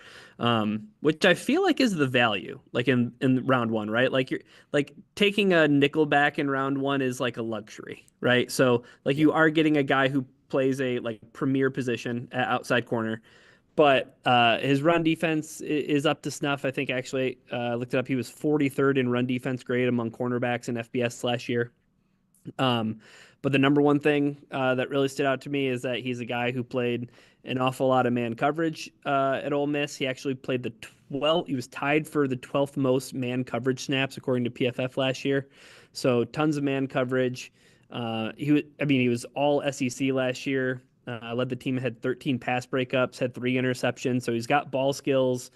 S3: which I feel like is the value, like in round one, right? Like you're like taking a nickel back in round one is like a luxury, right? So like you are getting a guy who plays a like premier position at outside corner, but his run defense is up to snuff. I think actually looked it up. He was 43rd in run defense grade among cornerbacks in FBS last year. But the number one thing that really stood out to me is that he's a guy who played an awful lot of man coverage at Ole Miss. He actually played he was tied for the 12th most man coverage snaps according to PFF last year. So tons of man coverage. He was all SEC last year. Led the team, had 13 pass breakups, had 3 interceptions. So he's got ball skills.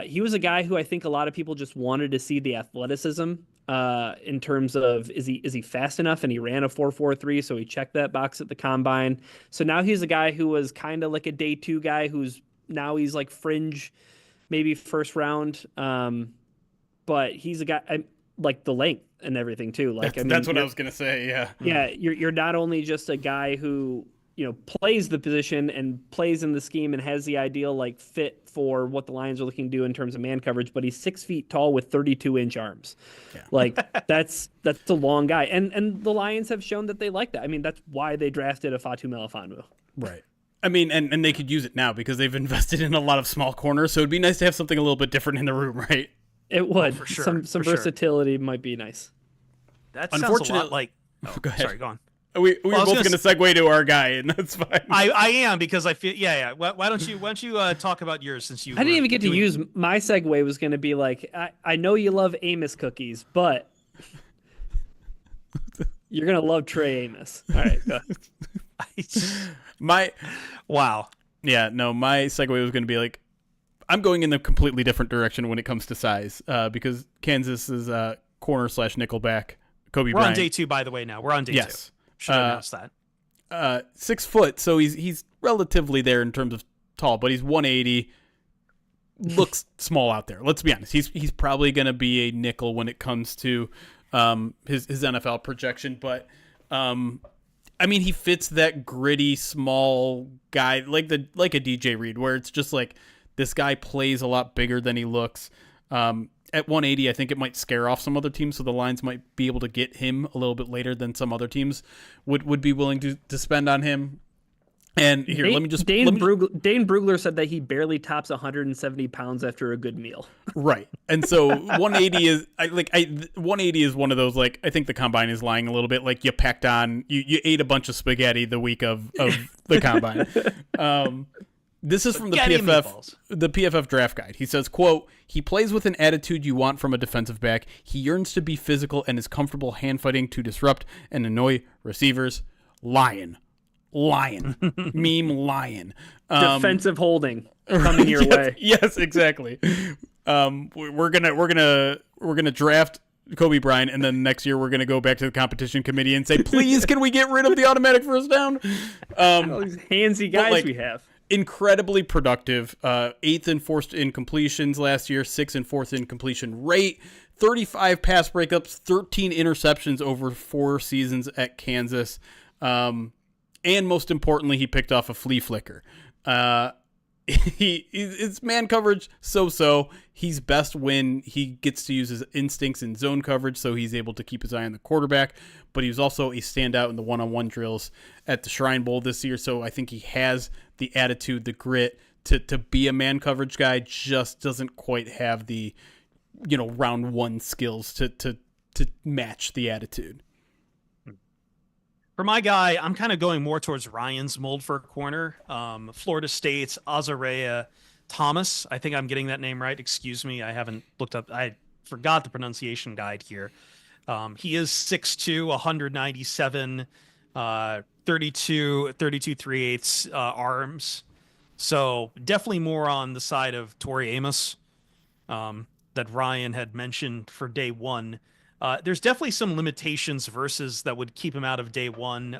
S3: He was a guy who I think a lot of people just wanted to see the athleticism in terms of is he fast enough, and he ran a 4.43, so he checked that box at the combine. So now he's a guy who was kind of like a day 2 guy who's like fringe, maybe first round. But he's a guy like the length and everything too. Like
S2: that's what I was gonna say. Yeah.
S3: Yeah, you're not only just a guy who plays the position and plays in the scheme and has the ideal like fit for what the Lions are looking to do in terms of man coverage, but he's 6 feet tall with 32-inch arms. Yeah. Like that's a long guy. And the Lions have shown that they like that. I mean, that's why they drafted Afatu Melifonwu.
S2: Right. I mean, and they could use it now because they've invested in a lot of small corners, so it'd be nice to have something a little bit different in the room, right?
S3: It would. For sure. Some versatility might be nice.
S1: That sounds a lot like... Oh,
S2: go ahead.
S1: Sorry, go on.
S2: We were both going to segue to our guy, and that's fine.
S1: I am, because I feel Why don't you talk about yours, since you?
S3: I didn't even get to use my segue. Was going to be like, I know you love Amos cookies, but you're going to love Trey Amos. All right. Go
S2: ahead.
S1: Wow.
S2: Yeah. No, my segue was going to be like, I'm going in a completely different direction when it comes to size, because Kansas is corner / nickelback. Kobe Bryant.
S1: We're on day 2, by the way. Now we're on day 2.
S2: Yes.
S1: Should announce that.
S2: 6 foot, so he's relatively there in terms of tall, but he's 180. Looks small out there. Let's be honest. He's probably going to be a nickel when it comes to his NFL projection, but I mean, he fits that gritty small guy like a DJ Reed, where it's just like this guy plays a lot bigger than he looks. At 180, I think it might scare off some other teams, so the Lions might be able to get him a little bit later than some other teams would be willing to spend on him. And here, Dane
S3: Brugler said that he barely tops 170 pounds after a good meal.
S2: Right. And so 180 is 180 is one of those, like, I think the combine is lying a little bit. Like, you packed on, you ate a bunch of spaghetti the week of the combine. This is from the PFF draft guide. He says, quote, "He plays with an attitude you want from a defensive back. He yearns to be physical and is comfortable hand fighting to disrupt and annoy receivers. Lion. Meme lion.
S3: Defensive holding coming your way.
S2: Yes, exactly. We're gonna draft Kobe Bryant, and then next year we're gonna go back to the competition committee and say, please, can we get rid of the automatic first down?
S3: All these handsy guys we have.
S2: Incredibly productive. 8th in forced incompletions last year, 6th and 4th in completion rate, 35 pass breakups, 13 interceptions over 4 seasons at Kansas. And most importantly, he picked off a flea flicker. His man coverage, so. He's best when he gets to use his instincts in zone coverage, so he's able to keep his eye on the quarterback. But he was also a standout in the one-on-one drills at the Shrine Bowl this year, so I think he has the attitude, the grit to be a man coverage guy, just doesn't quite have the, round one skills to match the attitude.
S1: For my guy, I'm kind of going more towards Ryan's mold for a corner. Florida State's Azarea Thomas. I think I'm getting that name right. Excuse me. I haven't looked up. I forgot the pronunciation guide here. He is 6'2", 197, 32 3/8 arms. So definitely more on the side of Tori Amos that Ryan had mentioned for day one. There's definitely some limitations versus that would keep him out of day one.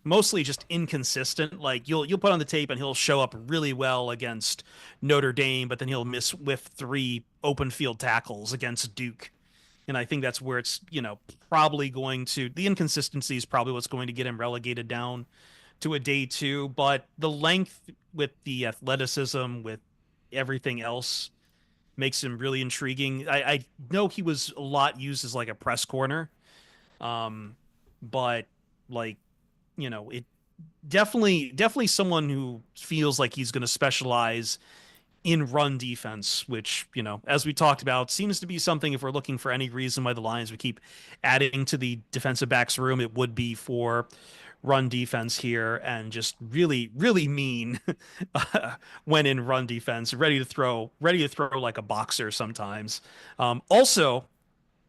S1: Mostly just inconsistent. Like you'll put on the tape and he'll show up really well against Notre Dame, but then he'll miss with three open field tackles against Duke. And I think that's where it's, probably going to, the inconsistency is probably what's going to get him relegated down to a day two. But the length with the athleticism, with everything else, makes him really intriguing. I know he was a lot used as like a press corner, but like, it definitely someone who feels like he's going to specialize in run defense, which, as we talked about, seems to be something if we're looking for any reason why the Lions would keep adding to the defensive backs room, it would be for run defense here and just really, really mean when in run defense, ready to throw like a boxer sometimes. Also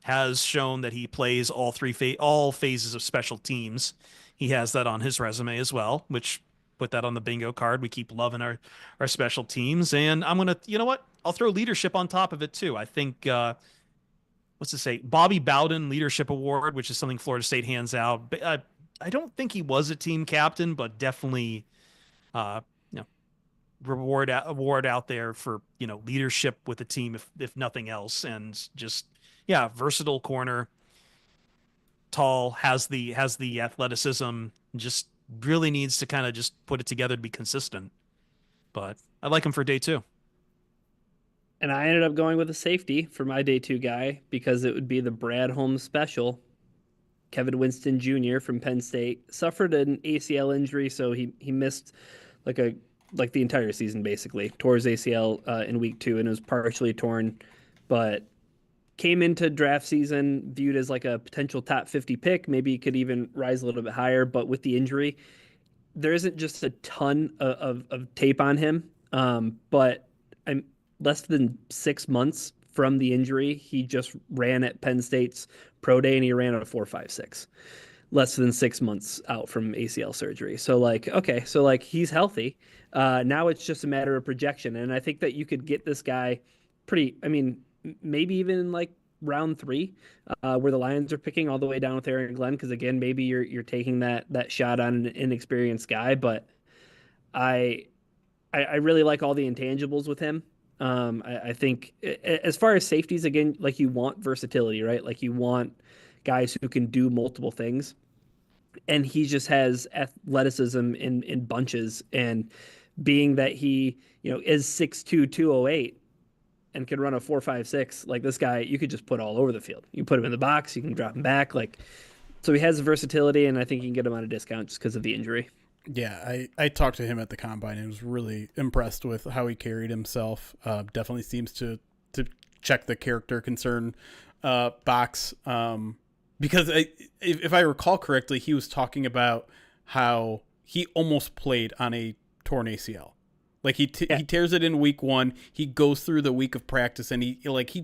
S1: has shown that he plays all phases of special teams. He has that on his resume as well, which put that on the bingo card. We keep loving our special teams, and I'm gonna, you know what? I'll throw leadership on top of it too. I think what's to say, Bobby Bowden Leadership Award, which is something Florida State hands out. I don't think he was a team captain, but definitely, uh, you know, award out there for leadership with the team, if nothing else, and just yeah, versatile corner, tall, has the athleticism, just really needs to kind of just put it together to be consistent. But I like him for day two.
S3: And I ended up going with a safety for my day two guy because it would be the Brad Holmes special. Kevin Winston Jr. from Penn State suffered an ACL injury, so he missed like the entire season basically. Tore his ACL in week 2 and it was partially torn, but came into draft season viewed as like a potential top 50 pick. Maybe he could even rise a little bit higher, but with the injury, there isn't just a ton of tape on him. But I'm less than 6 months from the injury. He just ran at Penn State's pro day and he ran a 4.56. Less than 6 months out from ACL surgery. So like, okay, so like he's healthy. Now it's just a matter of projection. And I think that you could get this guy pretty, I mean, maybe even in like round 3, where the Lions are picking all the way down with Aaron Glenn. Cause again, maybe you're taking that shot on an inexperienced guy, but I really like all the intangibles with him. I think as far as safeties, again, like you want versatility, right? Like you want guys who can do multiple things. And he just has athleticism in bunches. And being that he, is 6'2", 208 and can run a 4.56, like this guy, you could just put all over the field. You put him in the box, you can drop him back. Like, so he has versatility, and I think you can get him on a discount just because of the injury.
S2: Yeah, I talked to him at the combine and was really impressed with how he carried himself. Definitely seems to check the character concern box. Because if I recall correctly, he was talking about how he almost played on a torn ACL. Like he tears it in week 1. He goes through the week of practice and he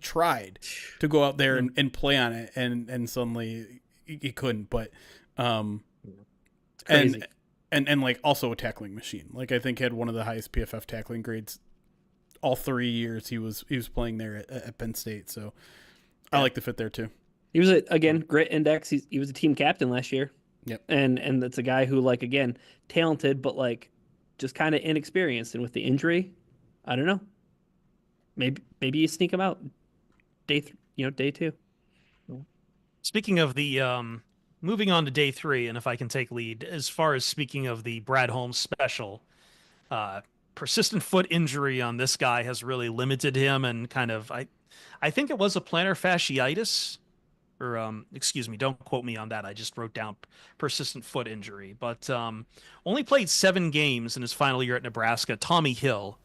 S2: tried to go out there and play on it and suddenly he couldn't. But
S3: Crazy.
S2: And like also a tackling machine. Like I think he had one of the highest PFF tackling grades all 3 years he was playing there at Penn State. So I like the fit there too.
S3: He was again grit index. He was a team captain last year.
S2: Yep.
S3: And that's a guy who like again talented but like just kind of inexperienced, and with the injury, I don't know. Maybe you sneak him out day 2.
S1: Speaking of the moving on to day 3, and if I can take lead, as far as speaking of the Brad Holmes special, persistent foot injury on this guy has really limited him, and kind of I think it was a plantar fasciitis, or excuse me, don't quote me on that. I just wrote down persistent foot injury, but only played 7 games in his final year at Nebraska. Tommy Hill,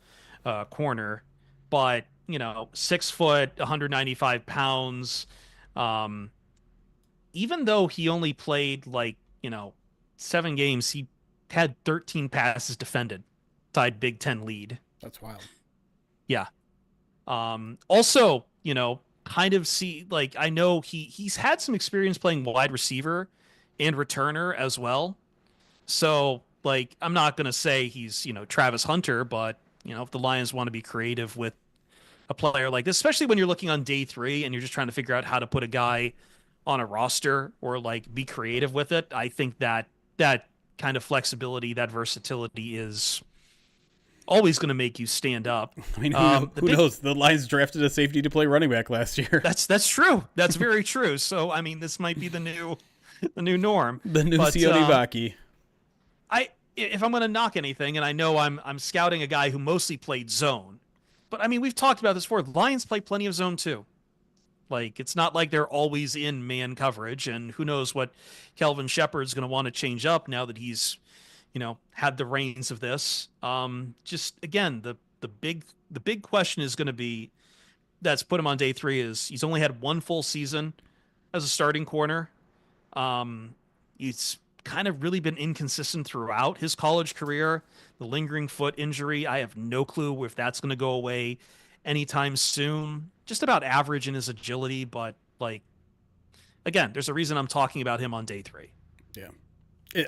S1: corner, but 6 foot, 195 pounds. Even though he only played like 7 games, he had 13 passes defended, tied Big Ten lead.
S2: That's wild.
S1: Yeah. Also, kind of see like I know he's had some experience playing wide receiver and returner as well. So like I'm not gonna say he's, Travis Hunter, but if the Lions want to be creative with a player like this, especially when you're looking on day 3 and you're just trying to figure out how to put a guy on a roster or like be creative with it, I think that kind of flexibility, that versatility is always going to make you stand up.
S2: I mean, who knows? The Lions drafted a safety to play running back last year.
S1: That's true. That's very true. So I mean, this might be the new norm.
S2: The new Sione Vaki.
S1: If I'm going to knock anything, and I know I'm scouting a guy who mostly played zone, but I mean, we've talked about this before. Lions play plenty of zone too. Like, it's not like they're always in man coverage, and who knows what Kelvin Shepard's going to want to change up now that he's, had the reins of this. Just again, the big question is going to be that's put him on day 3 is he's only had 1 full season as a starting corner. He's kind of really been inconsistent throughout his college career. The lingering foot injury, I have no clue if that's going to go away anytime soon. Just about average in his agility, but like, again, there's a reason I'm talking about him on day 3.
S2: Yeah.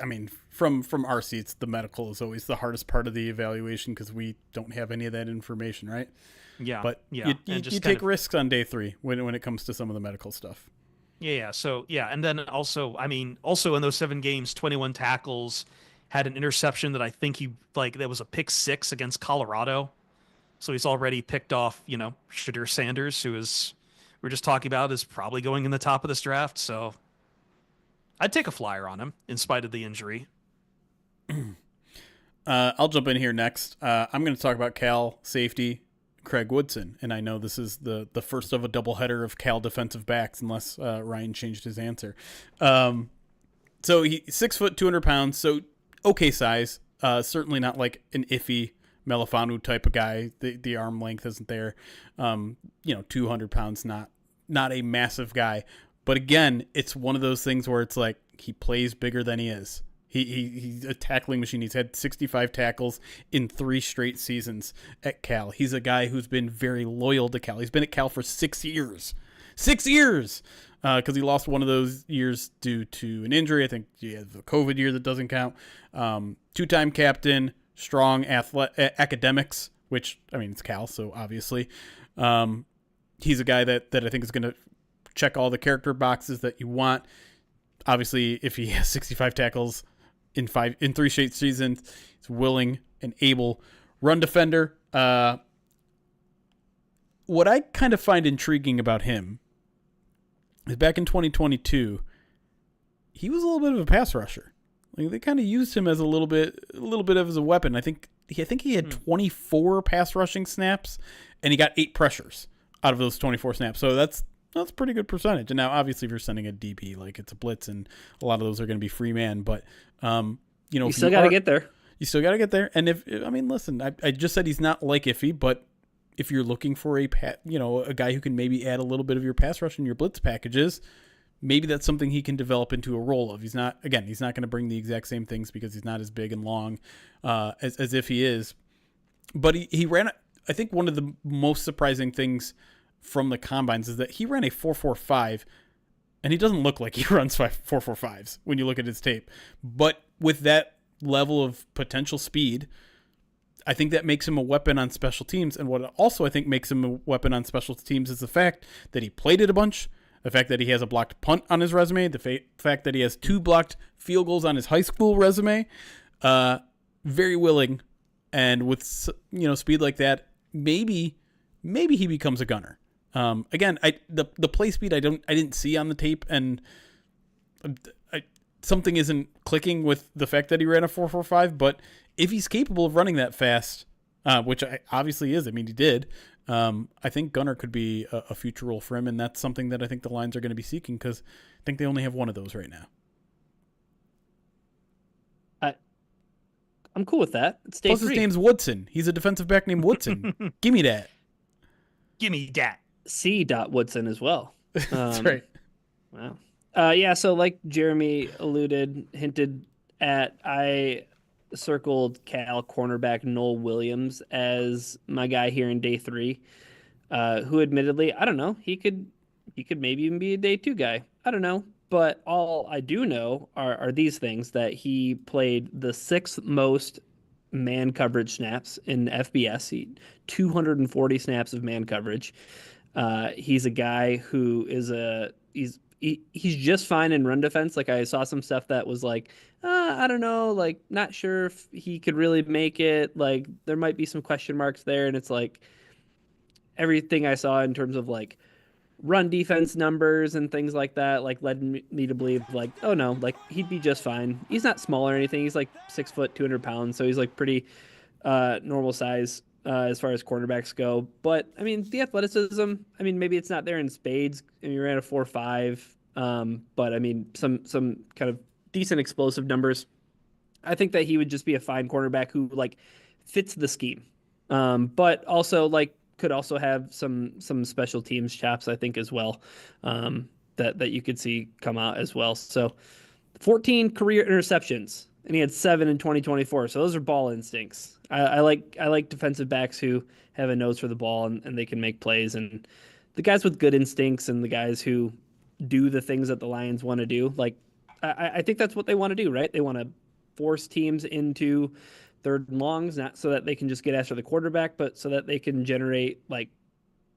S2: I mean, from our seats, the medical is always the hardest part of the evaluation because we don't have any of that information, right?
S1: Yeah.
S2: But
S1: yeah.
S2: you take risks on day 3 when it comes to some of the medical stuff.
S1: Yeah. So, yeah. And then also in those 7 games, 21 tackles, had an interception that I think that was a pick 6 against Colorado. So he's already picked off, Shadur Sanders, who we're just talking about is probably going in the top of this draft. So I'd take a flyer on him in spite of the injury.
S2: I'll jump in here next. I'm going to talk about Cal safety Craig Woodson, and I know this is the first of a doubleheader of Cal defensive backs, unless Ryan changed his answer. So he's 6 foot, 200 pounds, so okay size. Certainly not like an iffy Melifanu type of guy. The arm length isn't there. 200 pounds, not a massive guy. But again, it's one of those things where it's like he plays bigger than he is. He's a tackling machine. He's had 65 tackles in 3 straight seasons at Cal. He's a guy who's been very loyal to Cal. He's been at Cal for 6 years. 6 years! Because he lost one of those years due to an injury. I think he has the COVID year that doesn't count. 2-time captain, strong academics, which, I mean, it's Cal, so obviously. He's a guy that I think is going to check all the character boxes that you want. Obviously, if he has 65 tackles in 3 straight seasons, he's willing and able. Run defender. What I kind of find intriguing about him is back in 2022, he was a little bit of a pass rusher. Like, they kind of used him as a little bit of a weapon. I think he had 24 pass rushing snaps, and he got 8 pressures out of those 24 snaps. So that's a pretty good percentage. And now, obviously, if you're sending a DP, like it's a blitz, and a lot of those are going to be free man. But
S3: you still got to get there.
S2: You still got to get there. And listen, I just said he's not like iffy, but if you're looking for a guy who can maybe add a little bit of your pass rush in your blitz packages, maybe that's something he can develop into a role of. He's not going to bring the exact same things because he's not as big and long as if he is. But he ran, I think one of the most surprising things from the combines is that he ran a 4.45, and he doesn't look like he runs 4.45s when you look at his tape. But with that level of potential speed, I think that makes him a weapon on special teams. And what also I think makes him a weapon on special teams is the fact that he played it a bunch, the fact that he has a blocked punt on his resume, the fact that he has 2 blocked field goals on his high school resume. Very willing, and with speed like that, maybe he becomes a gunner. Again, the play speed I didn't see on the tape, and something isn't clicking with the fact that he ran a 4.45. But if he's capable of running that fast, which obviously is, I mean he did. I think gunner could be a future role for him, and that's something that I think the Lions are going to be seeking because I think they only have one of those right now.
S3: I'm cool with that. It's day
S2: Plus
S3: 3.
S2: His name's Woodson. He's a defensive back named Woodson. Give me that.
S1: Give me that.
S3: C. Woodson as well.
S2: That's right.
S3: Wow. Yeah, so like Jeremy hinted at, I circled Cal cornerback Noel Williams as my guy here in day three. Who admittedly, I don't know, he could maybe even be a day two guy. I don't know. But all I do know are these things: that he played the sixth most man coverage snaps in FBS, 240 snaps of man coverage. He's a guy who is he's just fine in run defense. Like I saw some stuff that was like, I don't know, like not sure if he could really make it. Like there might be some question marks there, and it's like everything I saw in terms of like run defense numbers and things like that, like led me to believe like, oh no, like he'd be just fine. He's not small or anything. He's like 6 foot, 200 pounds, so he's like pretty normal size as far as cornerbacks go. But I mean, the athleticism, I mean, maybe it's not there in spades. I mean, he ran a 4.5, but I mean, some kind of decent explosive numbers. I think that he would just be a fine cornerback who like fits the scheme, but also like could also have some special teams chops, I think, as well. That you could see come out as well. So 14 career interceptions, and he had 7 in 2024. So those are ball instincts. I like defensive backs who have a nose for the ball, and they can make plays. And the guys with good instincts and the guys who do the things that the Lions want to do, like I think that's what they want to do, right? They want to force teams into third and longs, not so that they can just get after the quarterback, but so that they can generate like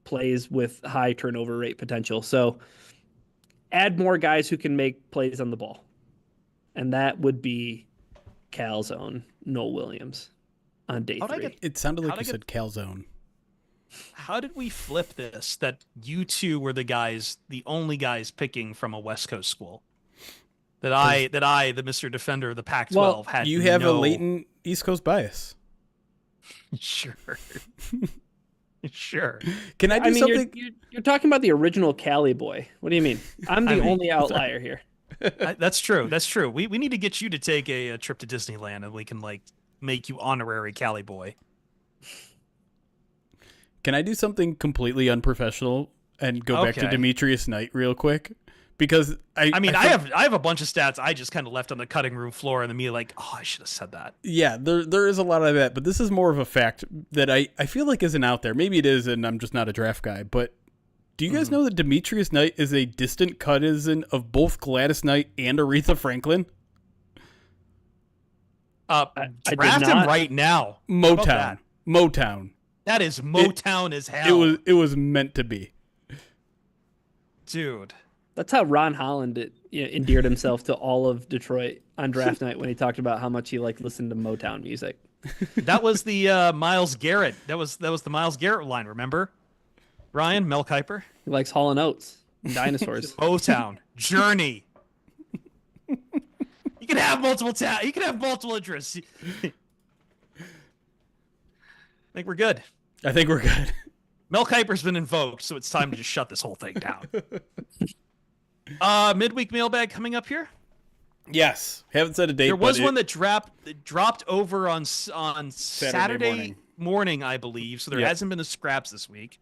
S3: plays with high turnover rate potential. So add more guys who can make plays on the ball. And that would be Calzone, Noel Williams on day three.
S2: It sounded like you said Calzone.
S1: How did we flip this? That you two were the only guys picking from a West Coast school. That I, the Mr. Defender of the Pac-12, had.
S2: You have a latent East Coast bias.
S1: Sure. Sure.
S2: Can I do something?
S3: You're talking about the original Cali boy. What do you mean? I'm the only outlier here.
S1: That's true. That's true. We need to get you to take a trip to Disneyland, and we can like make you honorary Cali boy.
S2: Can I do something completely unprofessional and go back to Demetrius Knight real quick? Because I
S1: have a bunch of stats I just kind of left on the cutting room floor, and then me like, oh, I should have said that.
S2: Yeah, there is a lot of that, but this is more of a fact that I feel like isn't out there. Maybe it is, and I'm just not a draft guy. But do you guys know that Demetrius Knight is a distant cousin of both Gladys Knight and Aretha Franklin?
S1: Draft him right now.
S2: Motown.
S1: That is Motown as hell.
S2: It was meant to be,
S1: dude.
S3: That's how Ron Holland endeared himself to all of Detroit on draft night when he talked about how much he liked listening to Motown music.
S1: That was the Myles Garrett. That was the Myles Garrett line. Remember, Ryan Mel Kiper?
S3: He likes Hall & Oates and dinosaurs.
S1: Motown, Journey. You can have multiple You can have multiple interests. I think we're good. Mel Kiper's been invoked, so it's time to just shut this whole thing down. Midweek mailbag coming up here.
S2: Yes, haven't said a date.
S1: There was one that dropped over on Saturday morning, I believe. So there hasn't been a scraps this week.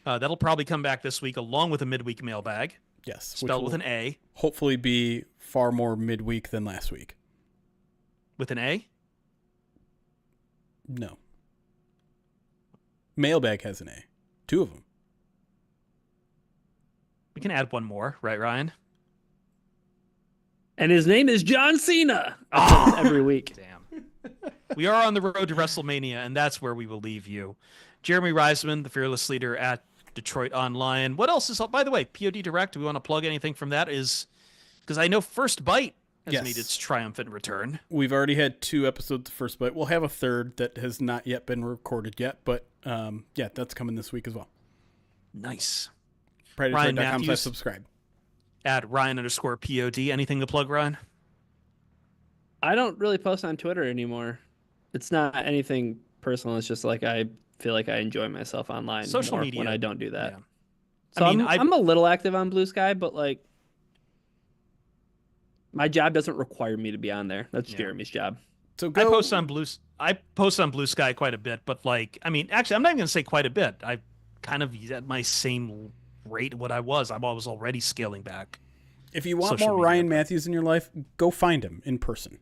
S1: That'll probably come back this week along with a midweek mailbag.
S2: Yes,
S1: spelled with an A.
S2: Hopefully, be far more midweek than last week.
S1: With an A?
S2: No. Mailbag has an A. 2 of them.
S1: We can add one more, right, Ryan?
S3: And his name is John Cena. Every week.
S1: Damn. We are on the road to WrestleMania, and that's where we will leave you. Jeremy Reisman, the fearless leader at Detroit Online. What else is up? By the way, POD Direct, do we want to plug anything from that? Because I know First Bite has made its triumphant return.
S2: We've already had 2 episodes of First Bite. We'll have a third that has not yet been recorded yet, but that's coming this week as well.
S1: Nice.
S2: PredatorTrek.com/subscribe.
S1: At Ryan_POD. Anything to plug, Ryan?
S3: I don't really post on Twitter anymore. It's not anything personal. It's just like I feel like I enjoy myself online.
S1: Social media
S3: when I don't do that.
S1: Yeah.
S3: So I'm a little active on Blue Sky, but like my job doesn't require me to be on there. That's Jeremy's job.
S2: So
S1: I post on Blue Sky quite a bit, but like, I mean, actually, I'm not even going to say quite a bit. I kind of at my same rate what I was. I was already scaling back.
S2: If you want
S1: social
S2: more
S1: media
S2: Ryan
S1: empire.
S2: Matthews in your life, go find him in person.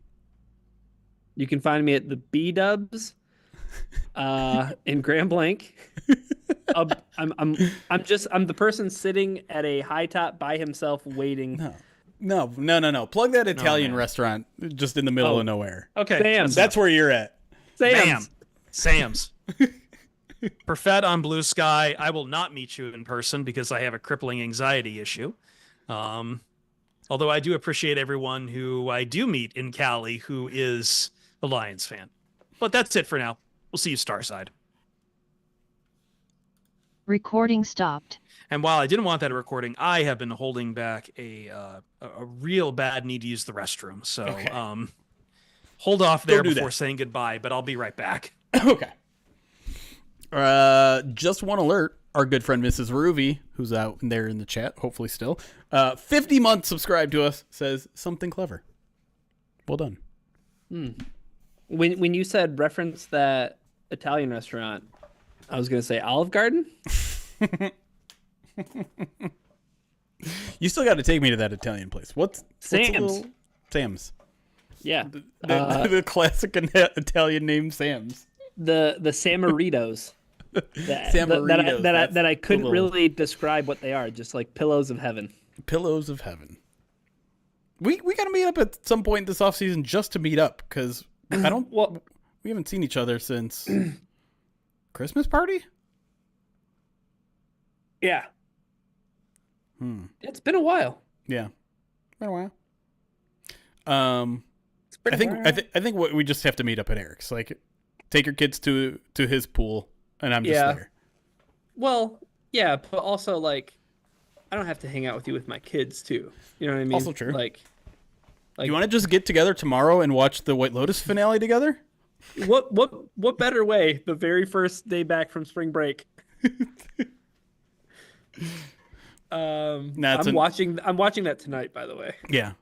S3: You can find me at the B Dubs in Grand Blanc. I'm the person sitting at a high top by himself waiting.
S2: No. Plug that Italian
S1: man.
S2: restaurant just in the middle of nowhere.
S1: Okay,
S3: Sam's.
S2: That's where you're at.
S1: Sam's. Perfet on Blue Sky. I will not meet you in person because I have a crippling anxiety issue. Although I do appreciate everyone who I do meet in Cali who is a Lions fan. But that's it for now. We'll see you Starside.
S4: Recording stopped.
S1: And while I didn't want that recording, I have been holding back a real bad need to use the restroom. So
S2: Okay.
S1: Hold off there
S2: do
S1: before
S2: that.
S1: saying goodbye, but I'll be right back.
S2: Okay. Just one alert. Our good friend Mrs. Ruby, who's out there in the chat, hopefully still, 50 months subscribed to us, says something clever. Well done.
S3: When you said reference that Italian restaurant, I was going to say Olive Garden.
S2: You still got to take me to that Italian place. What's
S3: Sam's.
S2: Sam's.
S3: Yeah.
S2: The classic Italian name Sam's.
S3: The Samaritos.
S2: Samaritos,
S3: That I couldn't
S2: little-
S3: really describe what they are. Just like pillows of heaven.
S2: Pillows of heaven. We got to meet up at some point this offseason just to meet up because I don't.
S3: Well,
S2: we haven't seen each other since Christmas party.
S3: yeah. It's been a while.
S2: Yeah, been a while.
S3: It's been a while.
S2: I think what we just have to meet up at Eric's. Like, take your kids to his pool, and I'm just
S3: Yeah.
S2: there.
S3: Well, yeah, but also like, I don't have to hang out with you with my kids too. You know what I mean?
S2: Also true.
S3: Like
S2: You want to just get together tomorrow and watch the White Lotus finale together?
S3: what better way? The very first day back from spring break. I'm watching that tonight, by the way.
S2: Yeah.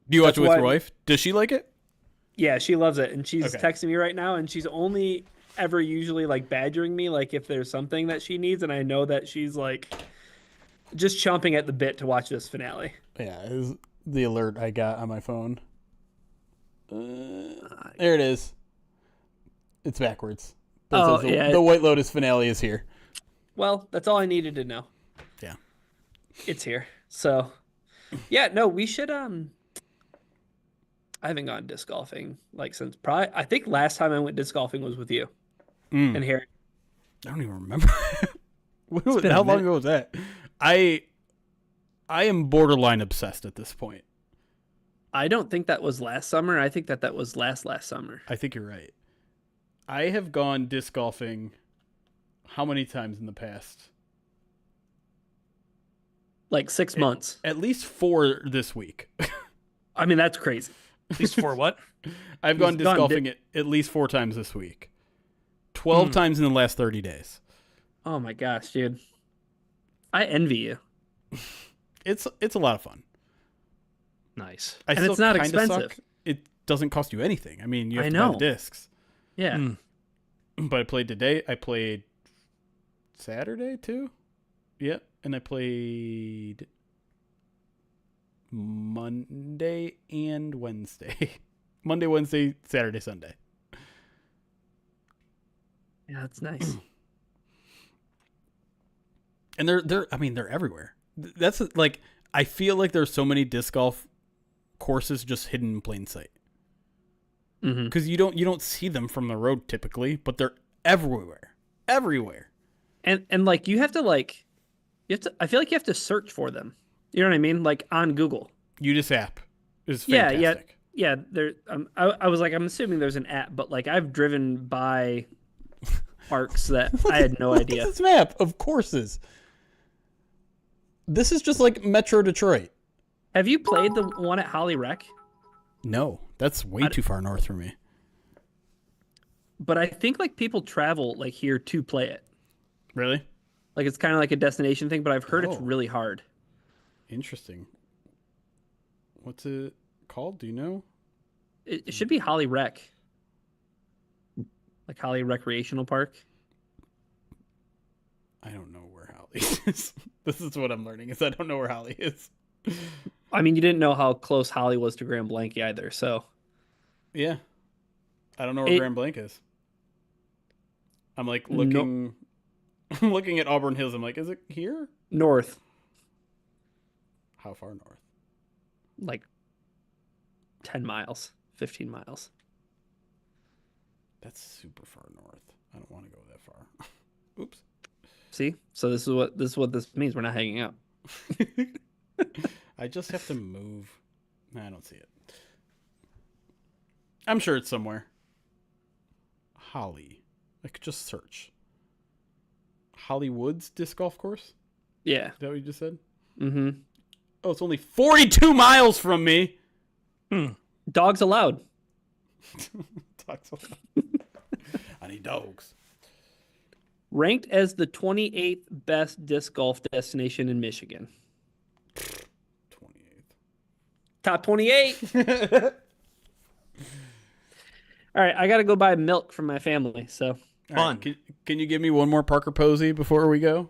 S2: Do you watch
S3: That's
S2: it with
S3: why-
S2: your wife? Does she like it?
S3: Yeah, she loves it, and she's
S2: Okay.
S3: texting me right now, and she's only ever usually like badgering me, like if there's something that she needs, and I know that she's like just chomping at the bit to watch this finale.
S2: Yeah, is the alert I got on my phone. There it is. It's backwards. But it
S3: Oh,
S2: says
S3: yeah.
S2: The White Lotus finale is here.
S3: Well, that's all I needed to know.
S2: Yeah.
S3: It's here. So, yeah, no, we should I haven't gone disc golfing like since probably I think last time I went disc golfing was with you and Harry.
S2: I don't even remember.
S3: been a
S2: How long
S3: minute.
S2: ago was that? I am borderline obsessed at this point.
S3: I don't think that was last summer. I think that was last summer.
S2: I think you're right. I have gone disc golfing how many times in the past?
S3: Like 6 months.
S2: At least 4 this week.
S3: I mean, that's crazy.
S1: At least for what?
S2: I've gone
S3: He's
S2: disc
S3: gone
S2: golfing at least 4 times this week. 12 times in the last 30 days.
S3: Oh my gosh, dude. I envy you.
S2: It's a lot of fun.
S1: Nice.
S2: I
S3: And
S2: still
S3: it's not
S2: kinda
S3: expensive.
S2: suck. It doesn't cost you anything. I mean, you have
S3: I
S2: to buy the
S3: know.
S2: discs.
S3: Yeah.
S2: But I played today. I played Saturday too. Yep. And I played Monday and Wednesday. Monday, Wednesday, Saturday, Sunday.
S3: Yeah, that's nice.
S2: And they're everywhere. That's like, I feel like there's so many disc golf courses just hidden in plain sight. Because you don't see them from the road typically, but they're everywhere.
S3: And like you have to I feel like you have to search for them. You know what I mean? Like on Google.
S2: Udis app is
S3: Yeah,
S2: fantastic.
S3: yeah. There I was like, I'm assuming there's an app, but like I've driven by parks that I had no
S2: Look
S3: idea.
S2: at this map of courses. This is just like Metro Detroit.
S3: Have you played the one at Holly Rec?
S2: No, that's way too far north for me.
S3: But I think like people travel like here to play it.
S2: Really?
S3: Like it's kind of like a destination thing, but I've heard it's
S2: Oh.
S3: really hard.
S2: Interesting. What's it called? Do you know?
S3: It should be Holly Rec. Like Holly Recreational Park.
S2: I don't know where Holly is. This is what I'm learning is I don't know where Holly is.
S3: I mean, you didn't know how close Holly was to Grand Blanc either, so.
S2: Yeah. I don't know where Grand Blanc is. I'm like looking I'm looking at Auburn Hills. I'm like, is it here?
S3: North.
S2: How far north?
S3: Like 10 miles, 15 miles.
S2: That's super far north. I don't want to go that far. Oops.
S3: See? So this is what this means. We're not hanging out.
S2: I just have to move. I don't see it. I'm sure it's somewhere. Holly. I could just search. Hollywoods disc golf course?
S3: Yeah.
S2: Is that what you just said?
S3: Mm-hmm.
S2: Oh, it's only 42 miles from me.
S3: Dogs allowed.
S2: Dogs allowed. I need dogs.
S3: Ranked as the 28th best disc golf destination in Michigan.
S2: 28th.
S3: Top 28. All right, I got to go buy milk for my family, so.
S1: Fun.
S2: Right, can you give me one more Parker Posey before we go?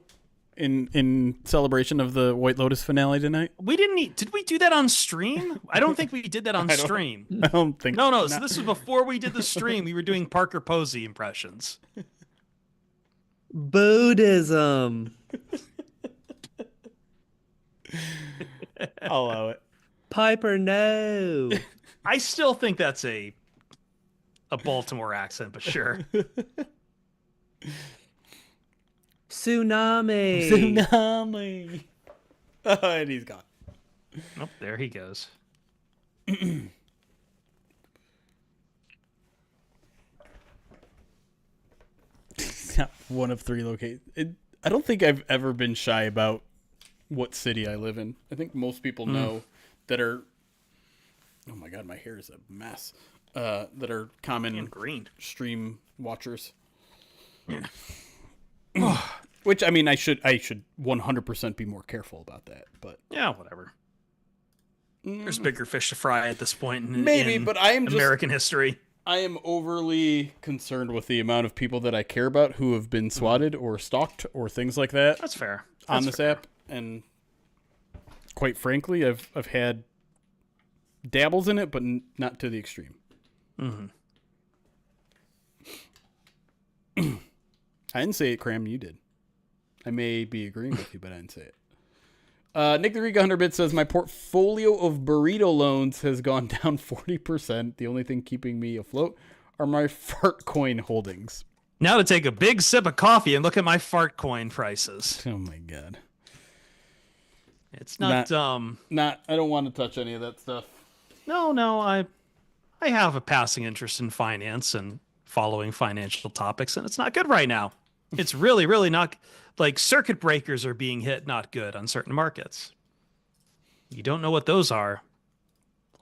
S2: In celebration of the White Lotus finale tonight?
S1: Did we do that on stream? I don't think we did that on stream.
S2: I don't think
S1: No, so this was before we did the stream. We were doing Parker Posey impressions.
S3: Buddhism.
S2: I'll allow it.
S3: Piper, no.
S1: I still think that's a Baltimore accent, but sure.
S3: Tsunami.
S2: Oh, and he's gone.
S1: Oh, there he goes.
S2: One of three locations. I don't think I've ever been shy about what city I live in. I think most people know that are. Oh my god, my hair is a mess. That are common
S1: green
S2: stream watchers.
S1: Yeah.
S2: Which I mean, I should 100% be more careful about that. But
S1: yeah, whatever. There's bigger fish to fry at this point in
S2: but I am
S1: American history.
S2: I am overly concerned with the amount of people that I care about who have been swatted or stalked or things like that.
S1: That's fair.
S2: On this app, and quite frankly, I've had dabbles in it, but not to the extreme.
S1: Mm-hmm.
S2: I didn't say it, Cram. You did. I may be agreeing with you, but I didn't say it. Nick the Riga 100-bit says, my portfolio of burrito loans has gone down 40%. The only thing keeping me afloat are my fart coin holdings.
S1: Now to take a big sip of coffee and look at my fart coin prices.
S2: Oh, my God.
S1: It's not
S2: I don't want to touch any of that stuff.
S1: No, I have a passing interest in finance and following financial topics, and it's not good right now. It's really, really not. Like, circuit breakers are being hit not good on certain markets. You don't know what those are.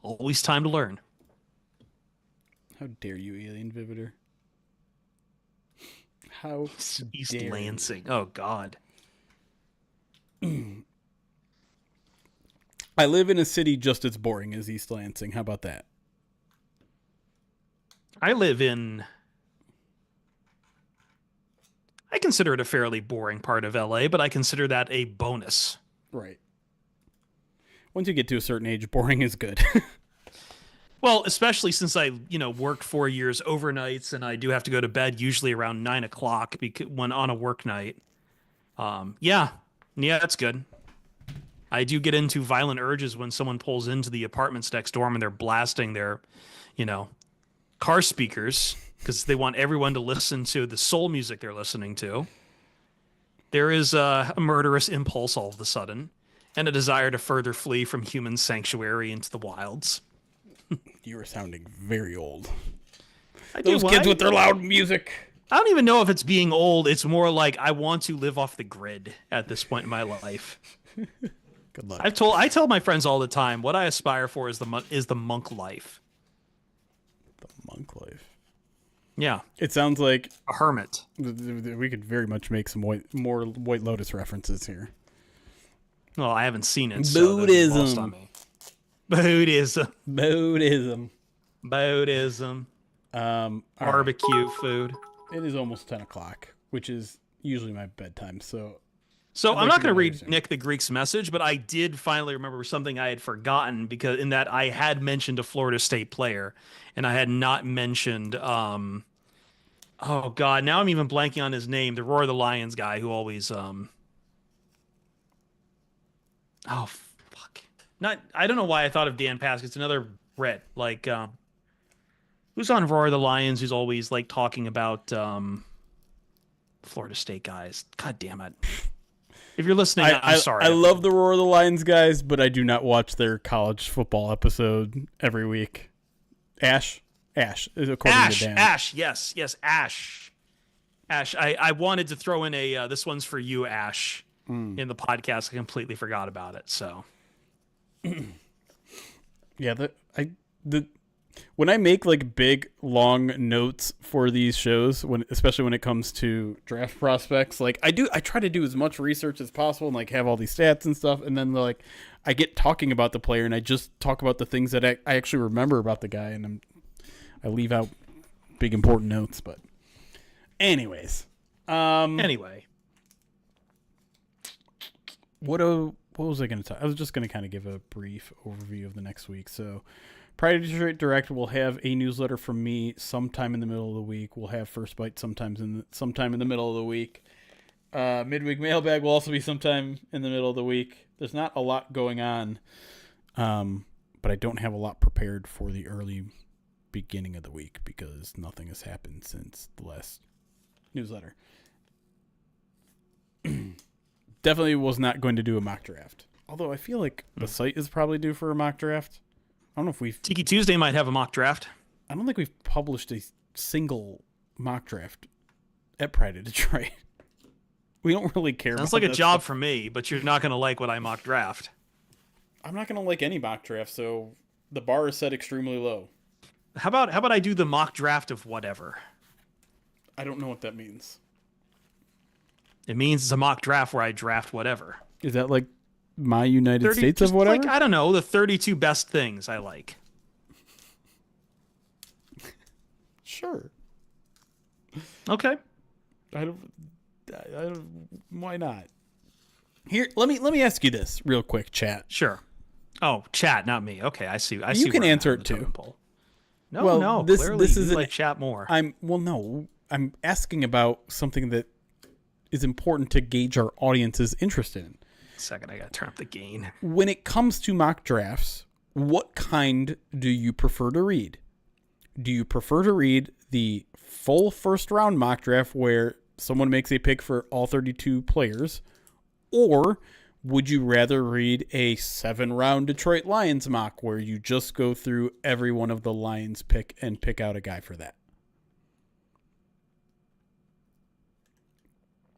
S1: Always time to learn.
S2: How dare you, Alien Vivitor? How
S1: East
S2: dare
S1: Lansing.
S2: You.
S1: Oh, God.
S2: I live in a city just as boring as East Lansing. How about that?
S1: I consider it a fairly boring part of LA, but I consider that a bonus.
S2: Right. Once you get to a certain age, boring is good.
S1: Well, especially since I, worked 4 years overnights, and I do have to go to bed usually around 9 o'clock when on a work night. Yeah, that's good. I do get into violent urges when someone pulls into the apartments next door and they're blasting their, car speakers because they want everyone to listen to the soul music they're listening to. There is a murderous impulse all of a sudden and a desire to further flee from human sanctuary into the wilds.
S2: You are sounding very old.
S1: Those
S2: kids with their loud music.
S1: I don't even know if it's being old. It's more like I want to live off the grid at this point in my life.
S2: Good luck.
S1: I tell my friends all the time what I aspire for is the monk life.
S2: The monk life.
S1: Yeah.
S2: It sounds like
S1: a hermit.
S2: We could very much make some more White Lotus references here.
S1: Well, I haven't seen it. So
S2: Buddhism.
S1: Lost on me. Buddhism. Barbecue food.
S2: It is almost 10 o'clock, which is usually my bedtime. So
S1: So
S2: I'd
S1: I'm
S2: like
S1: not
S2: to
S1: going
S2: know
S1: to
S2: what you're
S1: read
S2: saying.
S1: Nick the Greek's message, but I did finally remember something I had forgotten because in that I had mentioned a Florida State player, and I had not mentioned oh God, now I'm even blanking on his name, the Roar the Lions guy who always oh fuck. Not I don't know why I thought of Dan Pask. It's another Brit. Like who's on Roar the Lions who's always like talking about Florida State guys. God damn it. If you're listening, I'm sorry.
S2: I love the Roar of the Lions guys, but I do not watch their college football episode every week. Ash, according to Dan.
S1: Ash, yes, Ash. I wanted to throw in a this one's for you, Ash, in the podcast. I completely forgot about it. So,
S2: Yeah, when I make like big long notes for these shows, especially when it comes to draft prospects, like I try to do as much research as possible and like have all these stats and stuff, and then like I get talking about the player and I just talk about the things that I actually remember about the guy, and I leave out big important notes. But anyways,
S1: anyway,
S2: what was I going to talk? I was just going to kind of give a brief overview of the next week. So, Pride of Detroit Direct will have a newsletter from me sometime in the middle of the week. We'll have First Bite sometime in the middle of the week. Midweek Mailbag will also be sometime in the middle of the week. There's not a lot going on, but I don't have a lot prepared for the early beginning of the week because nothing has happened since the last newsletter. Definitely was not going to do a mock draft. Although I feel like the site is probably due for a mock draft. I don't know if we've...
S1: Tiki Tuesday might have a mock draft.
S2: I don't think we've published a single mock draft at Pride of Detroit. We don't really care.
S1: Sounds like a job for me, but you're not going to like what I mock draft.
S2: I'm not going to like any mock draft, so the bar is set extremely low.
S1: How about I do the mock draft of whatever?
S2: I don't know what that means.
S1: It means it's a mock draft where I draft whatever.
S2: Is that like my United States of whatever?
S1: Like, I don't know, the 32 best things I like.
S2: Sure.
S1: Okay.
S2: I don't. Why not? Here, let me ask you this real quick, chat.
S1: Sure. Oh, chat, not me. Okay, I see.
S2: You can answer it too.
S1: No, clearly this is like chat more.
S2: I'm asking about something that is important to gauge our audience's interest in.
S1: Second, I gotta turn up the gain.
S2: When it comes to mock drafts, what kind do you prefer to read? Do you prefer to read the full first round mock draft where someone makes a pick for all 32 players, or would you rather read a 7-round Detroit Lions mock where you just go through every one of the Lions pick and pick out a guy for that?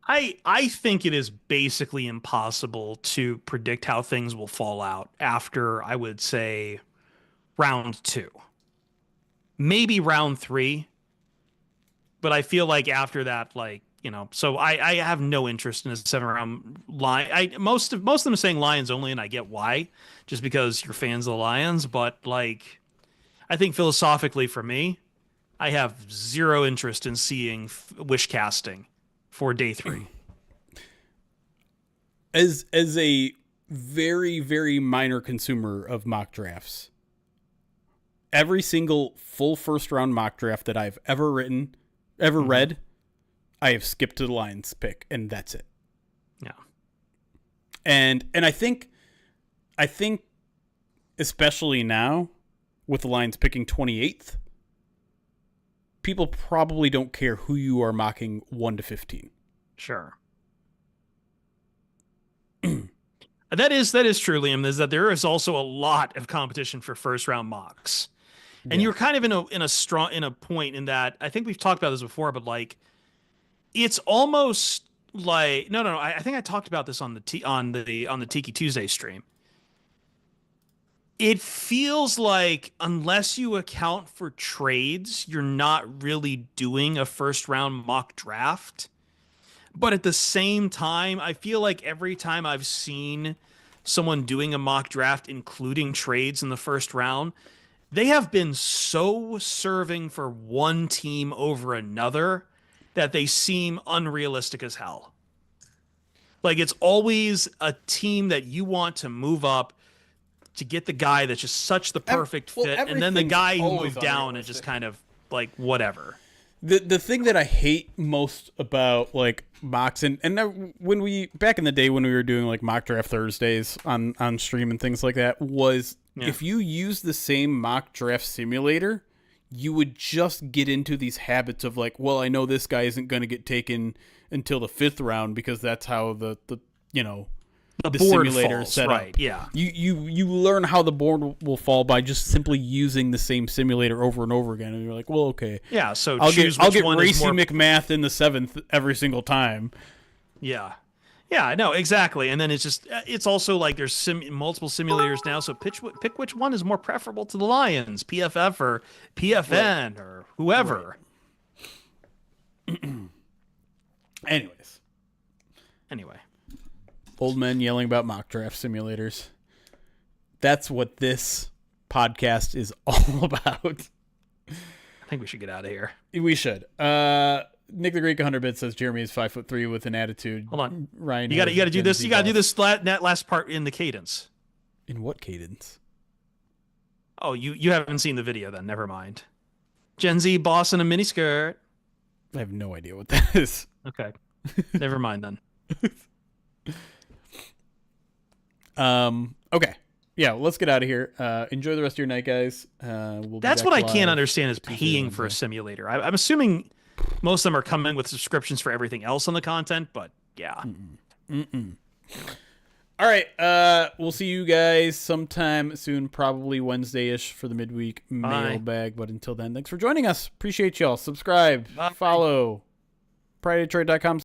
S1: I think it is basically impossible to predict how things will fall out after, I would say, round 2. Maybe round 3. But I feel like after that, like, you know, so I have no interest in a 7-round line. Most of them are saying Lions only, and I get why, just because you're fans of the Lions. But like, I think philosophically for me, I have zero interest in seeing wish casting for day 3.
S2: As a very, very minor consumer of mock drafts, every single full first round mock draft that I've ever read, I have skipped to the Lions pick, and that's it.
S1: Yeah.
S2: And I think especially now with the Lions picking 28th, people probably don't care who you are mocking 1 to 15.
S1: Sure. That is true, Liam, is that there is also a lot of competition for first round mocks. And you're kind of in a point in that I think we've talked about this before, but like it's almost like no. I think I talked about this on the Tiki Tuesday stream. It feels like unless you account for trades, you're not really doing a first round mock draft. But at the same time, I feel like every time I've seen someone doing a mock draft, including trades in the first round, they have been so serving for one team over another that they seem unrealistic as hell. Like it's always a team that you want to move up to get the guy that's just such the perfect fit, and then the guy who moved down is just kind of like whatever.
S2: The thing that I hate most about like mocks and when we back in the day when we were doing like mock draft Thursdays on stream and things like that was if you use the same mock draft simulator, you would just get into these habits of like, well, I know this guy isn't going to get taken until the 5th round because that's how the
S1: board
S2: simulator
S1: falls,
S2: set
S1: right,
S2: up.
S1: Yeah.
S2: You learn how the board will fall by just simply using the same simulator over and over again, and you're like, well, okay.
S1: Yeah, so
S2: I'll get Racy
S1: more...
S2: McMath in the 7th every single time.
S1: Yeah. Yeah, no, exactly. And then it's also like there's multiple simulators now, so pick which one is more preferable to the Lions, PFF or PFN or whoever.
S2: Right. Anyway. Old men yelling about mock draft simulators. That's what this podcast is all about.
S1: I think we should get out of here.
S2: We should. Nick the Greek 100-bit says Jeremy is 5'3" with an attitude.
S1: Hold on,
S2: Ryan.
S1: You got to do this. You got to do this last part in the cadence.
S2: In what cadence?
S1: Oh, you haven't seen the video then. Never mind. Gen Z boss in a miniskirt.
S2: I have no idea what that is.
S1: Okay. Never mind then.
S2: Okay. Yeah, let's get out of here. Enjoy the rest of your night, guys.
S1: That's what I can't understand is paying for a simulator. I'm assuming most of them are coming with subscriptions for everything else on the content, but yeah.
S2: All right. We'll see you guys sometime soon, probably Wednesday-ish for the midweek mailbag. But until then, thanks for joining us. Appreciate y'all. Subscribe, follow, pridedetroit.com